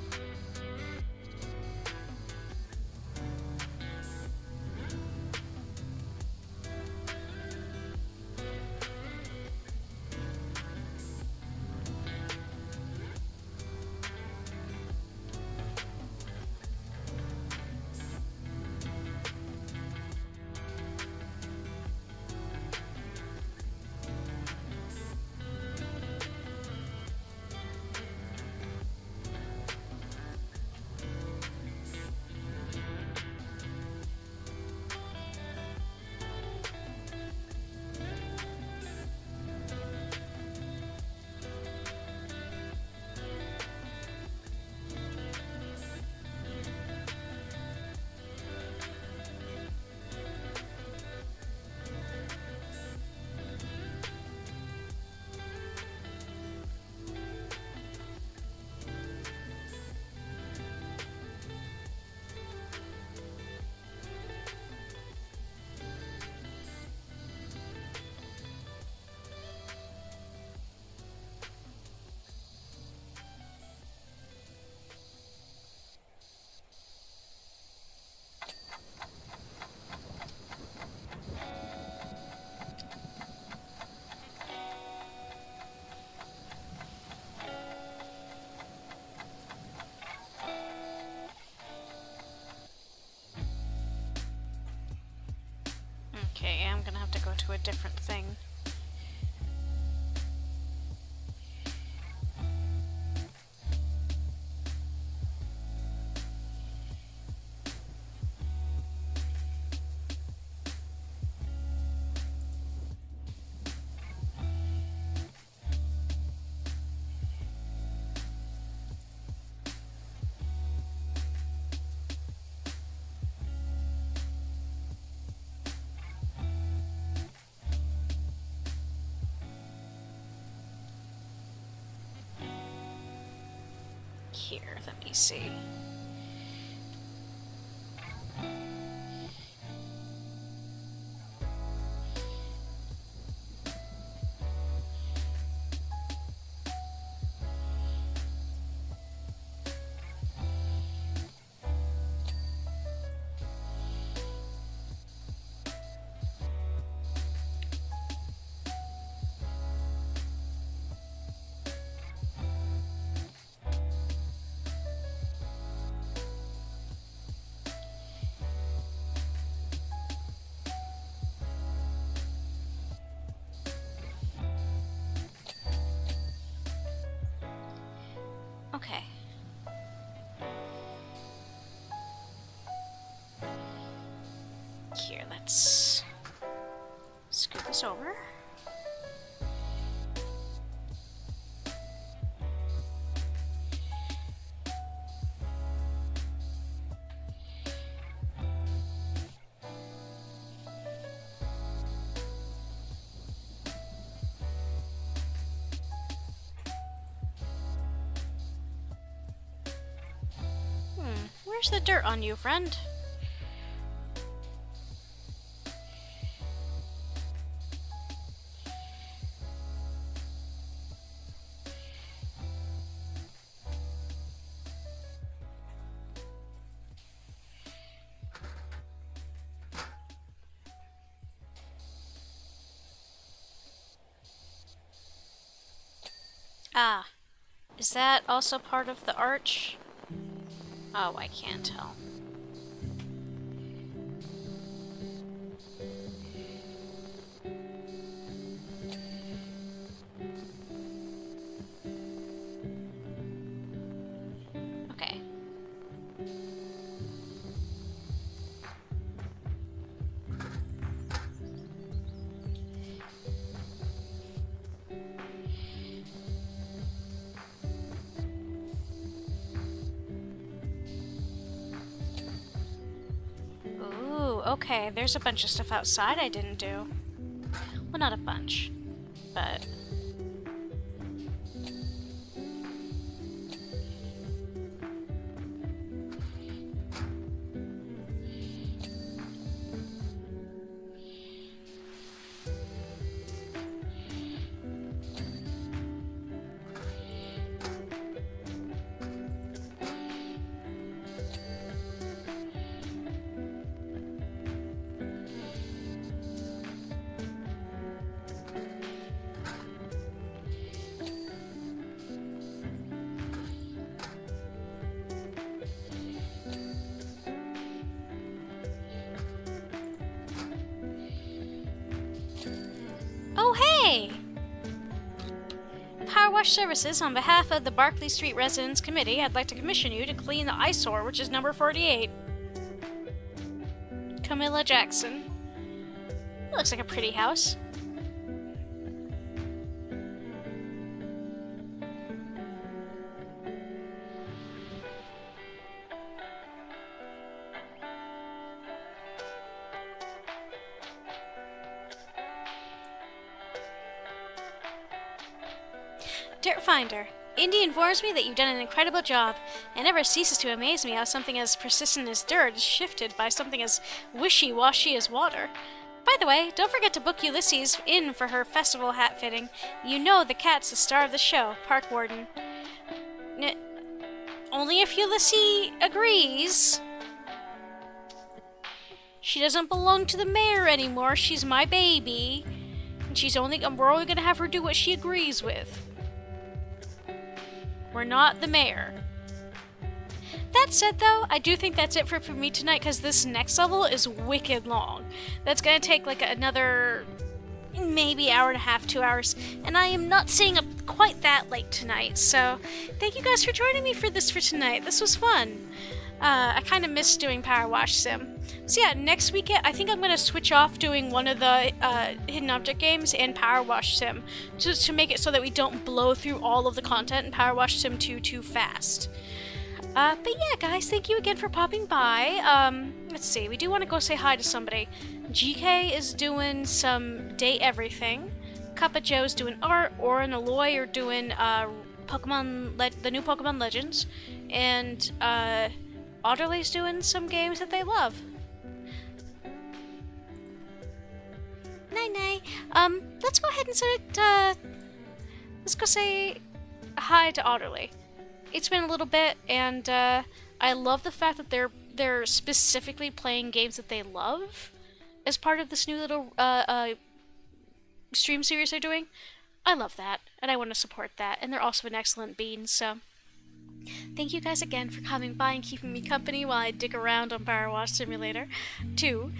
Okay, I'm gonna have to go to a different thing. Here, let me see. Okay. Here, let's scoot this over. Where's the dirt on you, friend? Ah, is that also part of the arch? Oh, I can't tell. Okay. Ooh, okay, there's a bunch of stuff outside I didn't do. Well, not a bunch, but... Oh, hey! PowerWash Services, on behalf of the Barclay Street Residents Committee, I'd like to commission you to clean the eyesore, which is number 48. Camilla Jackson. It looks like a pretty house. Dirt Finder. Indy informs me that you've done an incredible job, and never ceases to amaze me how something as persistent as dirt is shifted by something as wishy-washy as water. By the way, don't forget to book Ulysses in for her festival hat fitting. You know the cat's the star of the show, Park Warden. Only if Ulysses agrees. She doesn't belong to the mayor anymore. She's my baby. And we're only gonna have her do what she agrees with. We're not the mayor. That said, though, I do think that's it for me tonight, because this next level is wicked long. That's gonna take like another maybe hour and a half, 2 hours, and I am not staying up quite that late tonight. So thank you guys for joining me for tonight. This was fun. I kind of missed doing PowerWash Sim. So yeah, next weekend I think I'm going to switch off doing one of the hidden object games and PowerWash Sim, just to make it so that we don't blow through all of the content in PowerWash Sim 2 too fast. But yeah, guys, thank you again for popping by. Let's see, we do want to go say hi to somebody. GK is doing some Day Everything. Cuppa Joe's doing art. Aura and Aloy are doing the new Pokemon Legends. And Otterly's doing some games that they love. Night-night. Let's go ahead and let's go say hi to Otterly. It's been a little bit, and I love the fact that they're specifically playing games that they love as part of this new little stream series they're doing. I love that, and I want to support that, and they're also an excellent bean, so thank you guys again for coming by and keeping me company while I dig around on PowerWash Simulator 2.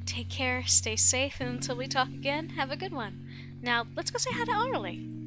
Take care, stay safe, and until we talk again, have a good one. Now, let's go say hi to Otterly.